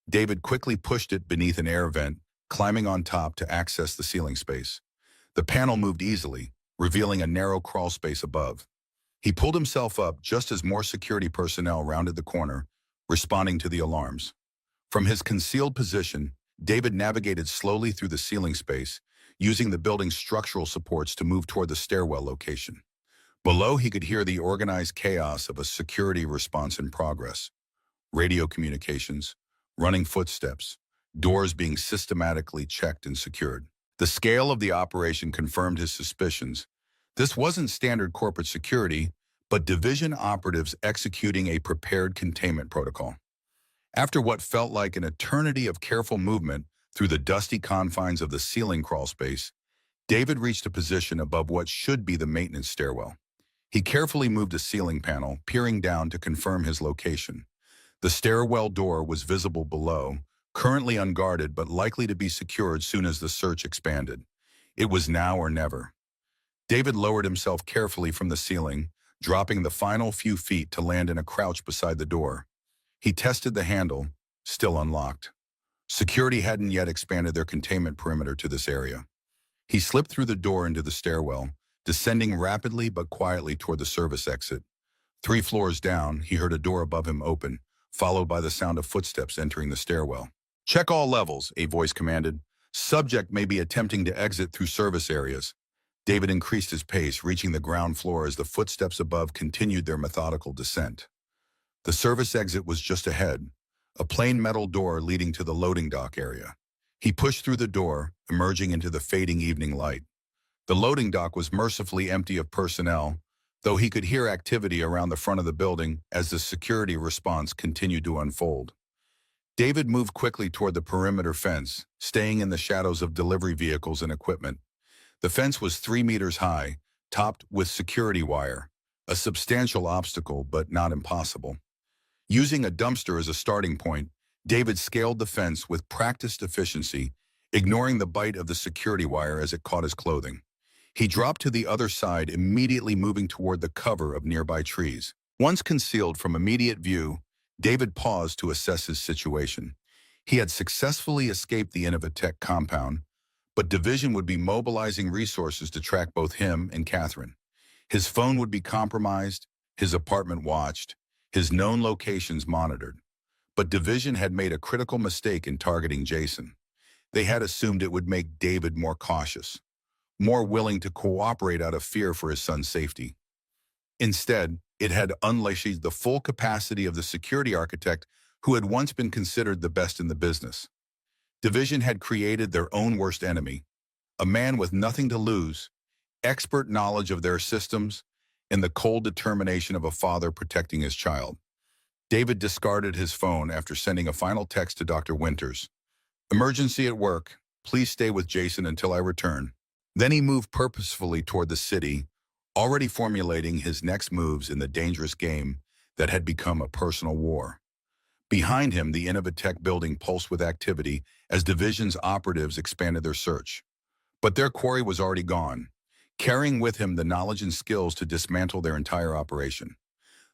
David quickly pushed it beneath an air vent, climbing on top to access the ceiling space. The panel moved easily, revealing a narrow crawl space above. He pulled himself up just as more security personnel rounded the corner, responding to the alarms. From his concealed position, David navigated slowly through the ceiling space, using the building's structural supports to move toward the stairwell location. Below, he could hear the organized chaos of a security response in progress. Radio communications, running footsteps, doors being systematically checked and secured. The scale of the operation confirmed his suspicions. This wasn't standard corporate security, but division operatives executing a prepared containment protocol. After what felt like an eternity of careful movement through the dusty confines of the ceiling crawl space, David reached a position above what should be the maintenance stairwell. He carefully moved a ceiling panel, peering down to confirm his location. The stairwell door was visible below, currently unguarded but likely to be secured soon as the search expanded. It was now or never. David lowered himself carefully from the ceiling, dropping the final few feet to land in a crouch beside the door. He tested the handle, still unlocked. Security hadn't yet expanded their containment perimeter to this area. He slipped through the door into the stairwell, descending rapidly but quietly toward the service exit. 3 floors down, he heard a door above him open, followed by the sound of footsteps entering the stairwell. "Check all levels," a voice commanded. "Subject may be attempting to exit through service areas." David increased his pace, reaching the ground floor as the footsteps above continued their methodical descent. The service exit was just ahead, a plain metal door leading to the loading dock area. He pushed through the door, emerging into the fading evening light. The loading dock was mercifully empty of personnel, though he could hear activity around the front of the building as the security response continued to unfold. David moved quickly toward the perimeter fence, staying in the shadows of delivery vehicles and equipment. The fence was 3 meters high, topped with security wire, a substantial obstacle but not impossible. Using a dumpster as a starting point, David scaled the fence with practiced efficiency, ignoring the bite of the security wire as it caught his clothing. He dropped to the other side, immediately moving toward the cover of nearby trees. Once concealed from immediate view, David paused to assess his situation. He had successfully escaped the Innovatech compound, but Division would be mobilizing resources to track both him and Catherine. His phone would be compromised, his apartment watched, his known locations monitored. But Division had made a critical mistake in targeting Jason. They had assumed it would make David more cautious, more willing to cooperate out of fear for his son's safety. Instead, it had unleashed the full capacity of the security architect who had once been considered the best in the business. Division had created their own worst enemy, a man with nothing to lose, expert knowledge of their systems, and the cold determination of a father protecting his child. David discarded his phone after sending a final text to Dr. Winters. "Emergency at work. Please stay with Jason until I return." Then he moved purposefully toward the city, already formulating his next moves in the dangerous game that had become a personal war. Behind him, the Innovatech building pulsed with activity as Division's operatives expanded their search. But their quarry was already gone, carrying with him the knowledge and skills to dismantle their entire operation.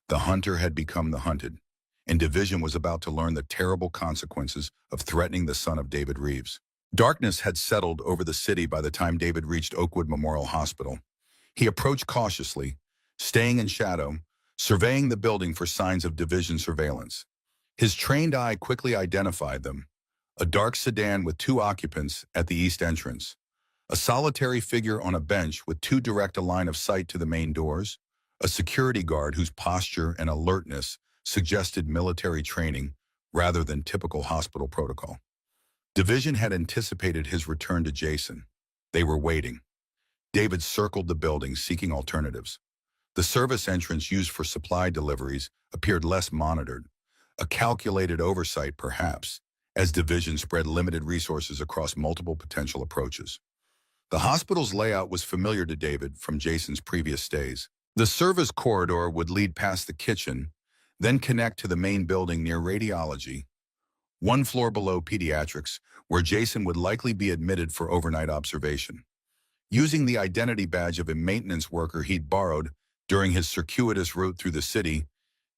The hunter had become the hunted, and Division was about to learn the terrible consequences of threatening the son of David Reeves. Darkness had settled over the city by the time David reached Oakwood Memorial Hospital. He approached cautiously, staying in shadow, surveying the building for signs of Division surveillance. His trained eye quickly identified them: a dark sedan with 2 occupants at the east entrance, a solitary figure on a bench with too direct a line of sight to the main doors, a security guard whose posture and alertness suggested military training rather than typical hospital protocol. Division had anticipated his return to Jason. They were waiting. David circled the building, seeking alternatives. The service entrance used for supply deliveries appeared less monitored, a calculated oversight perhaps, as Division spread limited resources across multiple potential approaches. The hospital's layout was familiar to David from Jason's previous stays. The service corridor would lead past the kitchen, then connect to the main building near radiology, 1 floor below pediatrics, where Jason would likely be admitted for overnight observation. Using the identity badge of a maintenance worker he'd borrowed during his circuitous route through the city,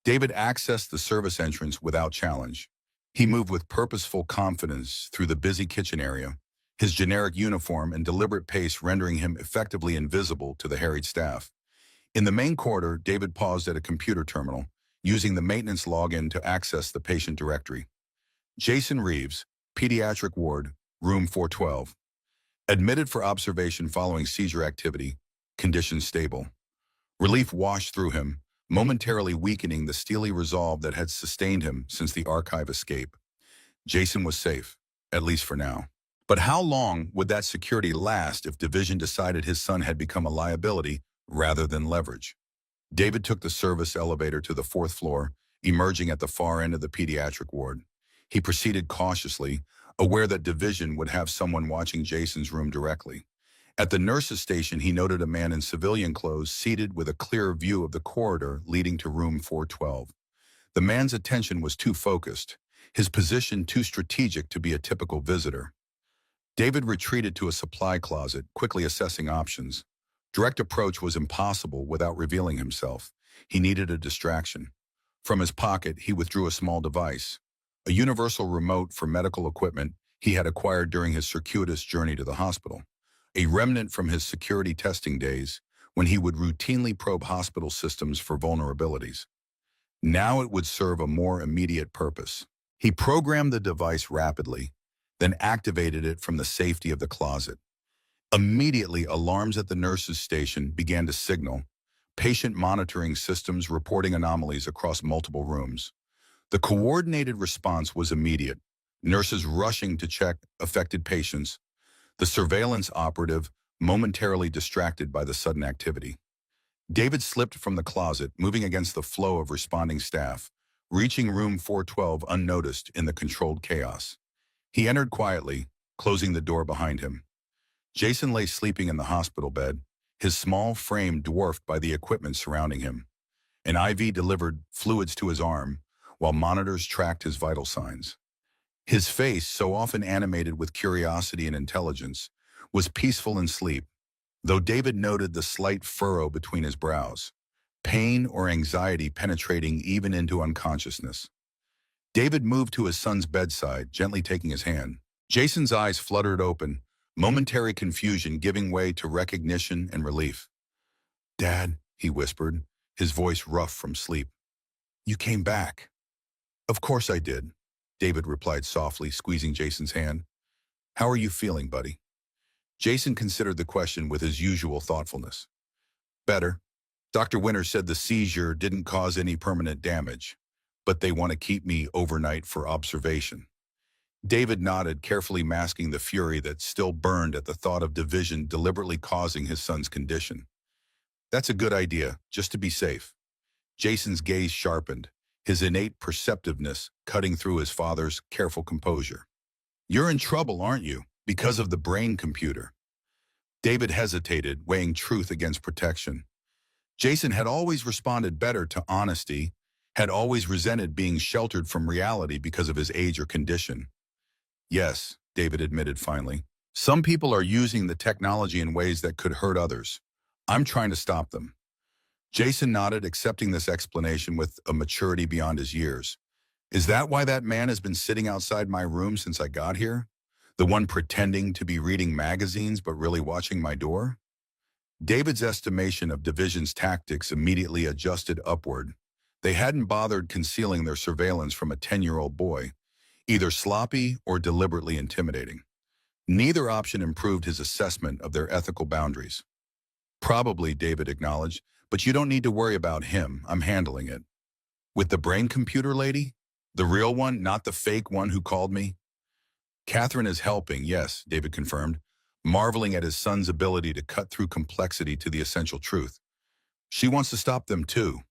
David accessed the service entrance without challenge. He moved with purposeful confidence through the busy kitchen area, his generic uniform and deliberate pace rendering him effectively invisible to the harried staff. In the main corridor, David paused at a computer terminal, using the maintenance login to access the patient directory. Jason Reeves, Pediatric Ward, Room 412. Admitted for observation following seizure activity, condition stable. Relief washed through him, momentarily weakening the steely resolve that had sustained him since the archive escape. Jason was safe, at least for now. But how long would that security last if Division decided his son had become a liability rather than leverage? David took the service elevator to the 4th floor, emerging at the far end of the pediatric ward. He proceeded cautiously, aware that Division would have someone watching Jason's room directly. At the nurse's station, he noted a man in civilian clothes seated with a clear view of the corridor leading to room 412. The man's attention was too focused, his position too strategic to be a typical visitor. David retreated to a supply closet, quickly assessing options. Direct approach was impossible without revealing himself. He needed a distraction. From his pocket, he withdrew a small device, a universal remote for medical equipment he had acquired during his circuitous journey to the hospital, a remnant from his security testing days when he would routinely probe hospital systems for vulnerabilities. Now it would serve a more immediate purpose. He programmed the device rapidly, then activated it from the safety of the closet. Immediately, alarms at the nurse's station began to signal, patient monitoring systems reporting anomalies across multiple rooms. The coordinated response was immediate. nurses rushing to check affected patients, the surveillance operative momentarily distracted by the sudden activity. David slipped from the closet, moving against the flow of responding staff, reaching room 412 unnoticed in the controlled chaos. He entered quietly, closing the door behind him. Jason lay sleeping in the hospital bed, his small frame dwarfed by the equipment surrounding him. An IV delivered fluids to his arm, while monitors tracked his vital signs. His face, so often animated with curiosity and intelligence, was peaceful in sleep, though David noted the slight furrow between his brows, pain or anxiety penetrating even into unconsciousness. David moved to his son's bedside, gently taking his hand. Jason's eyes fluttered open, momentary confusion giving way to recognition and relief. "Dad," he whispered, his voice rough from sleep. "You came back." "Of course I did," David replied softly, squeezing Jason's hand. "How are you feeling, buddy?" Jason considered the question with his usual thoughtfulness. "Better. Dr. Winter said the seizure didn't cause any permanent damage, but they want to keep me overnight for observation." David nodded, carefully masking the fury that still burned at the thought of Division deliberately causing his son's condition. "That's a good idea, just to be safe." Jason's gaze sharpened, his innate perceptiveness cutting through his father's careful composure. "You're in trouble, aren't you, because of the brain computer?" David hesitated, weighing truth against protection. Jason had always responded better to honesty, had always resented being sheltered from reality because of his age or condition. "Yes," David admitted finally. "Some people are using the technology in ways that could hurt others. I'm trying to stop them." Jason nodded, accepting this explanation with a maturity beyond his years. "Is that why that man has been sitting outside my room since I got here? The one pretending to be reading magazines but really watching my door?" David's estimation of Division's tactics immediately adjusted upward. They hadn't bothered concealing their surveillance from a 10-year-old boy, either sloppy or deliberately intimidating. Neither option improved his assessment of their ethical boundaries. "Probably," David acknowledged, "but you don't need to worry about him. I'm handling it." "With the brain computer lady? The real one, not the fake one who called me?" "Catherine is helping, yes," David confirmed, marveling at his son's ability to cut through complexity to the essential truth. "She wants to stop them too."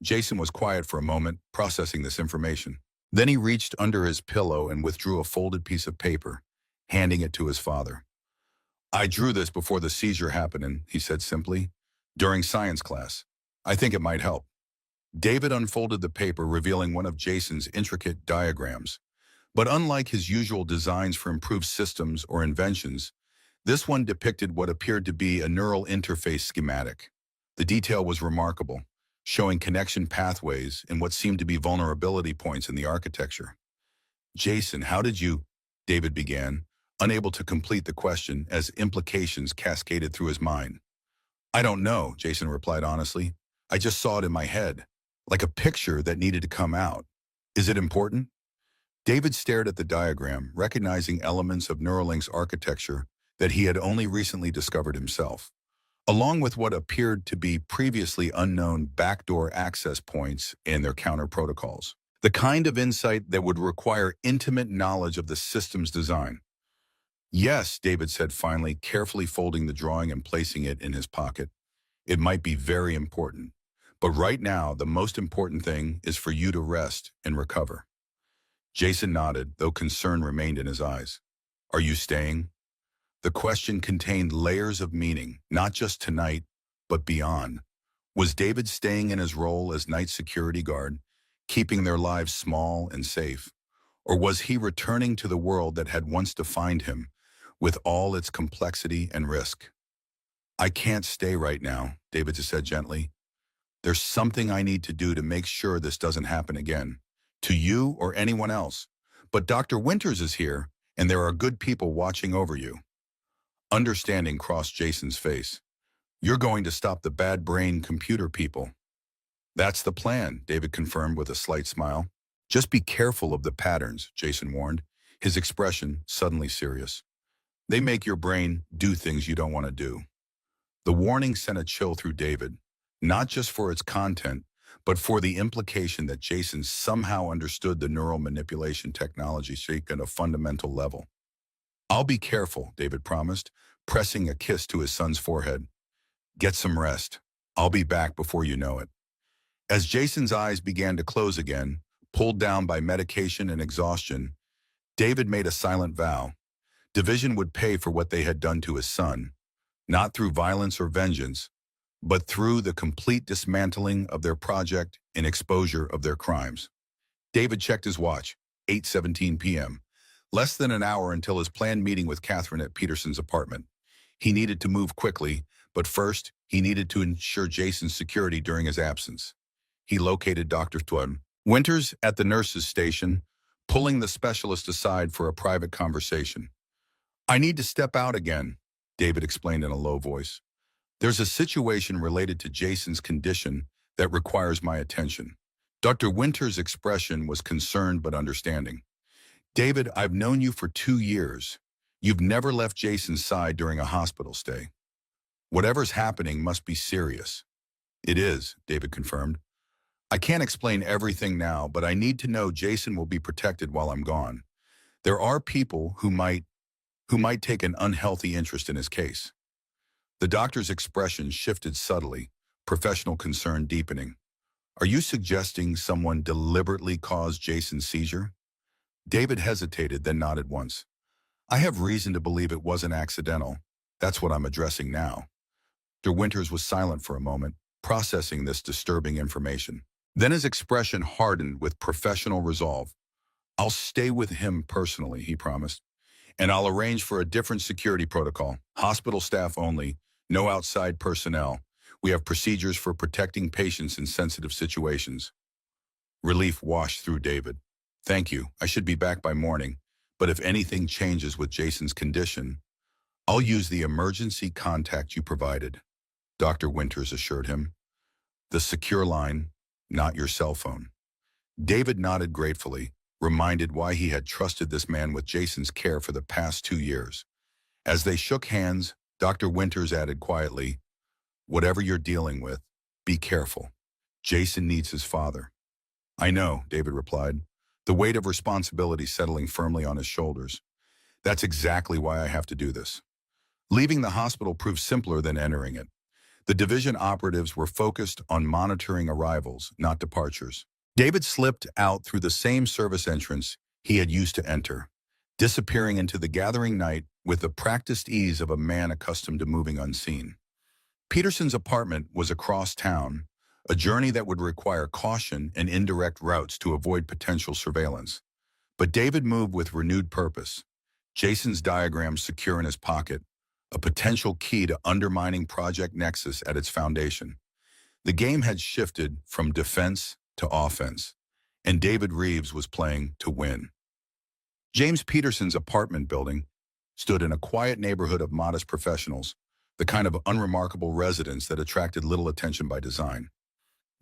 Jason was quiet for a moment, processing this information. Then he reached under his pillow and withdrew a folded piece of paper, handing it to his father. "I drew this before the seizure happened," he said simply, "during science class. I think it might help." David unfolded the paper, revealing one of Jason's intricate diagrams. But unlike his usual designs for improved systems or inventions, this one depicted what appeared to be a neural interface schematic. The detail was remarkable, showing connection pathways and what seemed to be vulnerability points in the architecture. "Jason, how did you—" David began, unable to complete the question as implications cascaded through his mind. "I don't know," Jason replied honestly. "I just saw it in my head, like a picture that needed to come out. Is it important?" David stared at the diagram, recognizing elements of Neuralink's architecture that he had only recently discovered himself, along with what appeared to be previously unknown backdoor access points and their counter protocols. The kind of insight that would require intimate knowledge of the system's design. "Yes," David said finally, carefully folding the drawing and placing it in his pocket. "It might be very important. But right now, the most important thing is for you to rest and recover." Jason nodded, though concern remained in his eyes. "Are you staying?" The question contained layers of meaning, not just tonight, but beyond. Was David staying in his role as night security guard, keeping their lives small and safe? Or was he returning to the world that had once defined him, with all its complexity and risk? "I can't stay right now," David said gently. "There's something I need to do to make sure this doesn't happen again, to you or anyone else. But Dr. Winters is here, and there are good people watching over you." Understanding crossed Jason's face. "You're going to stop the bad brain computer people." "That's the plan," David confirmed with a slight smile. "Just be careful of the patterns," Jason warned, his expression suddenly serious. "They make your brain do things you don't want to do." The warning sent a chill through David, not just for its content, but for the implication that Jason somehow understood the neural manipulation technology at a fundamental level. "I'll be careful," David promised, pressing a kiss to his son's forehead. "Get some rest. I'll be back before you know it." As Jason's eyes began to close again, pulled down by medication and exhaustion, David made a silent vow. Division would pay for what they had done to his son, not through violence or vengeance, but through the complete dismantling of their project and exposure of their crimes. David checked his watch, 8:17 p.m., less than an hour until his planned meeting with Catherine at Peterson's apartment. He needed to move quickly, but first, he needed to ensure Jason's security during his absence. He located Dr. Winters at the nurse's station, pulling the specialist aside for a private conversation. "I need to step out again," David explained in a low voice. "There's a situation related to Jason's condition that requires my attention." Dr. Winters' expression was concerned but understanding. "David, I've known you for 2 years. You've never left Jason's side during a hospital stay. Whatever's happening must be serious." "It is," David confirmed. "I can't explain everything now, but I need to know Jason will be protected while I'm gone. There are people who might take an unhealthy interest in his case." The doctor's expression shifted subtly, professional concern deepening. "Are you suggesting someone deliberately caused Jason's seizure?" David hesitated, then nodded once. "I have reason to believe it wasn't accidental. That's what I'm addressing now." Dr. Winters was silent for a moment, processing this disturbing information. Then his expression hardened with professional resolve. "I'll stay with him personally," he promised, "and I'll arrange for a different security protocol. Hospital staff only, no outside personnel. We have procedures for protecting patients in sensitive situations." Relief washed through David. "Thank you. I should be back by morning, but if anything changes with Jason's condition, I'll use the emergency contact you provided," Dr. Winters assured him. "The secure line, not your cell phone." David nodded gratefully, reminded why he had trusted this man with Jason's care for the past 2 years. As they shook hands, Dr. Winters added quietly, "Whatever you're dealing with, be careful. Jason needs his father." "I know," David replied, the weight of responsibility settling firmly on his shoulders. "That's exactly why I have to do this." Leaving the hospital proved simpler than entering it. The division operatives were focused on monitoring arrivals, not departures. David slipped out through the same service entrance he had used to enter, disappearing into the gathering night with the practiced ease of a man accustomed to moving unseen. Peterson's apartment was across town, a journey that would require caution and indirect routes to avoid potential surveillance. But David moved with renewed purpose, Jason's diagram secure in his pocket, a potential key to undermining Project Nexus at its foundation. The game had shifted from defense to offense, and David Reeves was playing to win. James Peterson's apartment building stood in a quiet neighborhood of modest professionals, the kind of unremarkable residence that attracted little attention by design.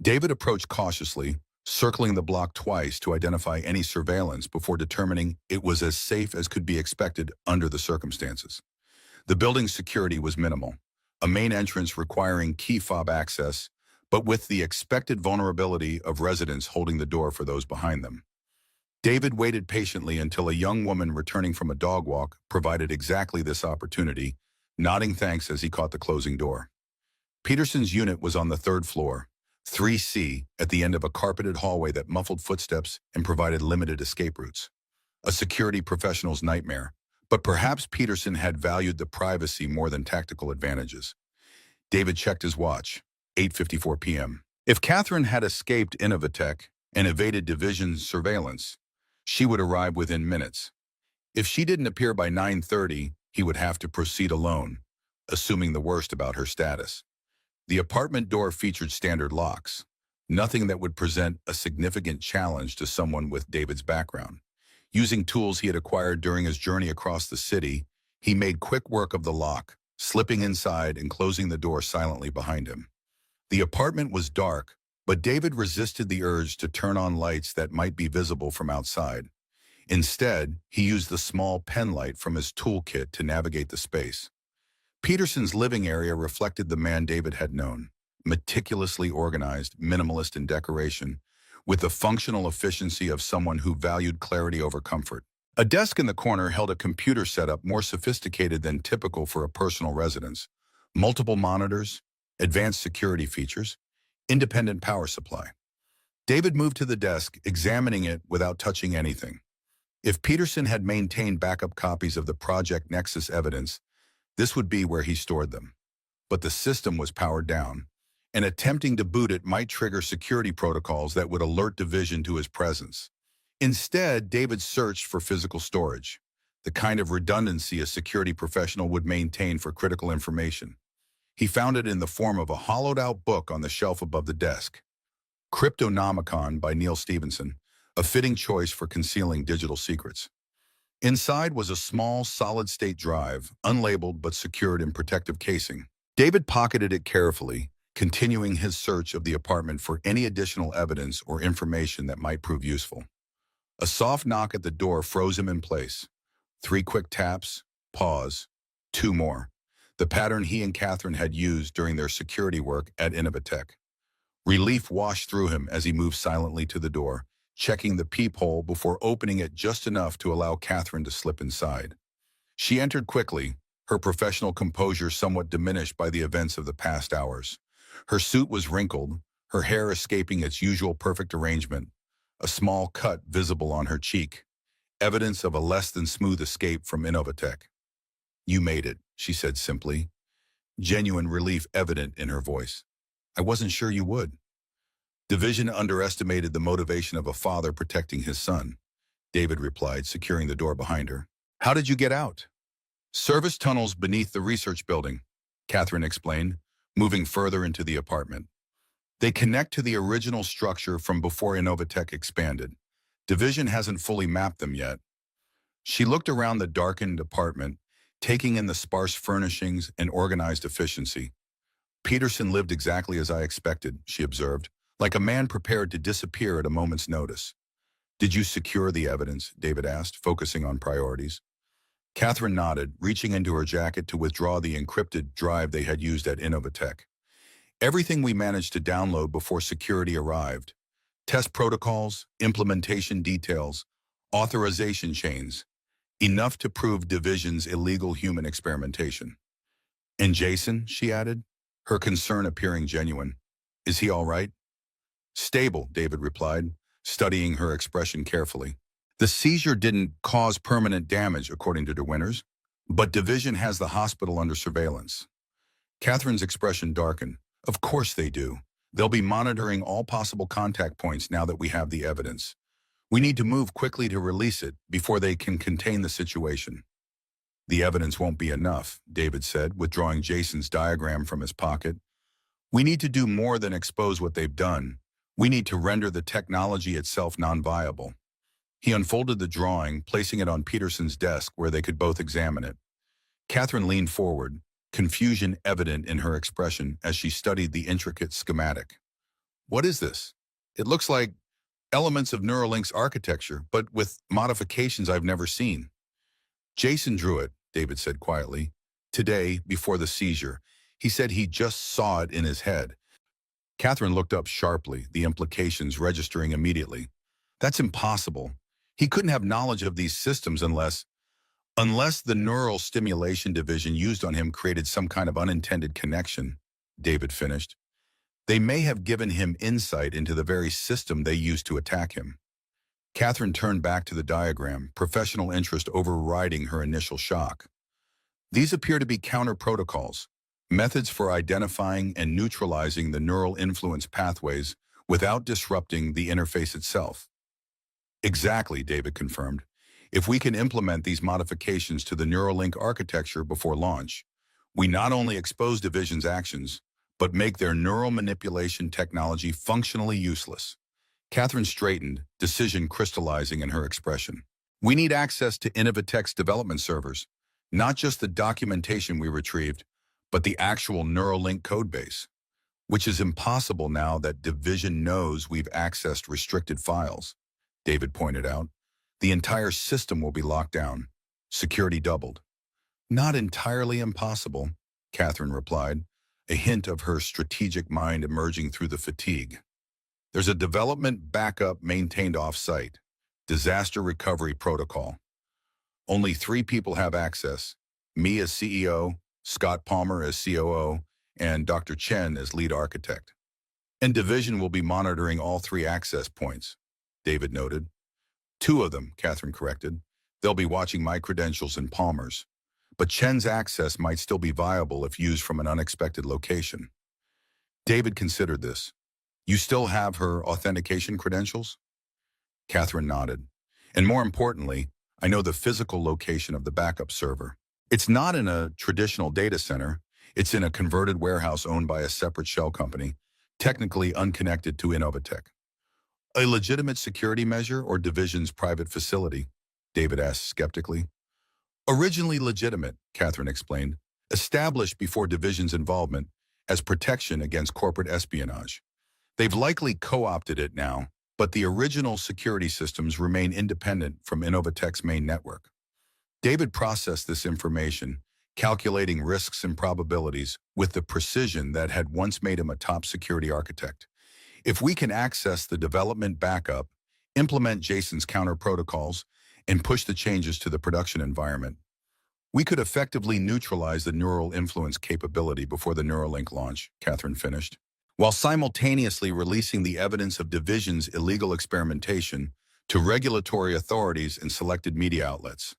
David approached cautiously, circling the block twice to identify any surveillance before determining it was as safe as could be expected under the circumstances. The building's security was minimal, a main entrance requiring key fob access, but with the expected vulnerability of residents holding the door for those behind them. David waited patiently until a young woman returning from a dog walk provided exactly this opportunity, nodding thanks as he caught the closing door. Peterson's unit was on the 3rd floor, 3C, at the end of a carpeted hallway that muffled footsteps and provided limited escape routes. A security professional's nightmare, but perhaps Peterson had valued the privacy more than tactical advantages. David checked his watch, 8:54 p.m. If Catherine had escaped Innovatech and evaded Division's surveillance, she would arrive within minutes. If she didn't appear by 9:30, he would have to proceed alone, assuming the worst about her status. The apartment door featured standard locks, nothing that would present a significant challenge to someone with David's background. Using tools he had acquired during his journey across the city, he made quick work of the lock, slipping inside and closing the door silently behind him. The apartment was dark, but David resisted the urge to turn on lights that might be visible from outside. Instead, he used the small pen light from his toolkit to navigate the space. Peterson's living area reflected the man David had known. meticulously organized, minimalist in decoration, with the functional efficiency of someone who valued clarity over comfort. A desk in the corner held a computer setup more sophisticated than typical for a personal residence. Multiple monitors, advanced security features, independent power supply. David moved to the desk, examining it without touching anything. If Peterson had maintained backup copies of the Project Nexus evidence, this would be where he stored them. But the system was powered down, and attempting to boot it might trigger security protocols that would alert Division to his presence. Instead, David searched for physical storage, the kind of redundancy a security professional would maintain for critical information. He found it in the form of a hollowed-out book on the shelf above the desk. Cryptonomicon by Neal Stephenson, a fitting choice for concealing digital secrets. Inside was a small, solid-state drive, unlabeled but secured in protective casing. David pocketed it carefully, continuing his search of the apartment for any additional evidence or information that might prove useful. A soft knock at the door froze him in place. 3 quick taps, pause, 2 more. The pattern he and Catherine had used during their security work at Innovatech. Relief washed through him as he moved silently to the door, checking the peephole before opening it just enough to allow Catherine to slip inside. She entered quickly, her professional composure somewhat diminished by the events of the past hours. Her suit was wrinkled, her hair escaping its usual perfect arrangement, a small cut visible on her cheek, evidence of a less than smooth escape from Innovatech. "You made it," she said simply, genuine relief evident in her voice. "I wasn't sure you would." Division underestimated the motivation of a father protecting his son, David replied, securing the door behind her. "How did you get out?" "Service tunnels beneath the research building," Catherine explained, moving further into the apartment. "They connect to the original structure from before Innovatech expanded. Division hasn't fully mapped them yet." She looked around the darkened apartment, taking in the sparse furnishings and organized efficiency. "Peterson lived exactly as I expected," she observed, like a man prepared to disappear at a moment's notice. "Did you secure the evidence?" David asked, focusing on priorities. Catherine nodded, reaching into her jacket to withdraw the encrypted drive they had used at Innovatech. "Everything we managed to download before security arrived. Test protocols, implementation details, authorization chains. Enough to prove Division's illegal human experimentation." "And Jason," she added, her concern appearing genuine. "Is he all right?" "Stable," David replied, studying her expression carefully. "The seizure didn't cause permanent damage, according to DeWinters, but Division has the hospital under surveillance." Catherine's expression darkened. "Of course they do. They'll be monitoring all possible contact points now that we have the evidence. We need to move quickly to release it before they can contain the situation." "The evidence won't be enough," David said, withdrawing Jason's diagram from his pocket. "We need to do more than expose what they've done. We need to render the technology itself non-viable." He unfolded the drawing, placing it on Peterson's desk where they could both examine it. Catherine leaned forward, confusion evident in her expression as she studied the intricate schematic. "What is this? It looks like elements of Neuralink's architecture, but with modifications I've never seen." "Jason drew it," David said quietly. "Today, before the seizure. He said he just saw it in his head." Catherine looked up sharply, the implications registering immediately. "That's impossible. He couldn't have knowledge of these systems unless the neural stimulation division used on him created some kind of unintended connection," David finished. "They may have given him insight into the very system they used to attack him." Catherine turned back to the diagram, professional interest overriding her initial shock. "These appear to be counter-protocols, methods for identifying and neutralizing the neural influence pathways without disrupting the interface itself." "Exactly," David confirmed. "If we can implement these modifications to the Neuralink architecture before launch, we not only expose Division's actions, but make their neural manipulation technology functionally useless." Catherine straightened, decision crystallizing in her expression. "We need access to Innovatech's development servers, not just the documentation we retrieved, but the actual Neuralink codebase, which is impossible now that Division knows we've accessed restricted files," David pointed out. "The entire system will be locked down, security doubled." "Not entirely impossible," Catherine replied, a hint of her strategic mind emerging through the fatigue. There's a development backup maintained off-site. Disaster recovery protocol. Only 3 people have access. Me as CEO, Scott Palmer as COO, and Dr. Chen as lead architect. And Division will be monitoring all 3 access points, David noted. 2 of them, Catherine corrected. They'll be watching my credentials and Palmer's. But Chen's access might still be viable if used from an unexpected location. David considered this. You still have her authentication credentials? Catherine nodded. And more importantly, I know the physical location of the backup server. It's not in a traditional data center. It's in a converted warehouse owned by a separate shell company, technically unconnected to Innovatech. A legitimate security measure or Division's private facility? David asked skeptically. Originally legitimate, Catherine explained, established before Division's involvement as protection against corporate espionage. They've likely co-opted it now, but the original security systems remain independent from Innovatech's main network. David processed this information, calculating risks and probabilities with the precision that had once made him a top security architect. If we can access the development backup, implement Jason's counter protocols, and push the changes to the production environment, we could effectively neutralize the neural influence capability before the Neuralink launch, Catherine finished, while simultaneously releasing the evidence of Division's illegal experimentation to regulatory authorities and selected media outlets.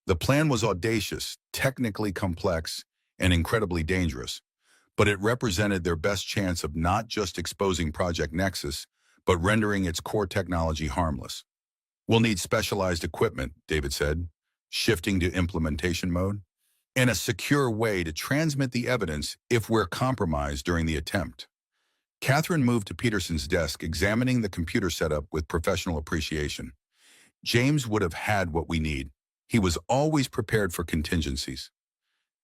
The plan was audacious, technically complex, and incredibly dangerous, but it represented their best chance of not just exposing Project Nexus, but rendering its core technology harmless. We'll need specialized equipment, David said, shifting to implementation mode, and a secure way to transmit the evidence if we're compromised during the attempt. Catherine moved to Peterson's desk, examining the computer setup with professional appreciation. James would have had what we need. He was always prepared for contingencies.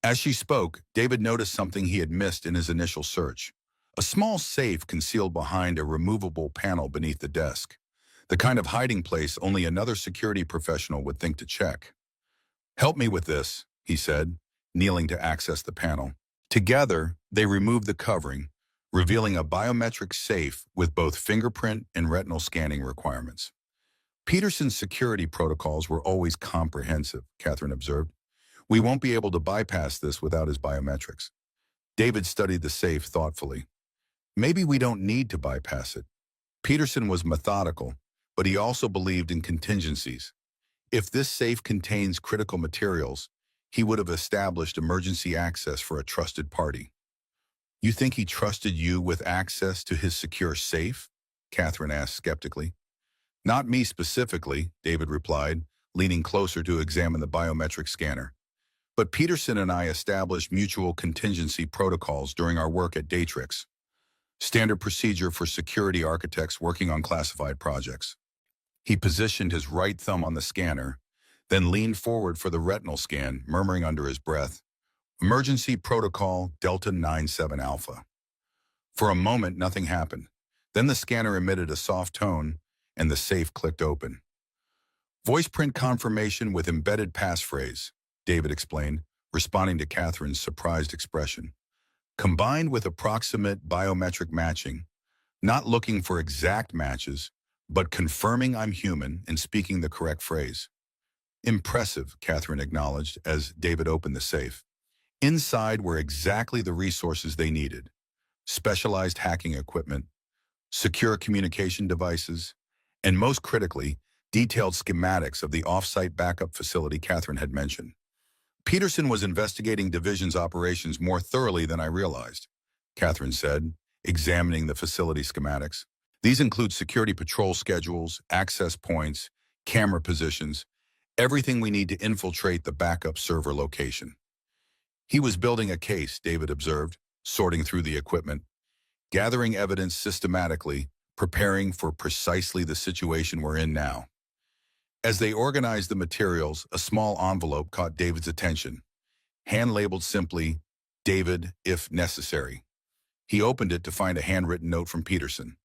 As she spoke, David noticed something he had missed in his initial search. A small safe concealed behind a removable panel beneath the desk. The kind of hiding place only another security professional would think to check. "Help me with this," he said, kneeling to access the panel. Together, they removed the covering, revealing a biometric safe with both fingerprint and retinal scanning requirements. Peterson's security protocols were always comprehensive, Catherine observed. We won't be able to bypass this without his biometrics. David studied the safe thoughtfully. Maybe we don't need to bypass it. Peterson was methodical, but he also believed in contingencies. If this safe contains critical materials, he would have established emergency access for a trusted party. You think he trusted you with access to his secure safe? Catherine asked skeptically. Not me specifically, David replied, leaning closer to examine the biometric scanner. But Peterson and I established mutual contingency protocols during our work at Datrix, standard procedure for security architects working on classified projects. He positioned his right thumb on the scanner, then leaned forward for the retinal scan, murmuring under his breath, "Emergency Protocol Delta 97 Alpha." For a moment, nothing happened. Then the scanner emitted a soft tone, and the safe clicked open. "Voice print confirmation with embedded passphrase," David explained, responding to Catherine's surprised expression. "Combined with approximate biometric matching, not looking for exact matches, but confirming I'm human and speaking the correct phrase." "Impressive," Catherine acknowledged as David opened the safe. Inside were exactly the resources they needed: specialized hacking equipment, secure communication devices, and most critically, detailed schematics of the off-site backup facility Catherine had mentioned. "Peterson was investigating Division's operations more thoroughly than I realized," Catherine said, examining the facility schematics. "These include security patrol schedules, access points, camera positions, everything we need to infiltrate the backup server location." "He was building a case," David observed, sorting through the equipment, gathering evidence systematically, preparing for precisely the situation we're in now. As they organized the materials, a small envelope caught David's attention, hand-labeled simply, "David, if necessary." He opened it to find a handwritten note from Peterson.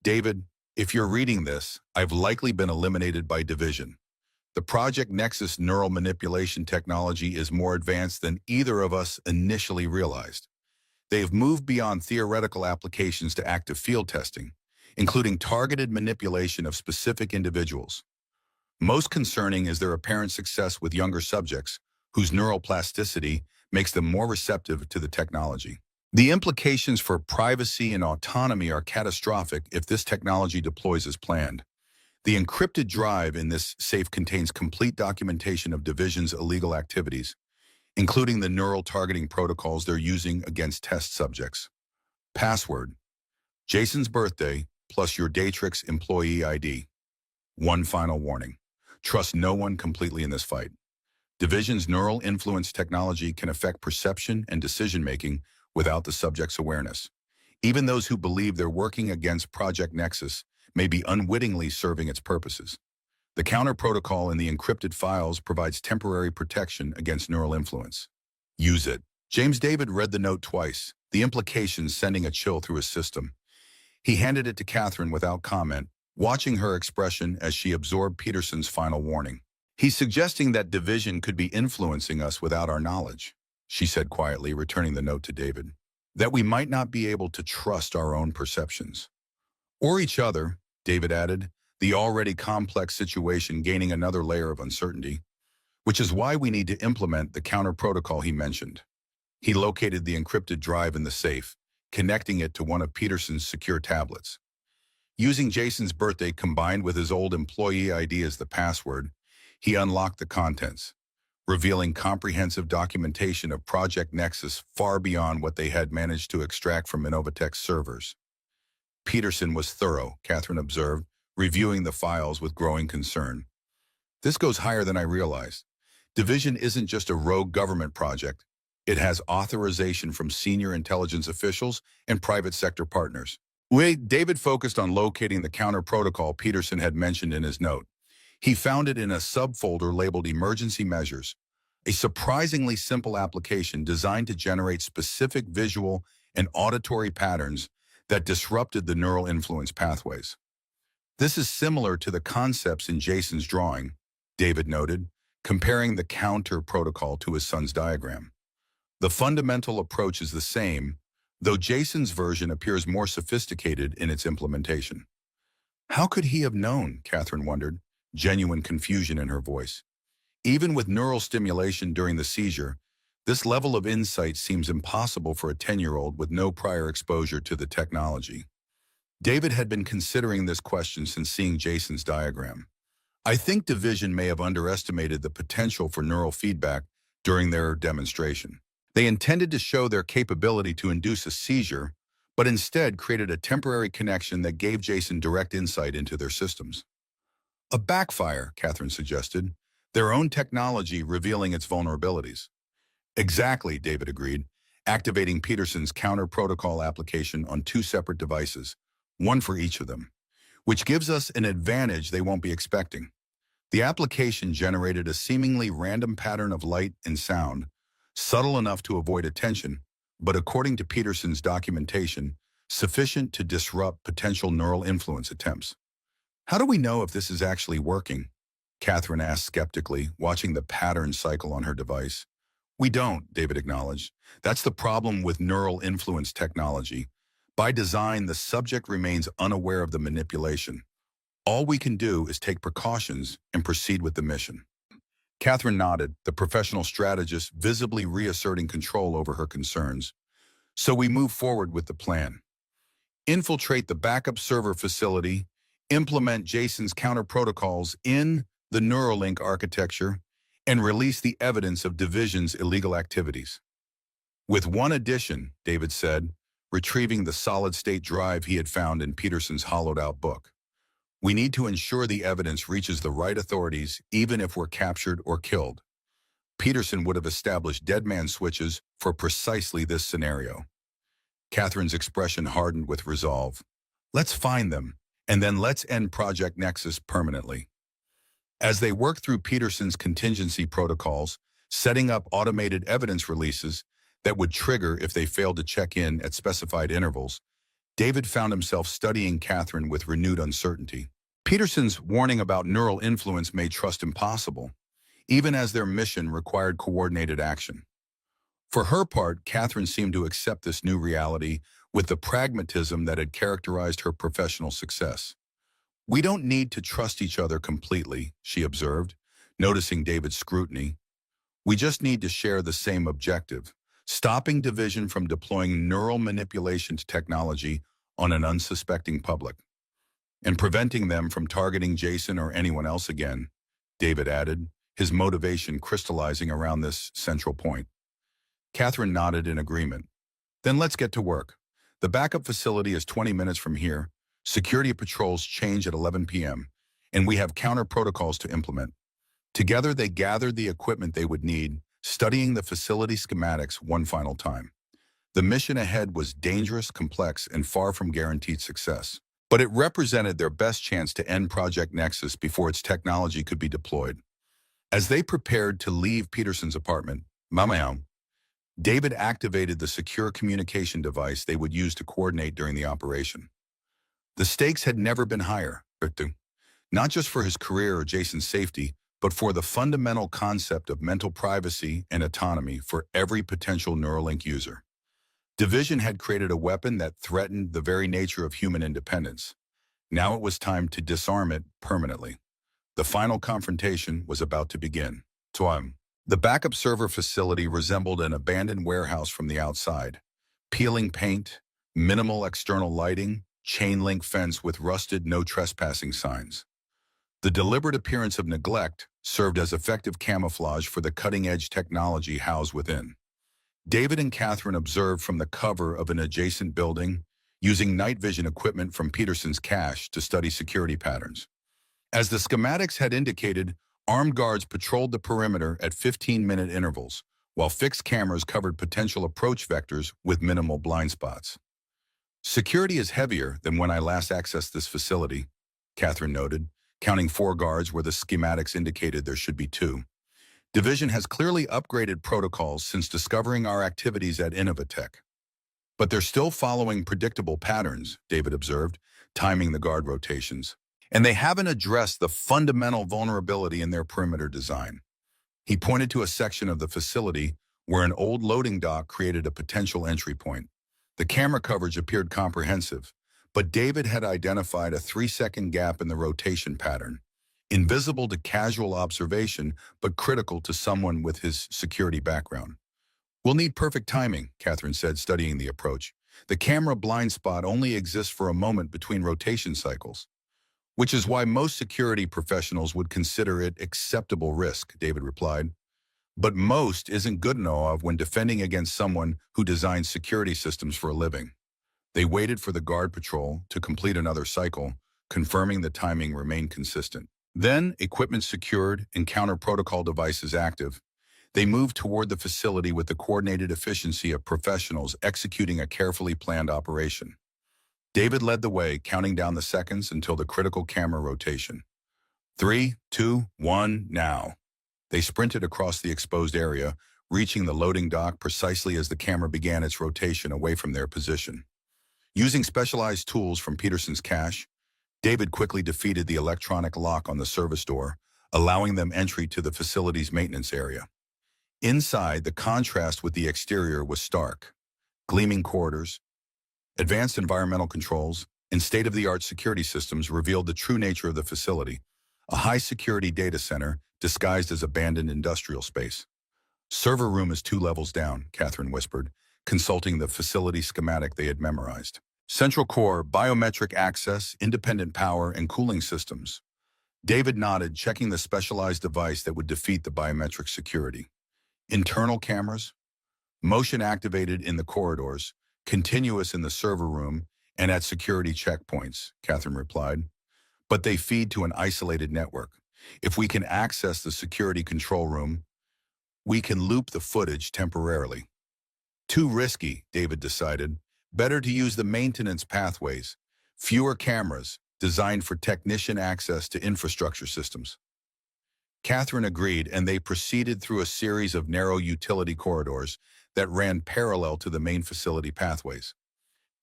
"David, if you're reading this, I've likely been eliminated by Division. The Project Nexus neural manipulation technology is more advanced than either of us initially realized. They have moved beyond theoretical applications to active field testing, including targeted manipulation of specific individuals. Most concerning is their apparent success with younger subjects, whose neural plasticity makes them more receptive to the technology. The implications for privacy and autonomy are catastrophic if this technology deploys as planned. The encrypted drive in this safe contains complete documentation of Division's illegal activities, including the neural targeting protocols they're using against test subjects. Password: Jason's birthday plus your Datrix employee ID. One final warning: trust no one completely in this fight. Division's neural influence technology can affect perception and decision-making without the subject's awareness. Even those who believe they're working against Project Nexus may be unwittingly serving its purposes. The counter protocol in the encrypted files provides temporary protection against neural influence. Use it. James David read the note twice, the implications sending a chill through his system. He handed it to Catherine without comment, watching her expression as she absorbed Peterson's final warning. He's suggesting that Division could be influencing us without our knowledge, she said quietly, returning the note to David. That we might not be able to trust our own perceptions. Or each other, David added, the already complex situation gaining another layer of uncertainty, which is why we need to implement the counter protocol he mentioned. He located the encrypted drive in the safe, connecting it to one of Peterson's secure tablets. Using Jason's birthday combined with his old employee ID as the password, he unlocked the contents, revealing comprehensive documentation of Project Nexus far beyond what they had managed to extract from Innovatech's servers. Peterson was thorough, Catherine observed, reviewing the files with growing concern. This goes higher than I realized. Division isn't just a rogue government project. It has authorization from senior intelligence officials and private sector partners. David focused on locating the counter protocol Peterson had mentioned in his note. He found it in a subfolder labeled Emergency Measures, a surprisingly simple application designed to generate specific visual and auditory patterns that disrupted the neural influence pathways. This is similar to the concepts in Jason's drawing, David noted, comparing the counter protocol to his son's diagram. The fundamental approach is the same, though Jason's version appears more sophisticated in its implementation. How could he have known, Catherine wondered, genuine confusion in her voice. Even with neural stimulation during the seizure, this level of insight seems impossible for a 10-year-old with no prior exposure to the technology. David had been considering this question since seeing Jason's diagram. I think Division may have underestimated the potential for neural feedback during their demonstration. They intended to show their capability to induce a seizure, but instead created a temporary connection that gave Jason direct insight into their systems. A backfire, Catherine suggested, their own technology revealing its vulnerabilities. Exactly, David agreed, activating Peterson's counter protocol application on 2 separate devices, one for each of them, which gives us an advantage they won't be expecting. The application generated a seemingly random pattern of light and sound, subtle enough to avoid attention, but according to Peterson's documentation, sufficient to disrupt potential neural influence attempts. How do we know if this is actually working? Catherine asked skeptically, watching the pattern cycle on her device. We don't, David acknowledged. That's the problem with neural influence technology. By design, the subject remains unaware of the manipulation. All we can do is take precautions and proceed with the mission. Catherine nodded, the professional strategist visibly reasserting control over her concerns. So we move forward with the plan. Infiltrate the backup server facility, implement Jason's counter protocols in the Neuralink architecture, and release the evidence of Division's illegal activities. With one addition, David said, retrieving the solid-state drive he had found in Peterson's hollowed-out book. We need to ensure the evidence reaches the right authorities even if we're captured or killed. Peterson would have established deadman switches for precisely this scenario. Catherine's expression hardened with resolve. Let's find them, and then let's end Project Nexus permanently. As they worked through Peterson's contingency protocols, setting up automated evidence releases that would trigger if they failed to check in at specified intervals, David found himself studying Catherine with renewed uncertainty. Peterson's warning about neural influence made trust impossible, even as their mission required coordinated action. For her part, Catherine seemed to accept this new reality with the pragmatism that had characterized her professional success. "We don't need to trust each other completely," she observed, noticing David's scrutiny. "We just need to share the same objective, stopping division from deploying neural manipulation technology on an unsuspecting public, and preventing them from targeting Jason or anyone else again," David added, his motivation crystallizing around this central point. Catherine nodded in agreement. "Then let's get to work. The backup facility is 20 minutes from here. Security patrols change at 11 p.m., and we have counter protocols to implement." Together, they gathered the equipment they would need, studying the facility schematics one final time. The mission ahead was dangerous, complex, and far from guaranteed success. But it represented their best chance to end Project Nexus before its technology could be deployed. As they prepared to leave Peterson's apartment, Mamaon, David activated the secure communication device they would use to coordinate during the operation. The stakes had never been higher, not just for his career or Jason's safety, but for the fundamental concept of mental privacy and autonomy for every potential Neuralink user. Division had created a weapon that threatened the very nature of human independence. Now it was time to disarm it permanently. The final confrontation was about to begin. The backup server facility resembled an abandoned warehouse from the outside. Peeling paint, minimal external lighting, chain-link fence with rusted no trespassing signs. The deliberate appearance of neglect served as effective camouflage for the cutting-edge technology housed within. David and Catherine observed from the cover of an adjacent building, using night vision equipment from Peterson's cache to study security patterns. As the schematics had indicated, armed guards patrolled the perimeter at 15-minute intervals, while fixed cameras covered potential approach vectors with minimal blind spots. "Security is heavier than when I last accessed this facility," Catherine noted, counting 4 guards where the schematics indicated there should be 2. "Division has clearly upgraded protocols since discovering our activities at Innovatech. But they're still following predictable patterns," David observed, timing the guard rotations. "And they haven't addressed the fundamental vulnerability in their perimeter design." He pointed to a section of the facility where an old loading dock created a potential entry point. The camera coverage appeared comprehensive, but David had identified a 3-second gap in the rotation pattern, invisible to casual observation, but critical to someone with his security background. "We'll need perfect timing," Catherine said, studying the approach. "The camera blind spot only exists for a moment between rotation cycles, which is why most security professionals would consider it acceptable risk," David replied. "But most isn't good enough when defending against someone who designs security systems for a living." They waited for the guard patrol to complete another cycle, confirming the timing remained consistent. Then, equipment secured and counter-protocol devices active, they moved toward the facility with the coordinated efficiency of professionals executing a carefully planned operation. David led the way, counting down the seconds until the critical camera rotation. 3, 2, 1, now. They sprinted across the exposed area, reaching the loading dock precisely as the camera began its rotation away from their position. Using specialized tools from Peterson's cache, David quickly defeated the electronic lock on the service door, allowing them entry to the facility's maintenance area. Inside, the contrast with the exterior was stark. Gleaming corridors, advanced environmental controls, and state-of-the-art security systems revealed the true nature of the facility, a high-security data center disguised as abandoned industrial space. "Server room is 2 levels down," Catherine whispered, consulting the facility schematic they had memorized. "Central core, biometric access, independent power, and cooling systems." David nodded, checking the specialized device that would defeat the biometric security. "Internal cameras, motion-activated in the corridors, continuous in the server room, and at security checkpoints," Catherine replied. "But they feed to an isolated network. If we can access the security control room, we can loop the footage temporarily." "Too risky," David decided. "Better to use the maintenance pathways, fewer cameras, designed for technician access to infrastructure systems." Catherine agreed, and they proceeded through a series of narrow utility corridors that ran parallel to the main facility pathways.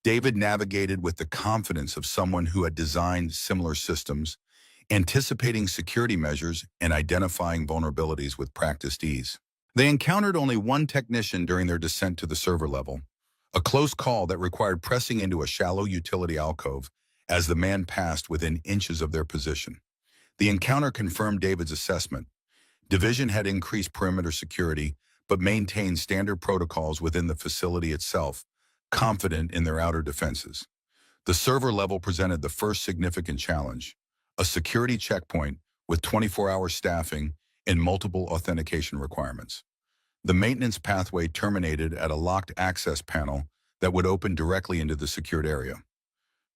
David navigated with the confidence of someone who had designed similar systems, anticipating security measures and identifying vulnerabilities with practiced ease. They encountered only one technician during their descent to the server level, a close call that required pressing into a shallow utility alcove as the man passed within inches of their position. The encounter confirmed David's assessment. Division had increased perimeter security, but maintained standard protocols within the facility itself, confident in their outer defenses. The server level presented the first significant challenge, a security checkpoint with 24-hour staffing and multiple authentication requirements. The maintenance pathway terminated at a locked access panel that would open directly into the secured area.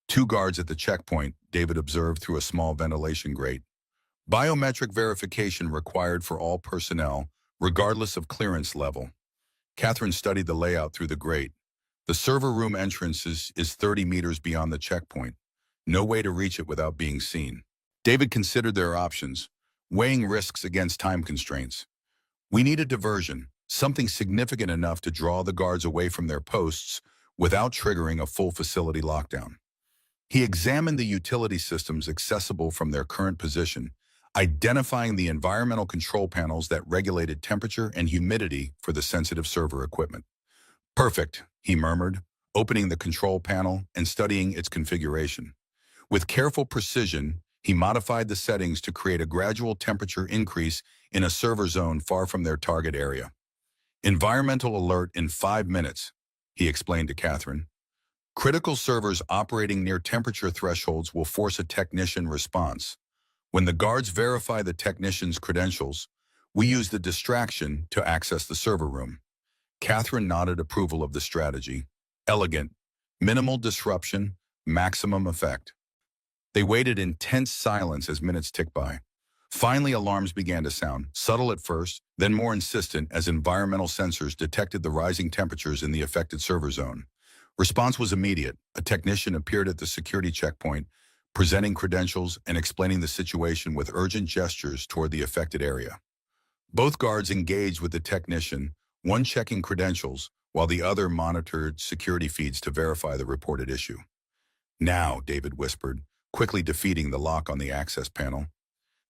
2 guards at the checkpoint, David observed through a small ventilation grate. Biometric verification required for all personnel, regardless of clearance level. Catherine studied the layout through the grate. The server room entrance is 30 meters beyond the checkpoint. No way to reach it without being seen. David considered their options, weighing risks against time constraints. We need a diversion, something significant enough to draw the guards away from their posts without triggering a full facility lockdown. He examined the utility systems accessible from their current position, identifying the environmental control panels that regulated temperature and humidity for the sensitive server equipment. Perfect, he murmured, opening the control panel and studying its configuration. With careful precision, he modified the settings to create a gradual temperature increase in a server zone far from their target area. Environmental alert in 5 minutes, he explained to Catherine. Critical servers operating near temperature thresholds will force a technician response. When the guards verify the technician's credentials, we use the distraction to access the server room. Catherine nodded approval of the strategy. Elegant, minimal disruption, maximum effect. They waited in tense silence as minutes ticked by. Finally, alarms began to sound, subtle at first, then more insistent as environmental sensors detected the rising temperatures in the affected server zone. Response was immediate. A technician appeared at the security checkpoint, presenting credentials and explaining the situation with urgent gestures toward the affected area. Both guards engaged with the technician, one checking credentials, while the other monitored security feeds to verify the reported issue. Now, David whispered, quickly defeating the lock on the access panel.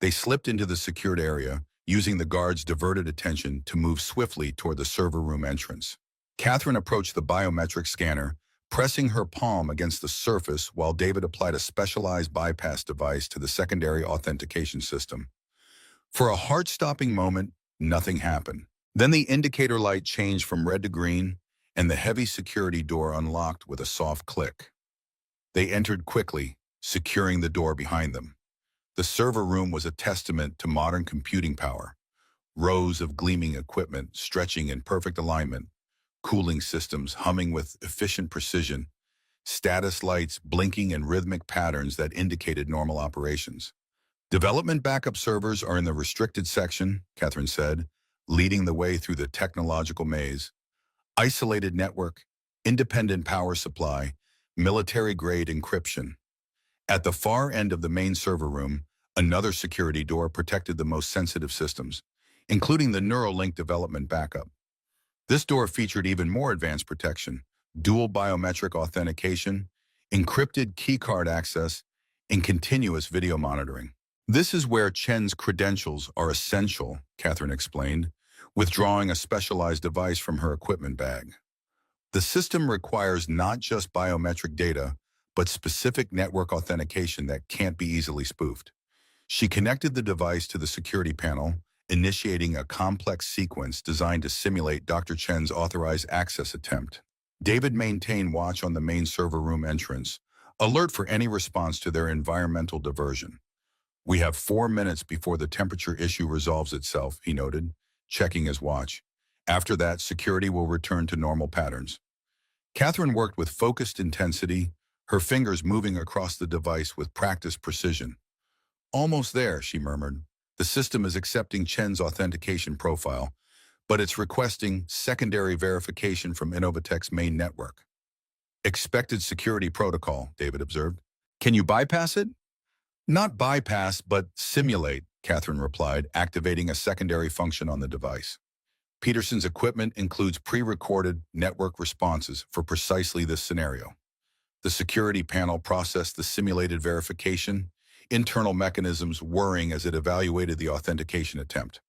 They slipped into the secured area, using the guards' diverted attention to move swiftly toward the server room entrance. Catherine approached the biometric scanner, pressing her palm against the surface while David applied a specialized bypass device to the secondary authentication system. For a heart-stopping moment, nothing happened. Then the indicator light changed from red to green, and the heavy security door unlocked with a soft click. They entered quickly, securing the door behind them. The server room was a testament to modern computing power. Rows of gleaming equipment stretching in perfect alignment, cooling systems humming with efficient precision, status lights blinking in rhythmic patterns that indicated normal operations. Development backup servers are in the restricted section, Catherine said, leading the way through the technological maze. Isolated network, independent power supply, military-grade encryption. At the far end of the main server room, another security door protected the most sensitive systems, including the Neuralink development backup. This door featured even more advanced protection, dual biometric authentication, encrypted keycard access, and continuous video monitoring. This is where Chen's credentials are essential, Catherine explained, withdrawing a specialized device from her equipment bag. The system requires not just biometric data, but specific network authentication that can't be easily spoofed. She connected the device to the security panel, initiating a complex sequence designed to simulate Dr. Chen's authorized access attempt. David maintained watch on the main server room entrance, alert for any response to their environmental diversion. We have 4 minutes before the temperature issue resolves itself, he noted, checking his watch. After that, security will return to normal patterns. Catherine worked with focused intensity, her fingers moving across the device with practiced precision. Almost there, she murmured. The system is accepting Chen's authentication profile, but it's requesting secondary verification from Innovatech's main network. Expected security protocol, David observed. Can you bypass it? Not bypass, but simulate, Catherine replied, activating a secondary function on the device. Peterson's equipment includes pre-recorded network responses for precisely this scenario. The security panel processed the simulated verification, internal mechanisms whirring as it evaluated the authentication attempt.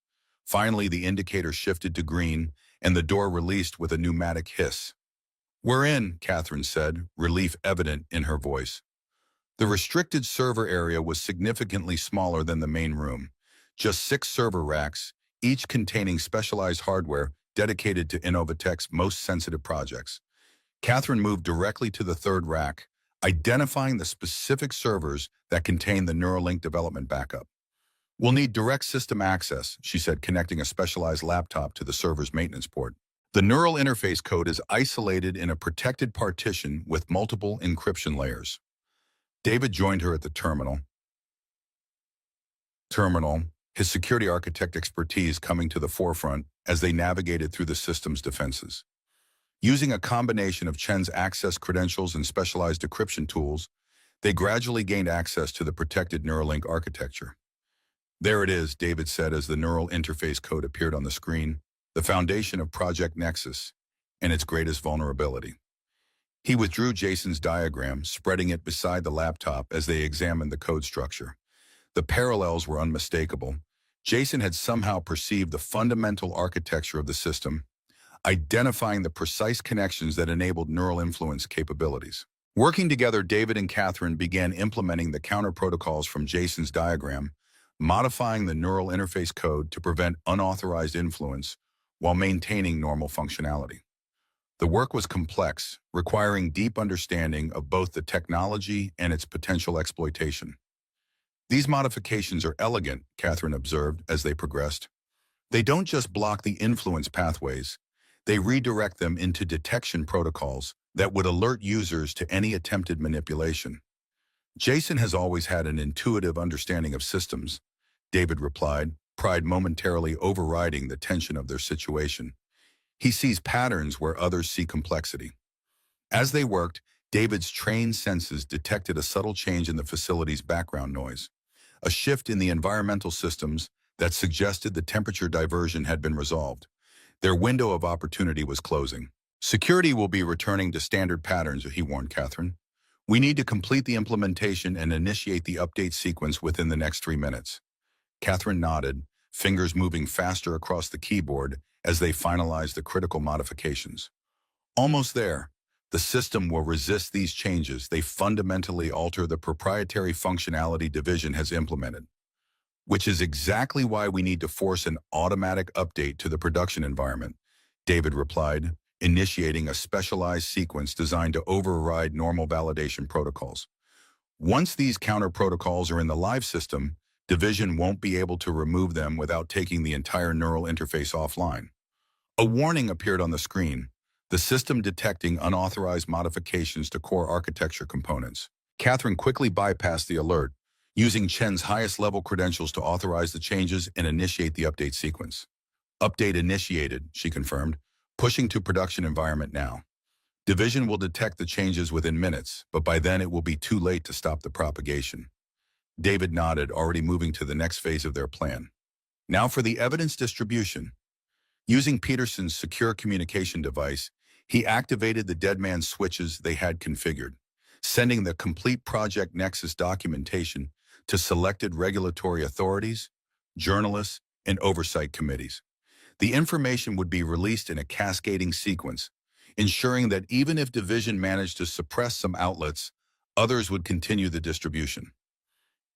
Finally, the indicator shifted to green, and the door released with a pneumatic hiss. "We're in," Catherine said, relief evident in her voice. The restricted server area was significantly smaller than the main room. Just 6 server racks, each containing specialized hardware dedicated to Innovatech's most sensitive projects. Catherine moved directly to the third rack, identifying the specific servers that contain the Neuralink development backup. "We'll need direct system access," she said, connecting a specialized laptop to the server's maintenance port. The neural interface code is isolated in a protected partition with multiple encryption layers. David joined her at the terminal, his security architect expertise coming to the forefront as they navigated through the system's defenses. Using a combination of Chen's access credentials and specialized decryption tools, they gradually gained access to the protected Neuralink architecture. "There it is," David said as the neural interface code appeared on the screen, "the foundation of Project Nexus and its greatest vulnerability." He withdrew Jason's diagram, spreading it beside the laptop as they examined the code structure. The parallels were unmistakable. Jason had somehow perceived the fundamental architecture of the system, identifying the precise connections that enabled neural influence capabilities. Working together, David and Catherine began implementing the counter protocols from Jason's diagram, modifying the neural interface code to prevent unauthorized influence while maintaining normal functionality. The work was complex, requiring deep understanding of both the technology and its potential exploitation. "These modifications are elegant," Catherine observed as they progressed. "They don't just block the influence pathways, they redirect them into detection protocols that would alert users to any attempted manipulation." "Jason has always had an intuitive understanding of systems," David replied, pride momentarily overriding the tension of their situation. "He sees patterns where others see complexity." As they worked, David's trained senses detected a subtle change in the facility's background noise, a shift in the environmental systems that suggested the temperature diversion had been resolved. Their window of opportunity was closing. "Security will be returning to standard patterns," he warned Catherine. "We need to complete the implementation and initiate the update sequence within the next 3 minutes." Catherine nodded, fingers moving faster across the keyboard as they finalized the critical modifications. "Almost there. The system will resist these changes. They fundamentally alter the proprietary functionality Division has implemented, which is exactly why we need to force an automatic update to the production environment," David replied, initiating a specialized sequence designed to override normal validation protocols. "Once these counter protocols are in the live system, Division won't be able to remove them without taking the entire neural interface offline." A warning appeared on the screen, the system detecting unauthorized modifications to core architecture components. Catherine quickly bypassed the alert, using Chen's highest level credentials to authorize the changes and initiate the update sequence. "Update initiated," she confirmed, "pushing to production environment now. Division will detect the changes within minutes, but by then it will be too late to stop the propagation." David nodded, already moving to the next phase of their plan. Now for the evidence distribution. Using Peterson's secure communication device, he activated the Deadman switches they had configured, sending the complete Project Nexus documentation to selected regulatory authorities, journalists, and oversight committees. The information would be released in a cascading sequence, ensuring that even if Division managed to suppress some outlets, others would continue the distribution.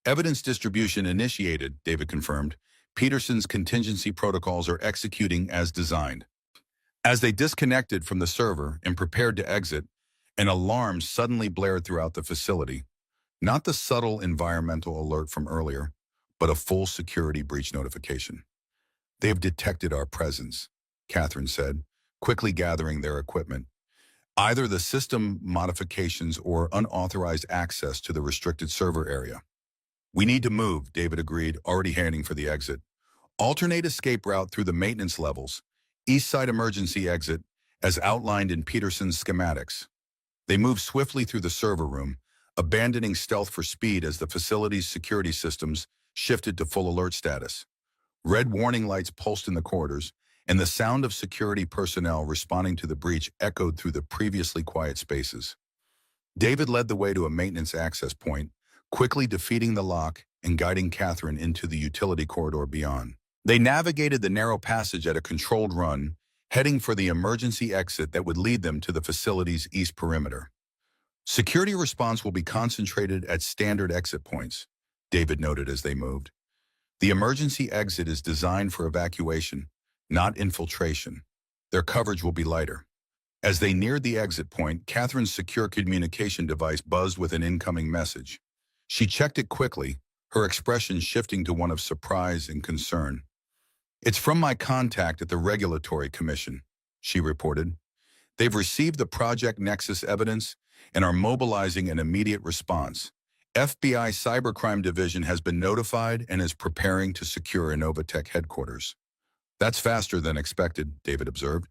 "Evidence distribution initiated," David confirmed. "Peterson's contingency protocols are executing as designed." As they disconnected from the server and prepared to exit, an alarm suddenly blared throughout the facility. Not the subtle environmental alert from earlier, but a full security breach notification. "They've detected our presence," Catherine said, quickly gathering their equipment. "Either the system modifications or unauthorized access to the restricted server area." "We need to move," David agreed, already heading for the exit. "Alternate escape route through the maintenance levels, east side emergency exit, as outlined in Peterson's schematics." They moved swiftly through the server room, abandoning stealth for speed as the facility's security systems shifted to full alert status. Red warning lights pulsed in the corridors, and the sound of security personnel responding to the breach echoed through the previously quiet spaces. David led the way to a maintenance access point, quickly defeating the lock and guiding Catherine into the utility corridor beyond. They navigated the narrow passage at a controlled run, heading for the emergency exit that would lead them to the facility's east perimeter. Security response will be concentrated at standard exit points, David noted as they moved. The emergency exit is designed for evacuation, not infiltration. Their coverage will be lighter. As they neared the exit point, Catherine's secure communication device buzzed with an incoming message. She checked it quickly, her expression shifting to one of surprise and concern. "It's from my contact at the Regulatory Commission," she reported. "They've received the Project Nexus evidence and are mobilizing an immediate response. FBI Cybercrime Division has been notified and is preparing to secure Innovatech headquarters." "That's faster than expected," David observed.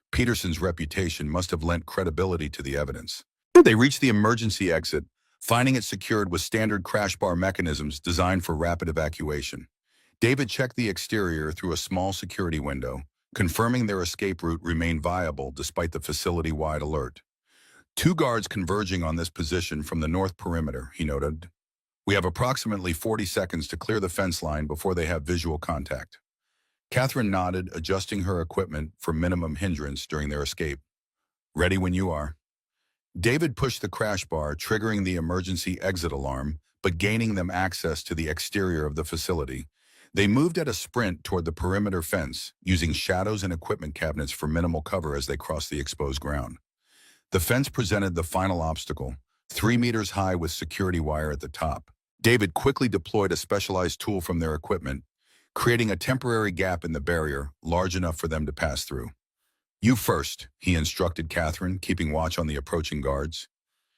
Peterson's reputation must have lent credibility to the evidence. They reached the emergency exit, finding it secured with standard crash bar mechanisms designed for rapid evacuation. David checked the exterior through a small security window, confirming their escape route remained viable despite the facility-wide alert. "Two guards converging on this position from the north perimeter," he noted. "We have approximately 40 seconds to clear the fence line before they have visual contact." Catherine nodded, adjusting her equipment for minimum hindrance during their escape. "Ready when you are." David pushed the crash bar, triggering the emergency exit alarm, but gaining them access to the exterior of the facility. They moved at a sprint toward the perimeter fence, using shadows and equipment cabinets for minimal cover as they crossed the exposed ground. The fence presented the final obstacle, 3 meters high with security wire at the top. David quickly deployed a specialized tool from their equipment, creating a temporary gap in the barrier large enough for them to pass through. "You first," he instructed Catherine, keeping watch on the approaching guards.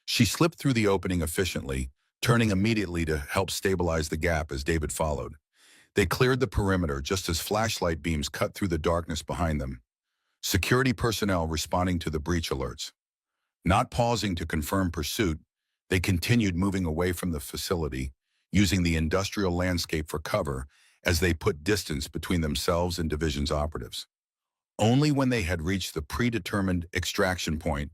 She slipped through the opening efficiently, turning immediately to help stabilize the gap as David followed. They cleared the perimeter just as flashlight beams cut through the darkness behind them. Security personnel responding to the breach alerts. Not pausing to confirm pursuit, they continued moving away from the facility, using the industrial landscape for cover as they put distance between themselves and Division's operatives. Only when they had reached the predetermined extraction point,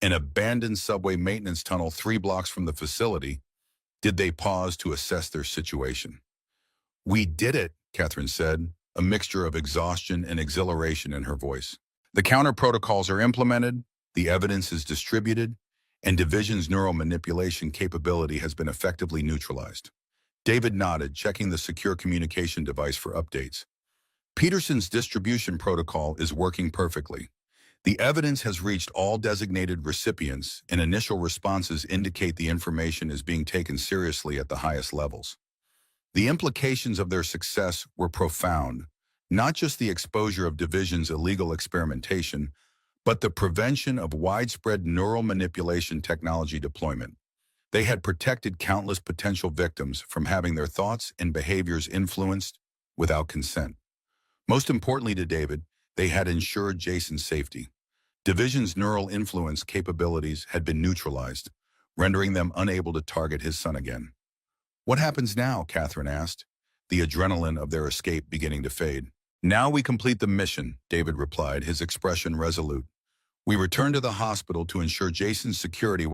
an abandoned subway maintenance tunnel 3 blocks from the facility, did they pause to assess their situation. "We did it," Catherine said, a mixture of exhaustion and exhilaration in her voice. "The counter protocols are implemented, the evidence is distributed, and Division's neural manipulation capability has been effectively neutralized." David nodded, checking the secure communication device for updates. "Peterson's distribution protocol is working perfectly. The evidence has reached all designated recipients, and initial responses indicate the information is being taken seriously at the highest levels." The implications of their success were profound, not just the exposure of Division's illegal experimentation, but the prevention of widespread neural manipulation technology deployment. They had protected countless potential victims from having their thoughts and behaviors influenced without consent. Most importantly to David, they had ensured Jason's safety. Division's neural influence capabilities had been neutralized, rendering them unable to target his son again. "What happens now?" Catherine asked, the adrenaline of their escape beginning to fade. "Now we complete the mission," David replied, his expression resolute. "We return to the hospital to ensure Jason's security